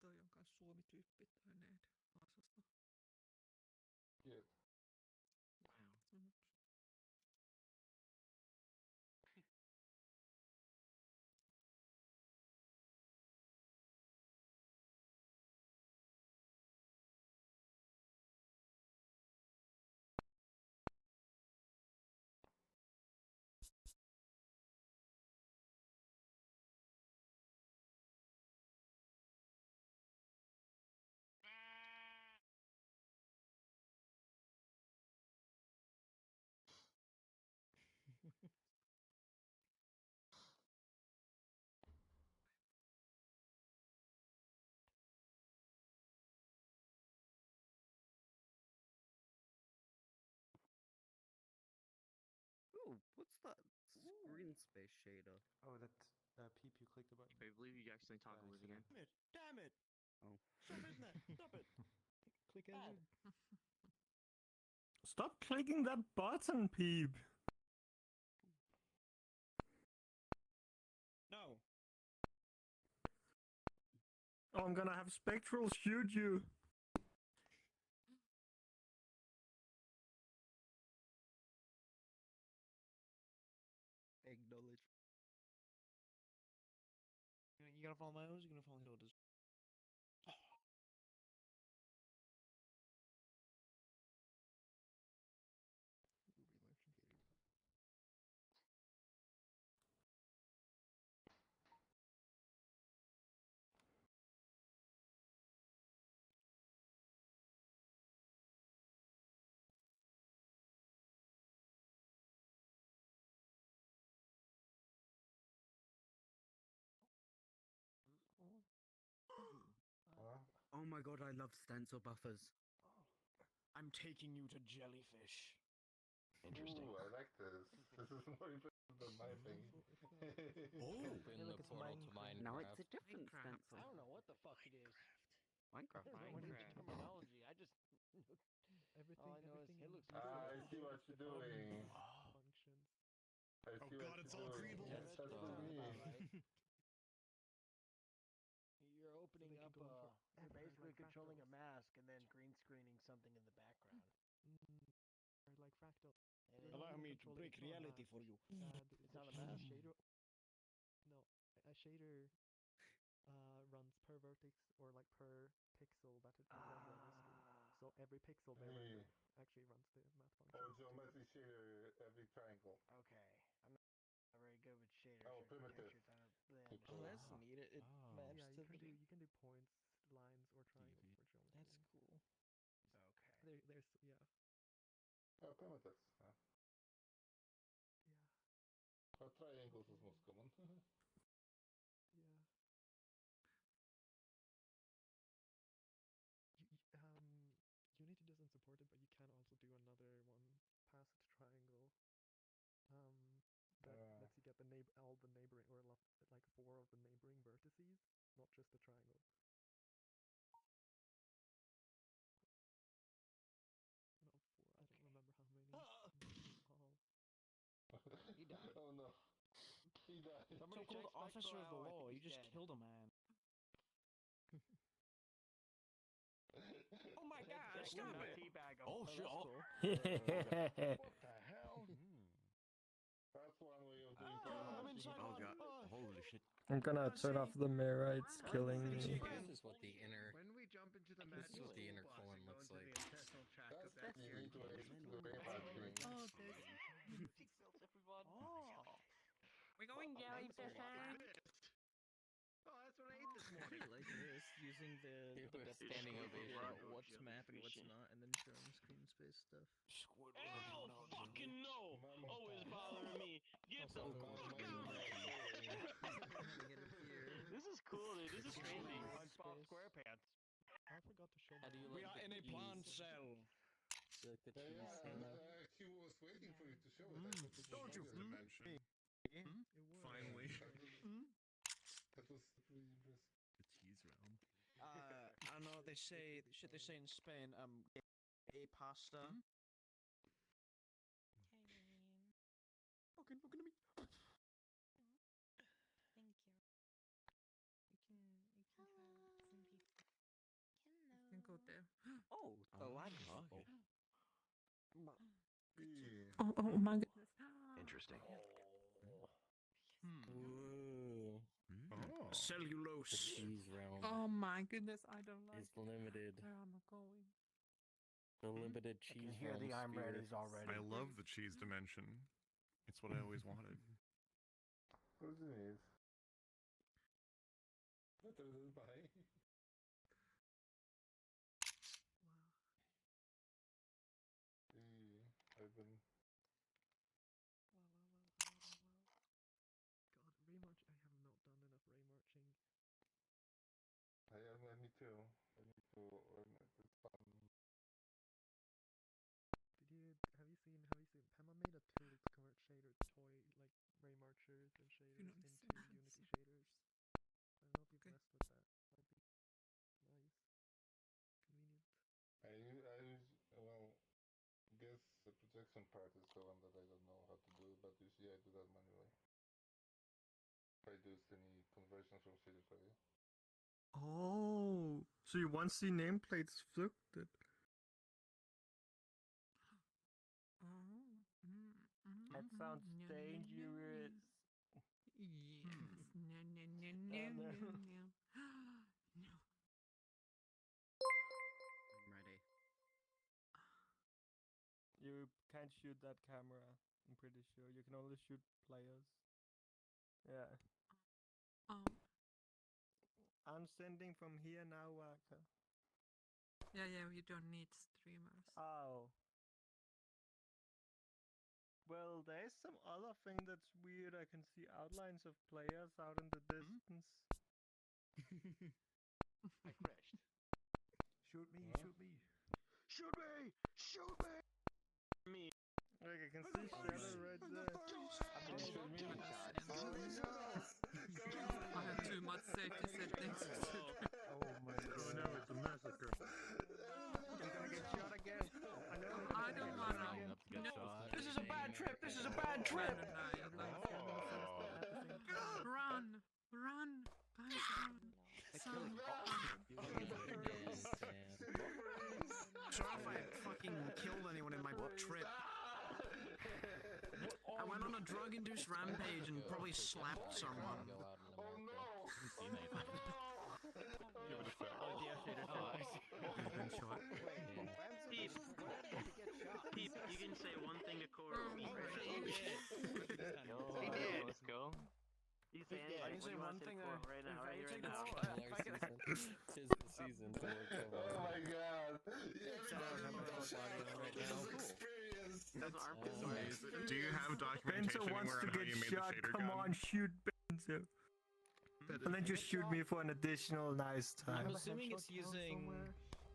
jonka suomi-tyypit tainneet Vaasasta. Good. Wow. Ooh, what's that screen space shader? Oh, that's Peep, you clicked the button. I believe you accidentally toggled it again. Damn it! Oh. Stop it! Stop it! Click again. Stop clicking that button, Peep. No. Oh, I'm gonna have Spectral shoot you. Acknowledge. You gonna follow my orders? You gonna follow the orders? Oh my god, I love stencil buffers. I'm taking you to jellyfish. Interesting. Ooh, I like this. This is more impressive than my thing. Open the portal to Minecraft. Now it's a different stencil. I don't know what the fuck it is. Minecraft. I don't know any terminology. I just all I know is it looks. I see what you're doing. Functions. I see what it's you're all doing. agreeable. Yes, that's what it is. You're opening up. You're basically controlling a mask and then green screening something in the background. Like fractal. Allow me to break reality for you. It's not a mask. Shader. No, a shader runs per vertex or like per pixel that it can render on the screen. So every pixel they render actually runs the math function. Or geometry shader every triangle. Okay, I'm not very good with shaders. Oh, primitive. Oh, that's neat. It maps Yeah, to you can do points, lines, or triangles for geometry. That's cool. Okay. There's yeah. Oh, primitives. Huh? Yeah. Or triangles is most common. Yeah. Unity doesn't support it, but you can also do another one past triangle. That lets you get all the neighboring, or like 4 of the neighboring vertices, not just the triangle. Not 4. I don't remember how many. He died. Oh no. He died. So called officer of the law. You just killed a man. Oh my god! Stop it! Oh shit! What the hell? That's one way of doing it. Oh god! Holy shit! I'm gonna turn off the mirror. It's killing me. This is what the inner. When we jump into the magic, this is what the inner colon looks like. That's the neat way to do the robot thing. Oh, there's pixels, everyone. Oh. We're going jellyfishing. Oh, that's what I ate this morning. Like this, using the standing ovation. What's map and what's not, and then showing screen space stuff. Hell fucking no! Always bothering me. Get the This is cool, dude. This is crazy. SpongeBob SquarePants. I forgot to show. We are in a plant cell. Yeah, he was waiting for you to show it. Don't you dimension? Finally. That was pretty impressive. The cheese round. I know they say shit. They say in Spain. A pasta. Okay, Fucking me. Thank you. You can try some people. Oh my goodness. Interesting. Cellulose. The cheese realm Oh my goodness, I don't like is limited. where am I going? The limited cheese Hear realm the I'm sphere. ready's already. I love the cheese dimension. It's what I always wanted. What is it? Better than buy. I've been. God, Raymarch. I have not done enough Raymarching. Me too. I need to learn it. It's fun. Have you seen Pema made a tilt convert shader toy like Raymarchers and shaders into Unity shaders. I don't know if you've messed with that. Might be nice. Convenient. Well, guess the projection part is the one that I don't know how to do, but usually I do that manually. If I do any conversions from shader for you. Oh, so you once see nameplates flipped. That sounds dangerous. Yes. No, no, no, no, no, no. No. I'm ready. You can't shoot that camera. I'm pretty sure you can only shoot players. Yeah. I'm sending from here now, Waka. Yeah, you don't need streamers. Oh. Well, there's some other thing that's weird. I can see outlines of players out in the distance. I crashed. Shoot me, shoot me. Shoot me! Shoot me! Like, I can see shadow right there. I have too much safety settings. Oh my god. No, it's a massacre. I'm gonna get shot again. I don't wanna. No, This is a bad trip. This is a bad trip. Run, run, guys, run. Son, Sorry if I fucking killed anyone in my trip. I went on a drug-induced rampage and probably slapped someone. Oh no! Peep, you can say one thing to Cora. Let's go. You say anything. I can say one thing right now, right now. Tis the season for Oh my god! Do you have documentation Bento wants anywhere to on how get you made shot. the shader Come gun? on, shoot Bento. And then just shoot me for an additional nice time. I'm assuming it's using.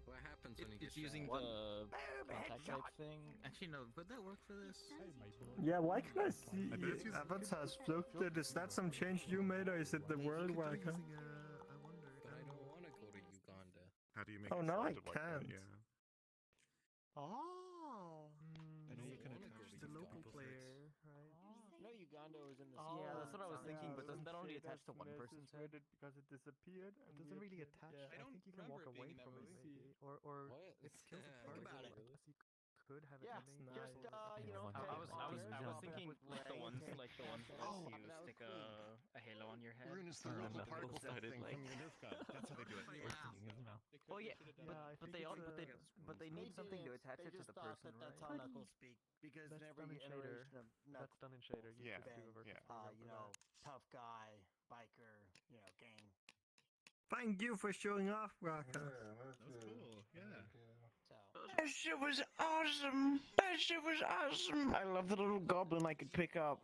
What happens when you get It's using shot? the contact type thing. Actually, no. Would that work for this? Yeah, why can I see avatars floated? Is that some change you made, or is it the world where I can? But I don't want to go to Uganda. How do you make Oh, it now I selected like that? can't. Yeah. Oh. I know you can attach The local player, right? No, Uganda was in the. Yeah, that's what I was thinking. But doesn't that only attach to one This person's is head? weird because it disappeared. It doesn't really attach. Yeah. I think you can walk away from it, maybe, or What? it kills a Think target. about it. Unless you could have it Yeah, remain just nice. you know. I was thinking like the ones Okay. that Oh, you stick a halo on your head. We're gonna and start then with the particle people started thing like. from your Nerf gun. That's how they do it. Well, yeah, I but think they all, it's, but they need something to attach it to the person, That's right? how Knuckles speak because That's in done every in shader. iteration of That's Knuckles, done in shader. You Yeah, should do a yeah. you know, tough guy, biker, you know, gang. Thank you for showing off, Raka. That was cool. Yeah. That shit was awesome. That shit was awesome. I love the little goblin I could pick up.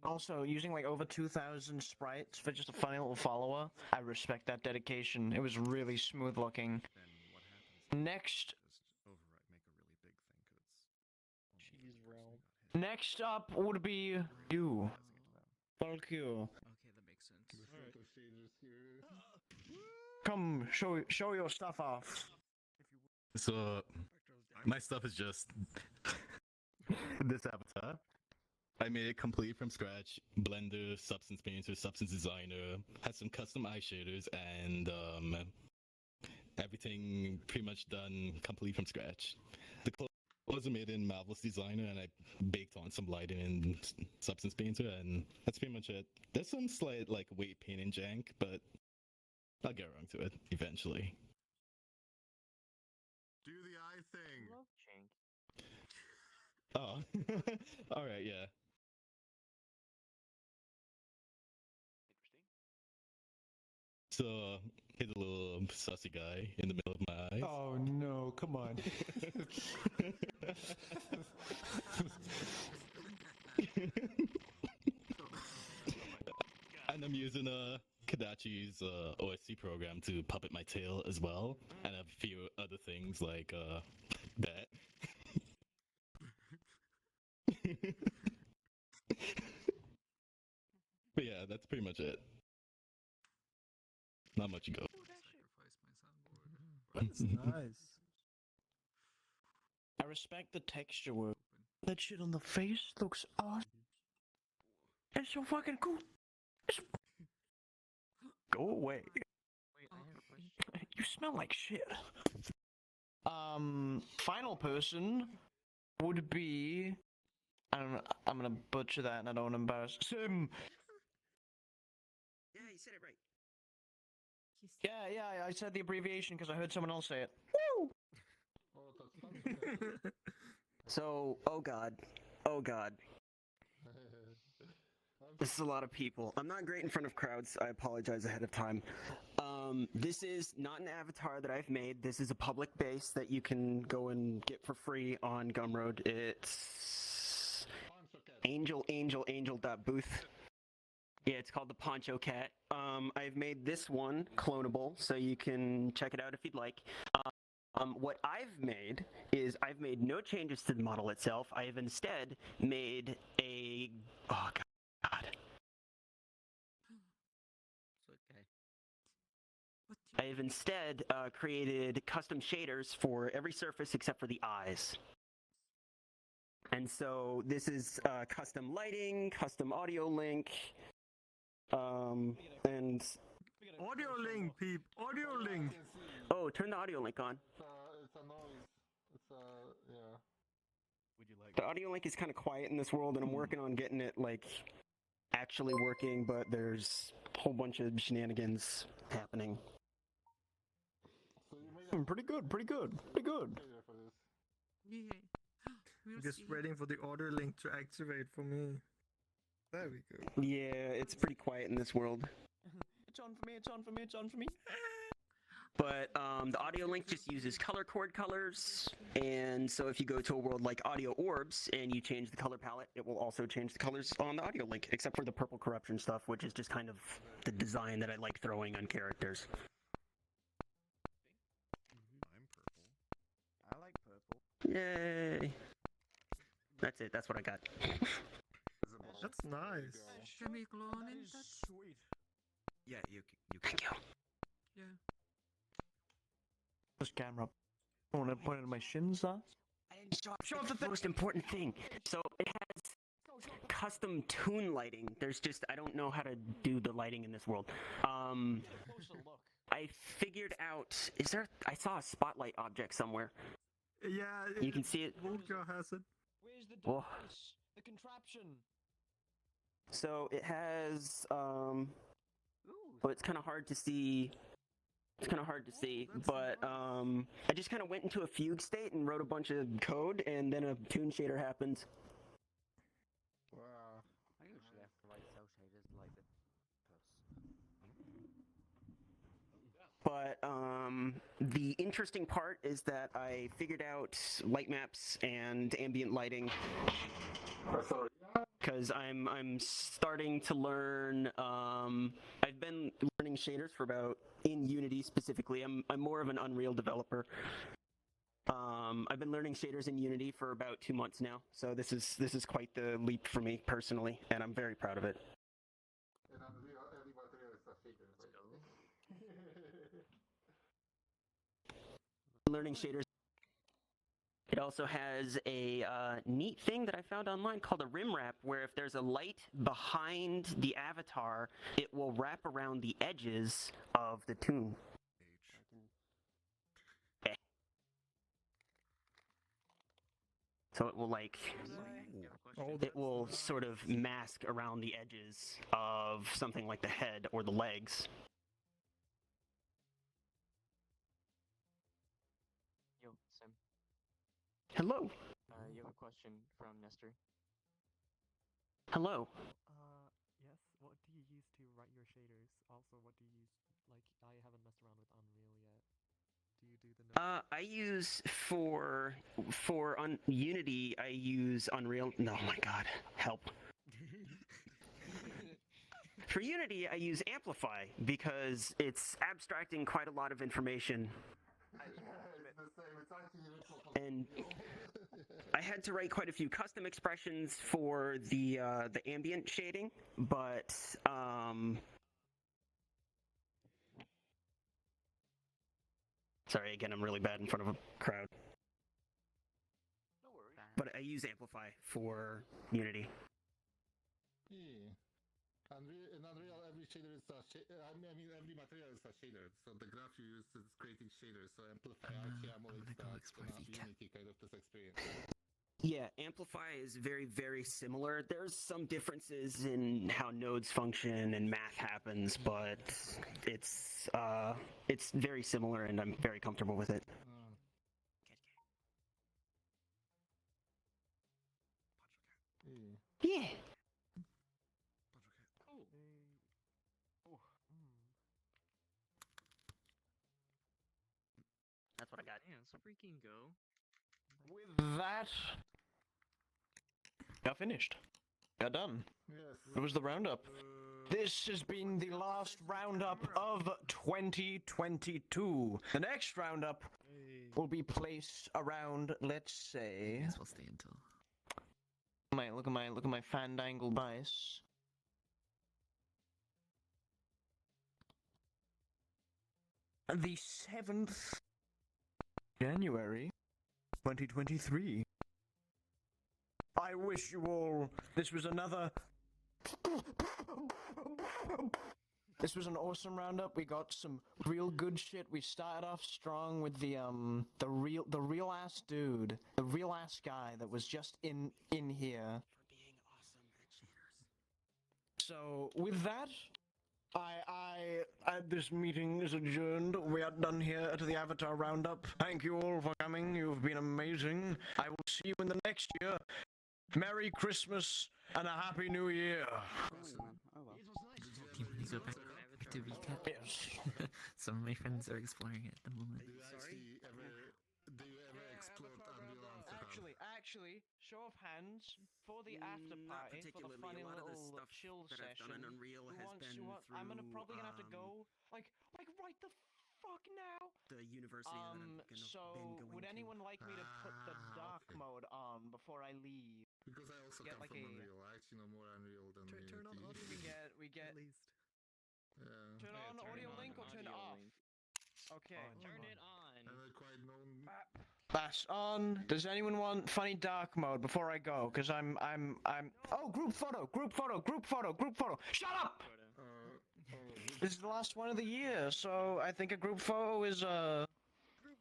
Also, using like over 2,000 sprites for just a funny little follower. I respect that dedication. It was really smooth looking. Next. Cheese realm. Next up would be you. Thank you. Okay, that makes sense. Come, show your stuff off. So, my stuff is just this avatar. I made it complete from scratch. Blender, Substance Painter, Substance Designer. Had some custom eye shaders and everything pretty much done complete from scratch. was made in Marvelous Designer, and I baked on some lighting in Substance Painter, and that's pretty much it. There's some slight like weight painting jank, but I'll get around to it eventually. Do the eye thing. Love Jank. Oh, all right, yeah. So here's a little sussy guy in the middle of my eyes. Oh no, come on. And I'm using Kadachi's OSC program to puppet my tail as well, and a few other things like that. But yeah, that's pretty much it. Not much to go. That's nice. I respect the texture work. That shit on the face looks awesome. It's so fucking cool. Go away. Wait, I have a question. You smell like shit. Final person would be. I'm gonna butcher that and I don't want to embarrass Sim. Yeah, you said it right. Yeah, I said the abbreviation because I heard someone else say it. Woo! So, oh god. This is a lot of people. I'm not great in front of crowds. I apologize ahead of time. This is not an avatar that I've made. This is a public base that you can go and get for free on Gumroad. It's angel.booth. Yeah, it's called the Poncho Cat. I've made this one clonable, so you can check it out if you'd like. What I've made is I've made no changes to the model itself. I have instead made a... Oh, God. It's okay. I have instead created custom shaders for every surface except for the eyes. And so this is custom lighting, custom audio link, and... Audio link, peep. Audio link. Oh, turn the audio link on. It's a noise. It's yeah. Would you like? The audio link is kind of quiet in this world, and I'm working on getting it like actually working, but there's a whole bunch of shenanigans happening. So you made Pretty good. Yeah. We'll Just see. waiting for the audio link to activate for me. There we go. Yeah, it's pretty quiet in this world. It's on for me. But the audio link just uses color chord colors, and so if you go to a world like Audio Orbs and you change the color palette, it will also change the colors on the audio link, except for the purple corruption stuff, which is just kind of the design that I like throwing on characters. I'm purple. I like purple. Yay! That's it, that's what I got. That's nice. Semi-cloning touch? Sweet. Yeah, you Thank you. Yeah. This camera. I want to point it at my shins, huh? Show off the most important thing. So it has custom tune lighting. There's just I don't know how to do the lighting in this world. I figured out. Is there? I saw a spotlight object somewhere. Yeah. You can see it. Volga has it. Where's the device? The contraption. So it has. But it's kind of hard to see. But I just kind of went into a fugue state and wrote a bunch of code, and then a tune shader happened. Wow. I usually have to write cell shaders like the But the interesting part is that I figured out light maps and ambient lighting. Because I'm starting to learn. I've been learning shaders for about in Unity specifically. I'm more of an Unreal developer. I've been learning shaders in Unity for about 2 months now. So this is quite the leap for me personally, and I'm very proud of it. And every material is a shader. Learning shaders. It also has a neat thing that I found online called a rim wrap, where if there's a light behind the avatar, it will wrap around the edges of the tune. So it will like it will sort of mask around the edges of something like the head or the legs. Yo, Sam. Hello. You have a question from Nestor. Hello. Yes. What do you use to write your shaders? Also, what do you use? Like, I haven't messed around with Unreal yet. Do you do the? I use for Unity. I use Unreal. No, my God, help. For Unity, I use Amplify because it's abstracting quite a lot of information. And I had to write quite a few custom expressions for the ambient shading, but sorry, again, I'm really bad in front of a crowd. No worries. But I use Amplify for Unity. Yeah. In Unreal, every shader is a every material is a shader. So the graph you use is creating shaders. So Amplify actually emulates Unity kind of this experience. Yeah, Amplify is very, very similar. There's some differences in how nodes function and math happens, but it's very similar, and I'm very comfortable with it. Yeah. That's what I got. Yeah, let's freaking go. With that, you're finished. You're done. Yes. It was the roundup. This has been the last roundup of 2022. The next roundup will be placed around, let's say. Yes, we'll stay until. Look at my fandangle bias. The 7th January 2023. I wish you all. This was an awesome roundup. We got some real good shit. We started off strong with the real ass dude, the real ass guy that was just in here. So with that, this meeting is adjourned. We are done here at the Avatar Roundup. Thank you all for coming. You've been amazing. I will see you in the next year. Merry Christmas and a Happy New Year. Do you want to go back to Vket? Yes. Some of my friends are exploring it at the moment. Do you ever explore Unreal Amsterdam? Actually, show of hands for the after party, for the funny little chill session. Unreal has been I'm through, probably gonna have to go like right the fuck now. the university that I'm So would anyone like me to put the dark mode on before I leave? Because I also Get come like from a- Unreal. I actually know more Unreal than Unity. Turn on audio. We get At least. Yeah. turn on audio link or turn it off. Okay. Turn it on. And I quite known. That's on. Does anyone want funny dark mode before I go? Cause I'm. Oh, group photo. Shut up! This is the last one of the year, so I think a group photo is Oh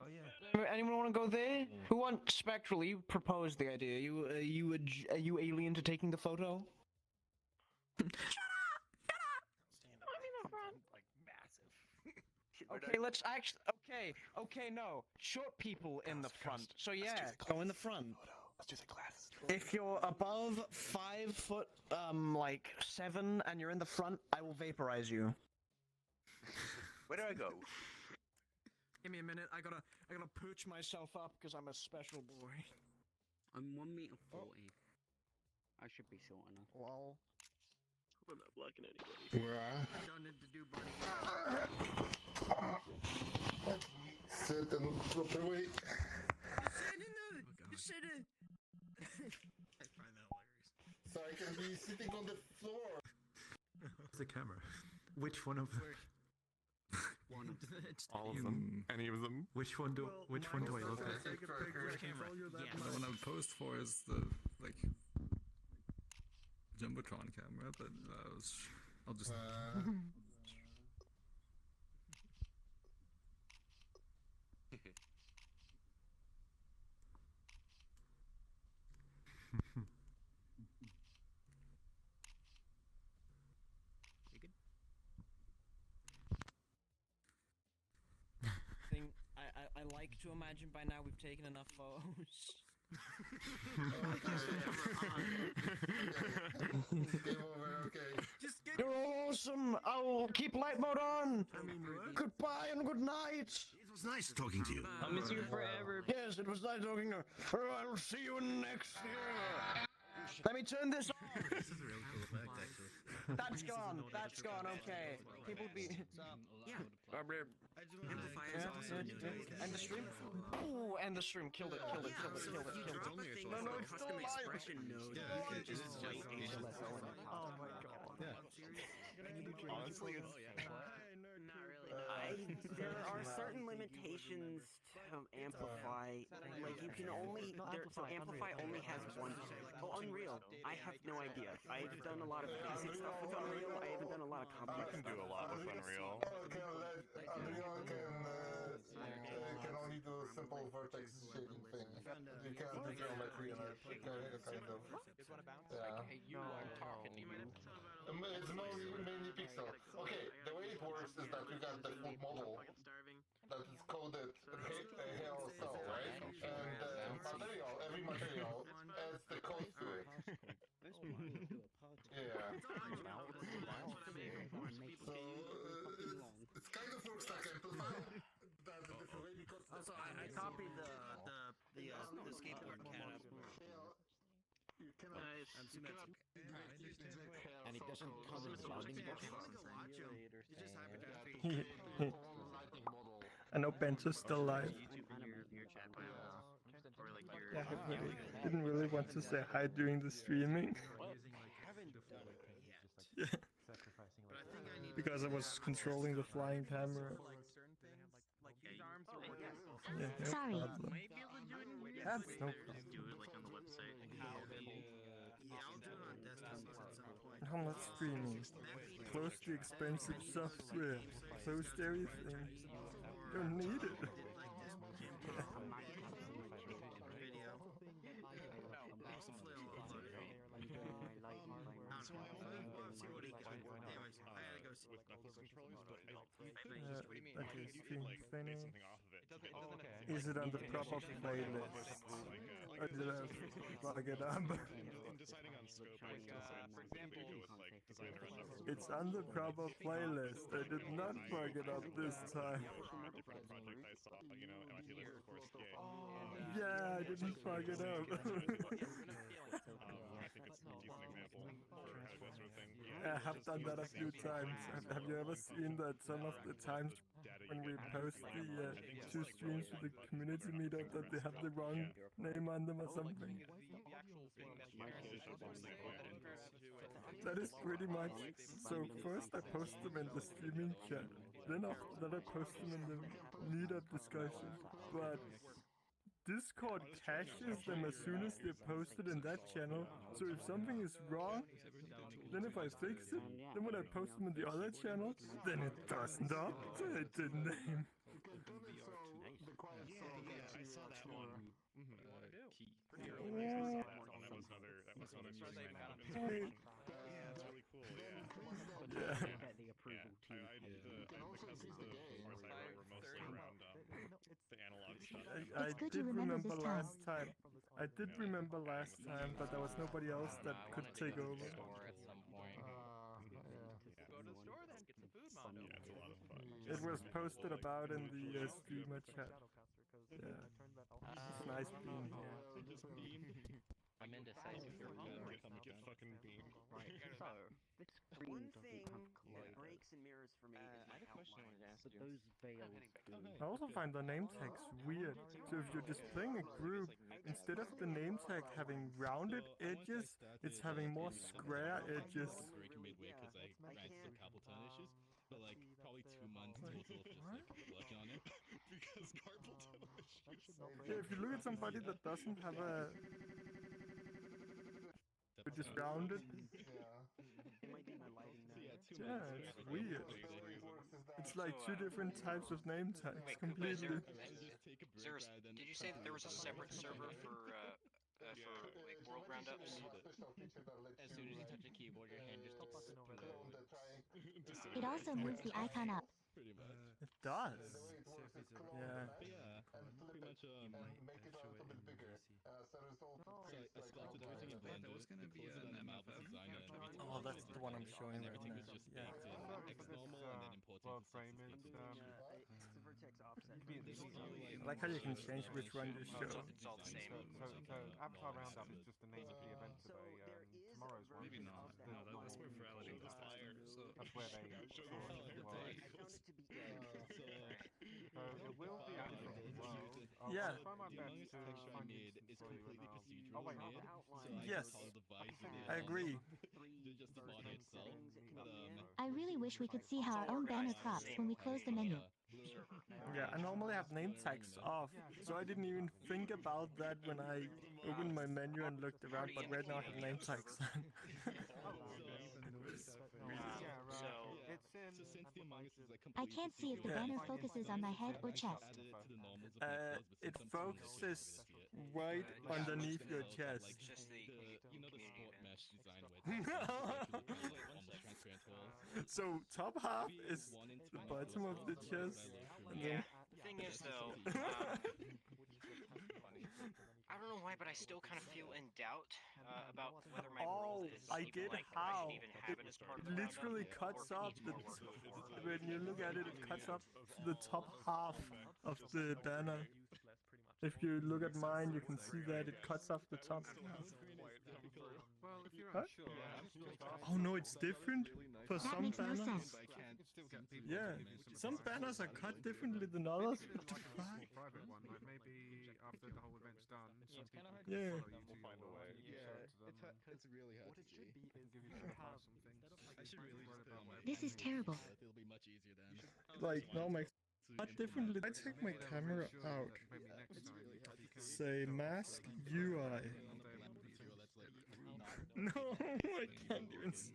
yeah. Anyone want to go there? Who wants Spectral? You proposed the idea. Are you alien to taking the photo? Okay, let's actually. Okay, no. Short people in the front. So yeah, go in the front. Let's do the glasses. If you're above 5'7", and you're in the front, I will vaporize you. Where do I go? Give me a minute. I gotta perch myself up because I'm a special boy. I'm 1 meter 40. I should be short enough. Lol. I'm not blocking anybody. Where I don't need to do bunny. Sit in proper way. You said it. I find that hilarious. So I can be sitting on the floor. Where's the camera? Which one of them? One of them. All of them. Any of them? Which one do I look at? The one I would post for is the Jumbotron camera, but I'll just. like to imagine by now we've taken enough photos. You're awesome. I'll keep light mode on. Goodbye and good night. It was nice talking to you. I'll miss you forever. Yes, it was nice talking to you. I'll see you next year. Let me turn this off. This is a really cool effect, actually. That's gone. That's gone. Okay. People be. Yeah. Amplify is also a new End the stream. Ooh, end the stream. Killed it. Killed it. Killed it. So Killed if it. you drop a thing from a custom expression node, you can just write Oh my god. Honestly, it's Not really. There are certain limitations to Amplify. Like you can only so Amplify only has one. Oh, Unreal. I have no idea. I've done a lot of basic stuff with Unreal. I haven't done a lot of complex you can do a lot with Unreal. Unreal can only do a simple vertex shading thing. You can't do geometry and kind of. Yeah. Hey, you are talking to me. It's mainly pixel. Okay, the way it works is that you got the full model that is coded here or so, right? And every material adds the code to it. Yeah. So it kind of works like Amplify. That's a different way because Also, I copied the skateboard cat up. Nice. And it doesn't come in the loading box. You just happen to I know Bento's still alive. Yeah, I didn't really want to say hi during the streaming. Yeah. Because I was controlling the flying camera. Yeah, no Sorry. problem. That's no problem. Do it like on the website. How much streaming? Close the expensive software. Close everything. Don't need it. Okay, stream finish. Is it on the proper playlist? Or did I fuck it up? In deciding on scope, for example, with like designer levels. It's on the proper playlist. I did not fuck it up this time. Different project I saw, you know, MIT list, of course, game. Yeah, I didn't fuck it up. I think it's a decent example for how to do that sort of thing. I have done that a few times. Have you ever seen that some of the times when we post the two streams to the community meetup that they have the wrong name on them or something? That is pretty much. So first I post them in the streaming chat, then after that I post them in the meetup discussion. But Discord caches them as soon as they're posted in that channel, so if something is wrong, then if I fix it, then when I post them in the other channel, then it doesn't update the name. I saw that one. Key. That was another stream I had. Yeah, it's really cool. Yeah. The approval too. The cousins of Martha were mostly around the analog stuff. I did remember last time. I did remember last time, but there was nobody else that could take over. At some point. Go to the store then, get some food, Mondo. Yeah, it's a lot of fun. It was posted about in the streamer chat. Yeah. It's nice being here. I'm indecisive. Get fucking beam. So, one thing that breaks and mirrors for me is I had a question I wanted to ask you. Those veils. I also find the name tags weird. So if you're displaying a group, instead of the name tag having rounded edges, it's having more square edges. Midway because I ran into some carpal tunnel issues, but like probably 2 months total of just like working on it because carpal tunnel issues. Yeah, if you look at somebody that doesn't have a which is rounded. Yeah, it's weird. It's like two different types of name tags completely. Did you say that there was a separate server for like world roundups? As soon as you touch a keyboard, your hand just It also moves the icon up. Pretty much. It does. Yeah. Yeah. But yeah, pretty much make it a little bit bigger. So there's also So I sculpted everything in Blender. There was gonna be closed it an on the MFF designer and everything. Oh, that's the one I'm showing And right everything now. was just Yeah. baked in X-normal and then imported world to frame is It's a vertex offset. I like how you can change which one you show. It's all the same. So Avatar Roundup is just the name of the event today. Tomorrow's one. Maybe not. No, that's where Virality was fire. So that's where they Show saw you the how world. the day goes. So there will be a different world. Yeah. I'll try my The best longest to texture I find made instance is for you completely now. procedurally Oh wait, made, so I Yes. can the visor I agree. just the body itself. But I really wish we could see how our own banner crops when we close the menu. Yeah, I normally have name tags off, so I didn't even think about that when I opened my menu and looked around, but right now I have name tags on. I can't see if the banner focuses on my head or chest. It focuses right underneath your chest. You know the sport mesh design where it's almost transparent walls. So top half is the bottom of the chest. Yeah. The thing is, though, I don't know why, but I still kind of feel in doubt about whether my world is I even, get like, I how. should even have it as part of the Literally roundup, cuts or off if it the needs more work. when you look at it, it cuts off the top half of the banner. If you look at mine, you can see that it cuts off the top. Well, if you're Huh? unsure, Oh no, it's different for That some makes no banners. sense. Yeah, some banners are cut differently than others. What the fuck? private one, like maybe after the whole event's done, some people Yeah. follow you to Find a your way. you Yeah, show it to them. it's really hard to see. I can give you some advice on things. I should really just put on my This is terrible. It'll be much easier then. Like no, my cut differently. I take my camera out. Maybe next time you can Say mask UI. No, I can't even see.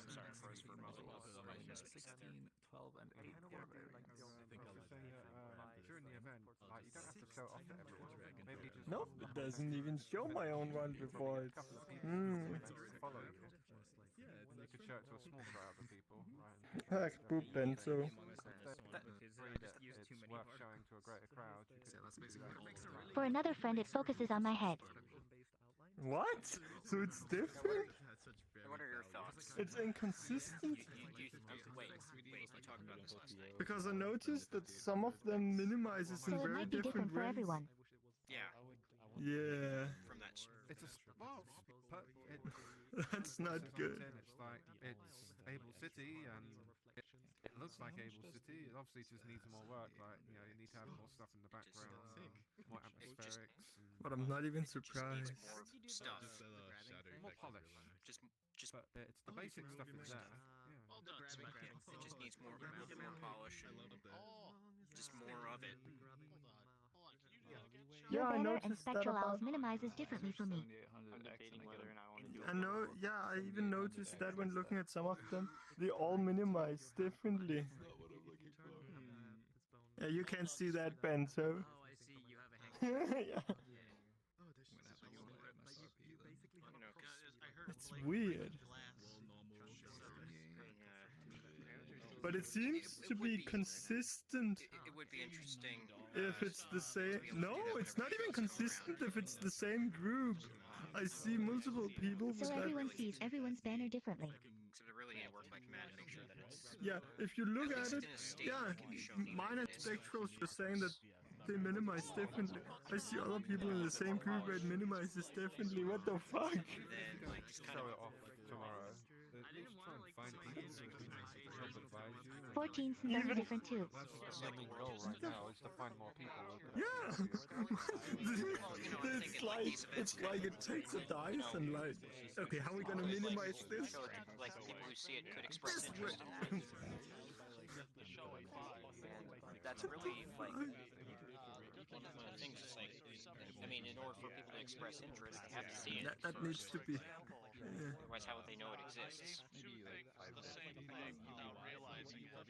Sorry, first for muzzle. 16, 12, and 8 forebears. during the event, like, you don't have to show it off to everyone. Maybe just Nope, it doesn't even show my own one before it's. follow you. Yeah, then you could show it to a small crowd of people, right? Heck, boop Bento. It's worth showing to a greater crowd. For another friend, it focuses on my head. What? So it's different? What are your thoughts? It's inconsistent? Wait, you talking about this last night? Because I noticed that some of them minimizes in So it very might be different for ways. everyone. Yeah. Yeah. From that. It's a well, That's not good. It's like it's Able City, and it looks like Able City. It obviously just needs more work. Like, you know, you need to have more stuff in the background, more atmospherics. But I'm not even surprised. Stuff. More polish. Just. But it's the basic stuff is there. Well done, Spike. It just needs more polish. Just more of it. Your Yeah, I banner and noticed that spectral about. owls minimizes differently for me. I know, yeah, I even noticed that when looking at some of them, they all minimize differently. Yeah, you can see that, Bento. Oh, I see. You have a Yeah. I heard It's weird. But it seems to be consistent It would be interesting. if it's the same. No, it's not even consistent if it's the same group. I see multiple people with So that. everyone sees everyone's banner differently. Except it really need to work by command to make sure that it's. Yeah, if you look At at least it, in a state yeah, that can be shown mine and Spectral's just saying that they minimize differently. I see other people in the same group that minimizes differently. What the fuck? Then, like, just kind Show of. it off tomorrow. At least try and find people who can help advise you. 14 scenes are different too. That's the main goal right now, is to find more people who can Yeah. It's like it takes a dice and like, okay, how are we gonna minimize this? Show it to, like, people who see it could express This interest in it. And that's really, like, one of the things is, like, I mean, in order for people to express interest, they have to see it. That needs to be. Yeah. Otherwise, how would they know it exists? Two things the same thing without realizing it.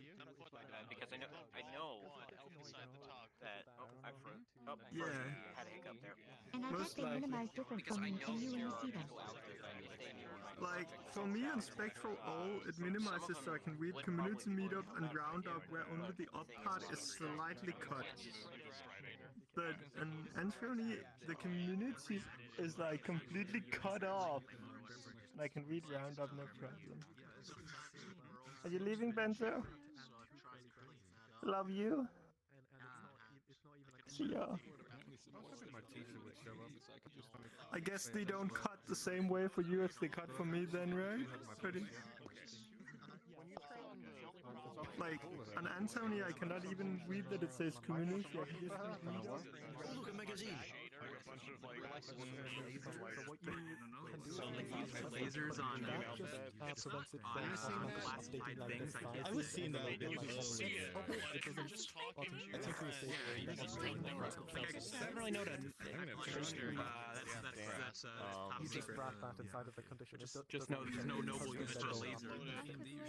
Because I know inside the talk that I've heard. Oh, Yeah. had a hiccup there. And I bet Most they likely. minimize different Because from I me know and you when there you are see them. people out there that if they knew my Like, for me on Spectral all, it minimizes so I can read community meetup and roundup where only the up part is slightly cut. But in Anthony, the community is like completely cut off. And I can read roundup, no problem. Are you leaving, Bento? Love you. See ya. I guess they don't cut the same way for you as they cut for me then, right? Like, on Anthony, I cannot even read that it says community. I can just read meetup. Look, a magazine. Lasers on classified things. I was seeing that. I don't really know what that's You just wrap that inside of the condition. just know there's no noble use to a laser.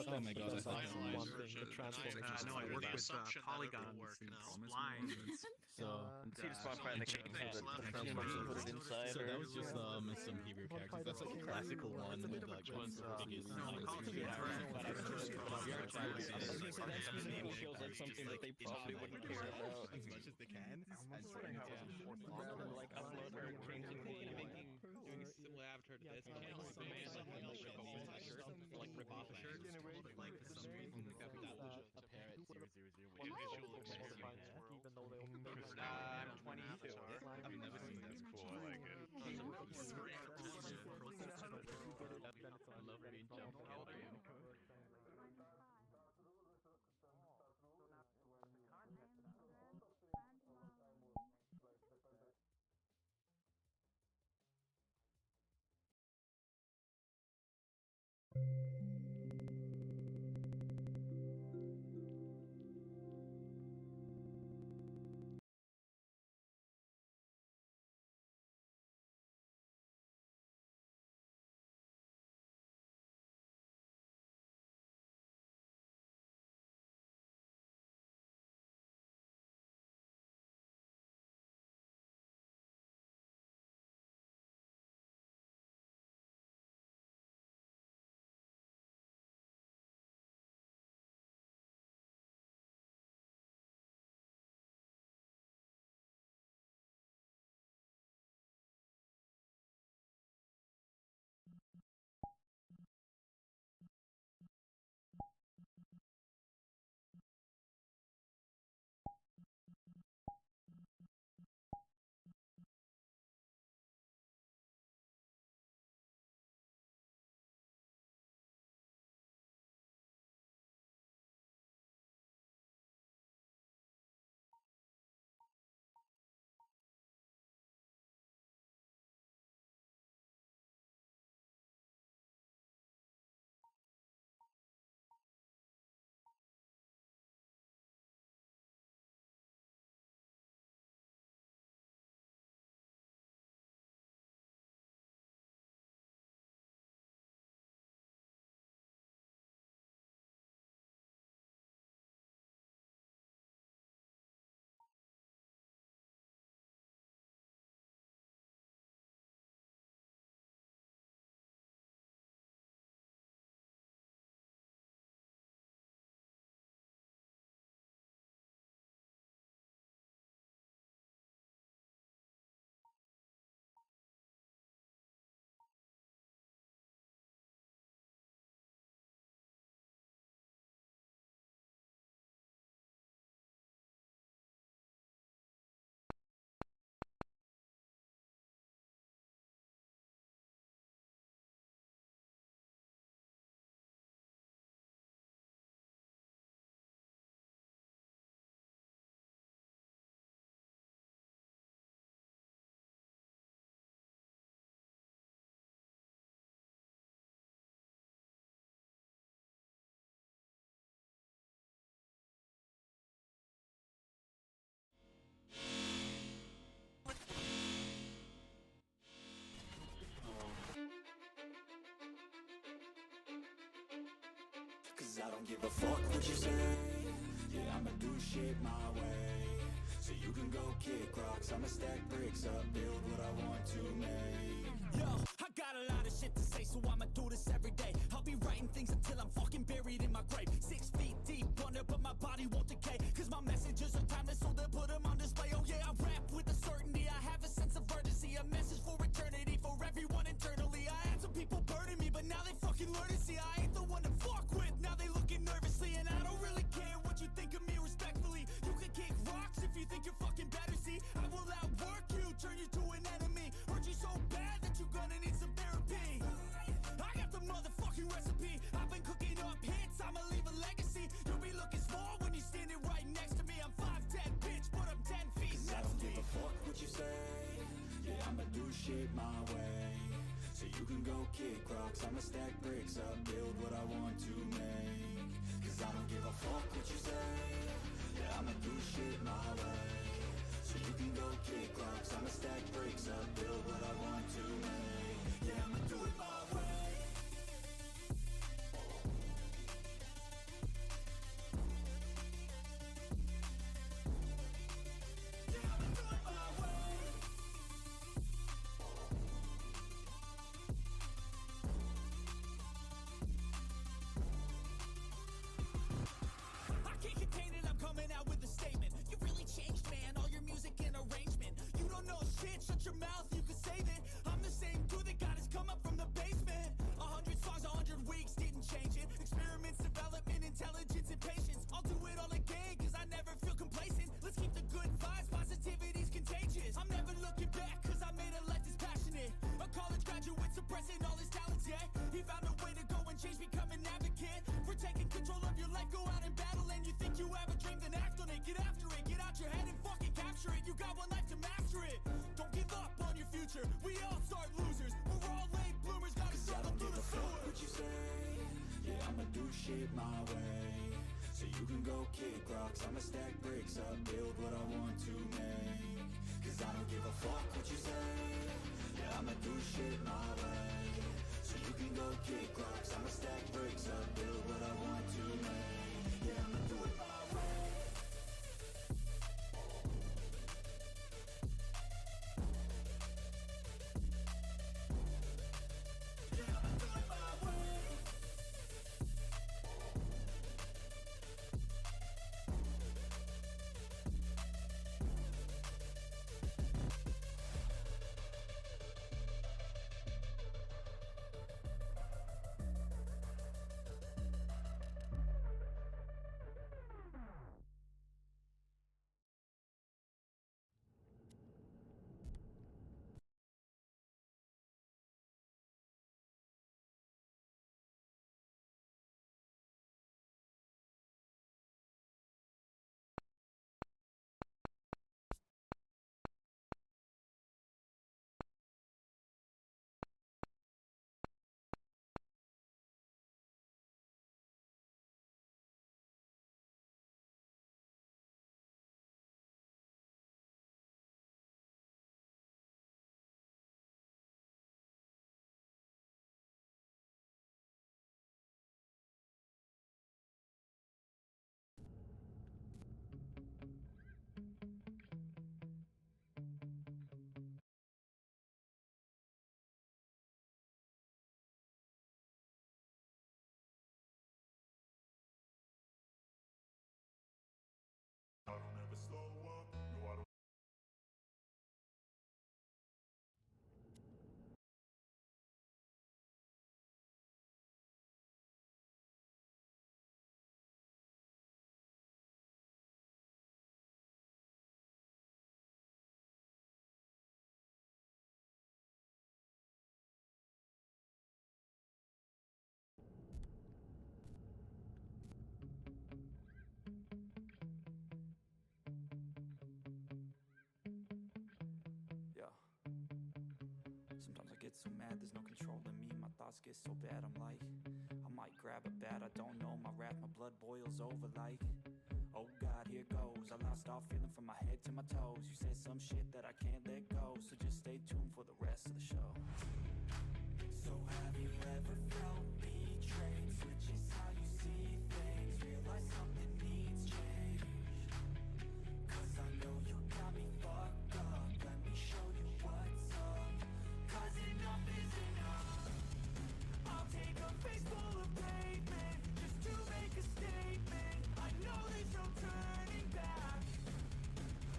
Oh my god, That's one thing, the transformation. No, I work with polygons and splines. So, See the spot fire the cake so that the transformation put it inside. so that was just some Hebrew characters. That's like a classical one with like what's the biggest Feels like something that they probably wouldn't care about as much as they can. Like upload or change the Doing a similar avatar to this, like rip off a shirt. Like for some reason, a parrot 000. Even though they only I'm 22. I've never seen that. That's cool. I like it. I love being jumped killed. Cause I don't give a fuck what you say. Yeah, I'ma do shit my way. So you can go kick rocks, I'ma stack bricks up, build what I want to make. Yo, I got a lot of shit to say, so I'ma do this shit my way. So you can go kick rocks, I'ma stack bricks up, build what I want to make. Cause I don't give a fuck what you say, yeah, I'ma do shit my way. So you can go kick rocks, I'ma stack bricks up, build what I want to make. Yeah, I'ma do it my way. I can't contain it, I'm coming out with a statement. You really changed, man, all your music and arrangement. You don't know shit, shut your mouth, you can save it. I'm the same dude that got his come up from the basement. 100 songs, 100 weeks, didn't change it. Experiments, development, intelligence, and patience. I'll do it all again, cause I never feel complacent. Let's keep the good vibes, positivity's contagious. I'm never looking back, cause I made a life that's passionate. A college graduate suppressing all his talents, yeah. He found a way to go and change, become an advocate. For taking control of your life, go out and battle. And you think you have a dream, then act on it. Get after it, get out your head and fucking capture it. You got one life to master it. Don't give up on your future, we all start losers. We're all late bloomers, gotta struggle through the sewer. What you say, yeah, I'ma do shit my way. So you can go kick rocks, I'ma stack bricks up, build what I want to make. Cause I don't give a fuck what you say, yeah, I'ma do shit my way. So you can go kick rocks, I'ma stack bricks up, build what I want to make. Yeah, I'ma do it my way. I don't ever slow up, no I don't. Yeah. Sometimes I get so mad, there's no controlling me. My thoughts get so bad, I'm like, I might grab a bat, I don't know my wrath, my blood boils over like, oh God, here goes. I lost all feeling from my head to my toes. You said some shit that I can't let go, so just stay tuned for the rest of the show. So have you ever felt betrayed? Switches how you see things, realize something needs change. Cause I know you got me fucked up, let me show you what's up. Cause enough is enough. I'll take a face full of pavement just to make a statement. I know there's no turning back.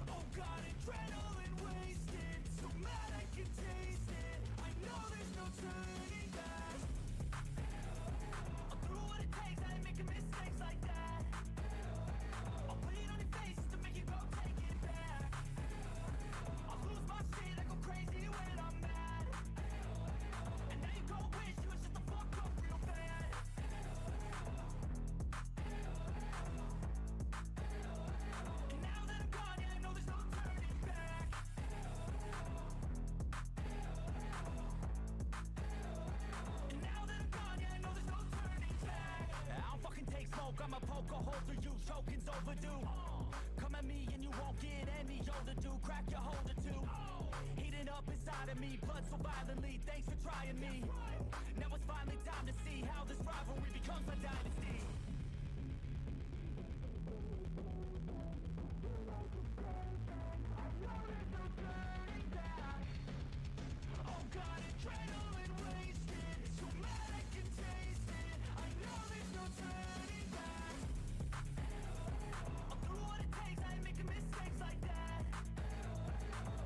Oh God, adrenaline wasted, so mad I can taste it. I know there's no turning back. older you, choking's overdue. Come at me and you won't get any older, dude. Crack your holder too. Heating up inside of me, blood so violently. Thanks for trying me. Now it's finally time to see how this rivalry becomes a dynasty. Oh God, adrenaline wasted. So mad I can taste it. I know there's no turning back. I'll do what it takes, I ain't making mistakes like that.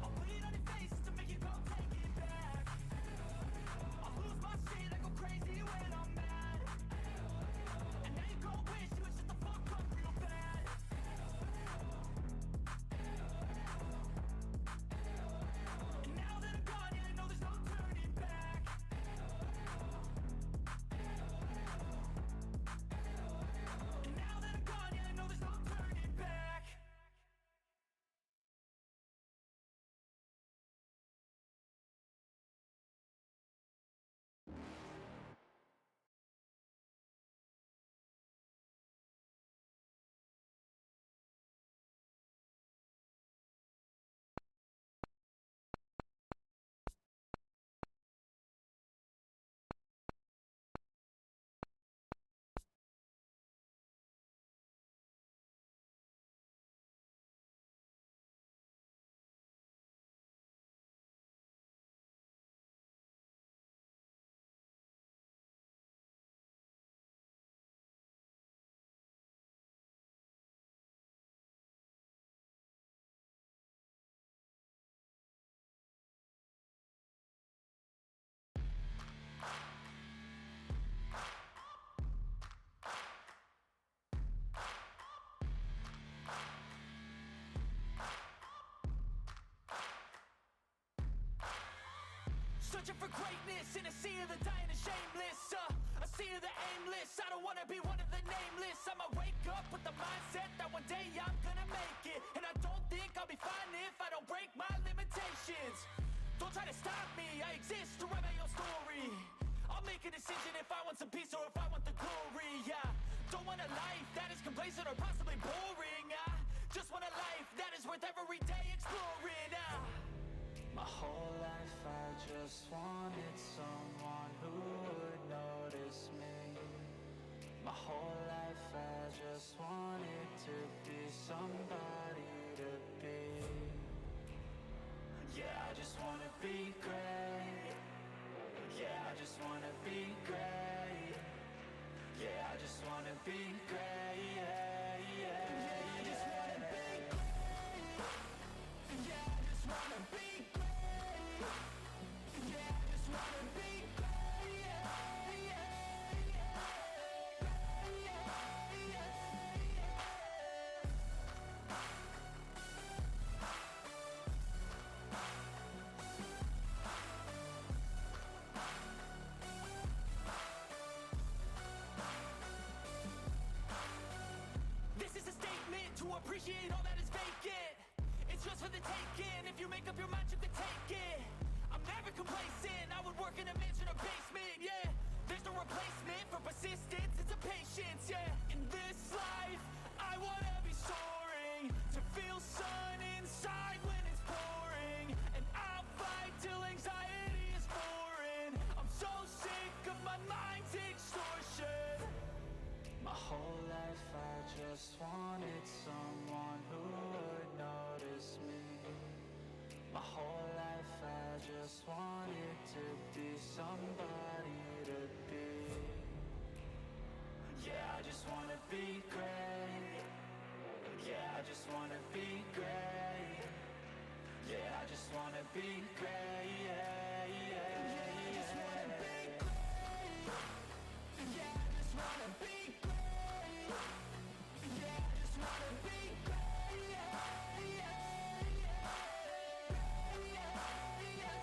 I'll bleed on your face to make you go take it back. I'll lose my shit, I go crazy when I'm mad. And now you go wish you would shut the fuck up real bad. And now that I'm gone, yeah, I know there's no turning back. And now that I'm gone, yeah, I know there's no turning back. Searching for greatness in a sea of the dying and shameless. A sea of the aimless. I don't wanna be one of the nameless. I'ma wake up with the mindset that one day I'm gonna make it. And I don't think I'll be fine if I don't break my limitations. Don't try to stop me, I exist to write my own story. I'll make a decision if I want some peace or if I want the glory. Yeah, don't want a life that is complacent or possibly boring. I just want a life that is worth every day exploring. My whole life I just wanted someone who would notice me. My whole life I just wanted to be somebody to be. Yeah, I just wanna be great. Yeah, I just wanna be great. Yeah, I just wanna be great. Yeah, yeah, yeah, I just wanna be great. Yeah, I just wanna be great. Yeah, I just wanna be great. Yeah, yeah, yeah, yeah, yeah. This is a statement to appreciate all that is vacant. It's just for the taking. If you make up your mind, you can take it. I'm never complacent. I would work in a mansion or basement. Yeah, there's no replacement for persistence. It's a patience. Yeah, in this life, I wanna be soaring to feel sun inside when it's pouring, and I'll fight till anxiety is foreign. I'm so sick of my mind's extortion. My whole life I just wanted someone who would notice me. My whole life I just wanted to be somebody to be. Yeah, I just wanna be great. Yeah, I just wanna be great. Yeah, I just wanna be great. Yeah, yeah, yeah, I just wanna be great. Yeah, I just wanna be great. Yeah, I just wanna be great. Yeah, yeah, yeah, yeah, yeah.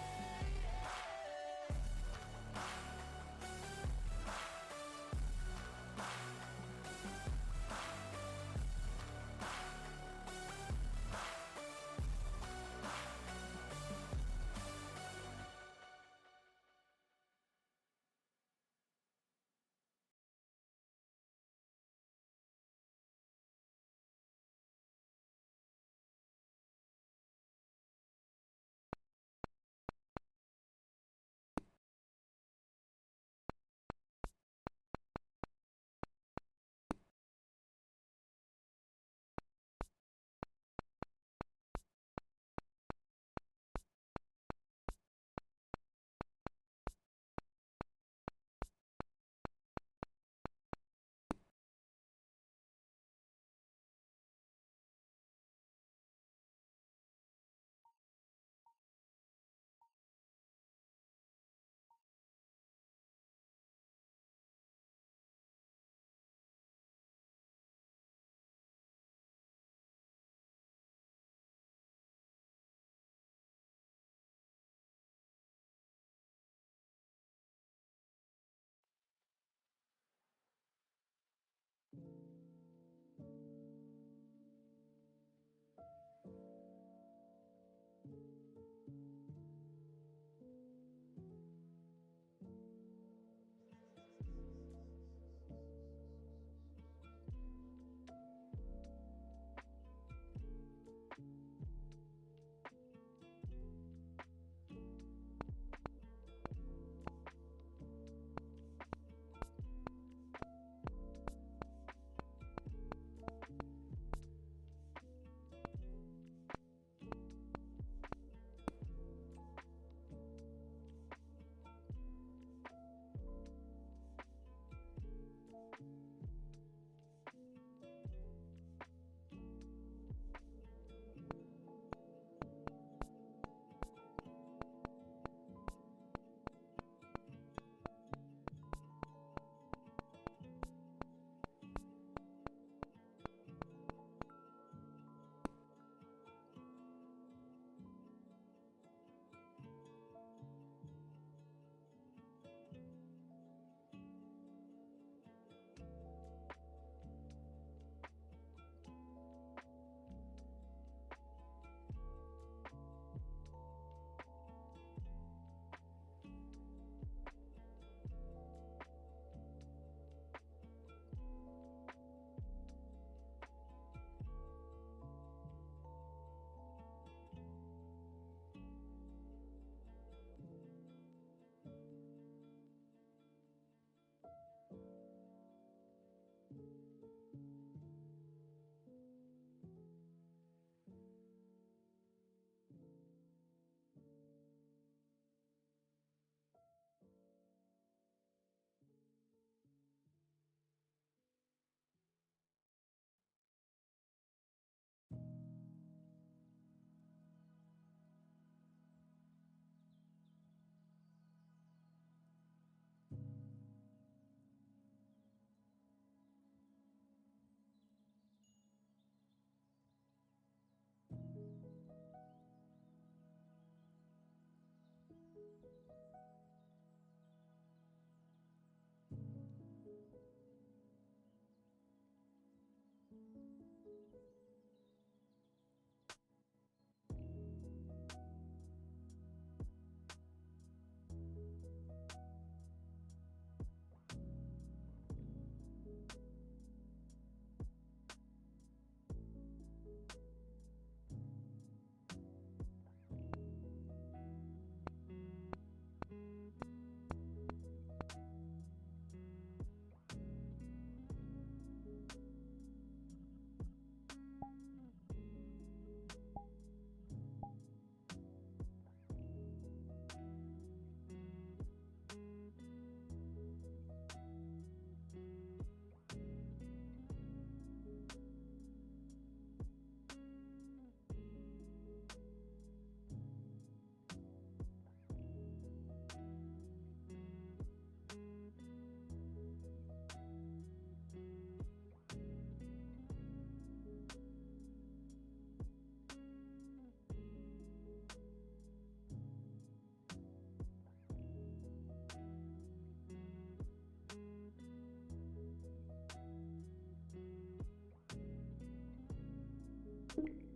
you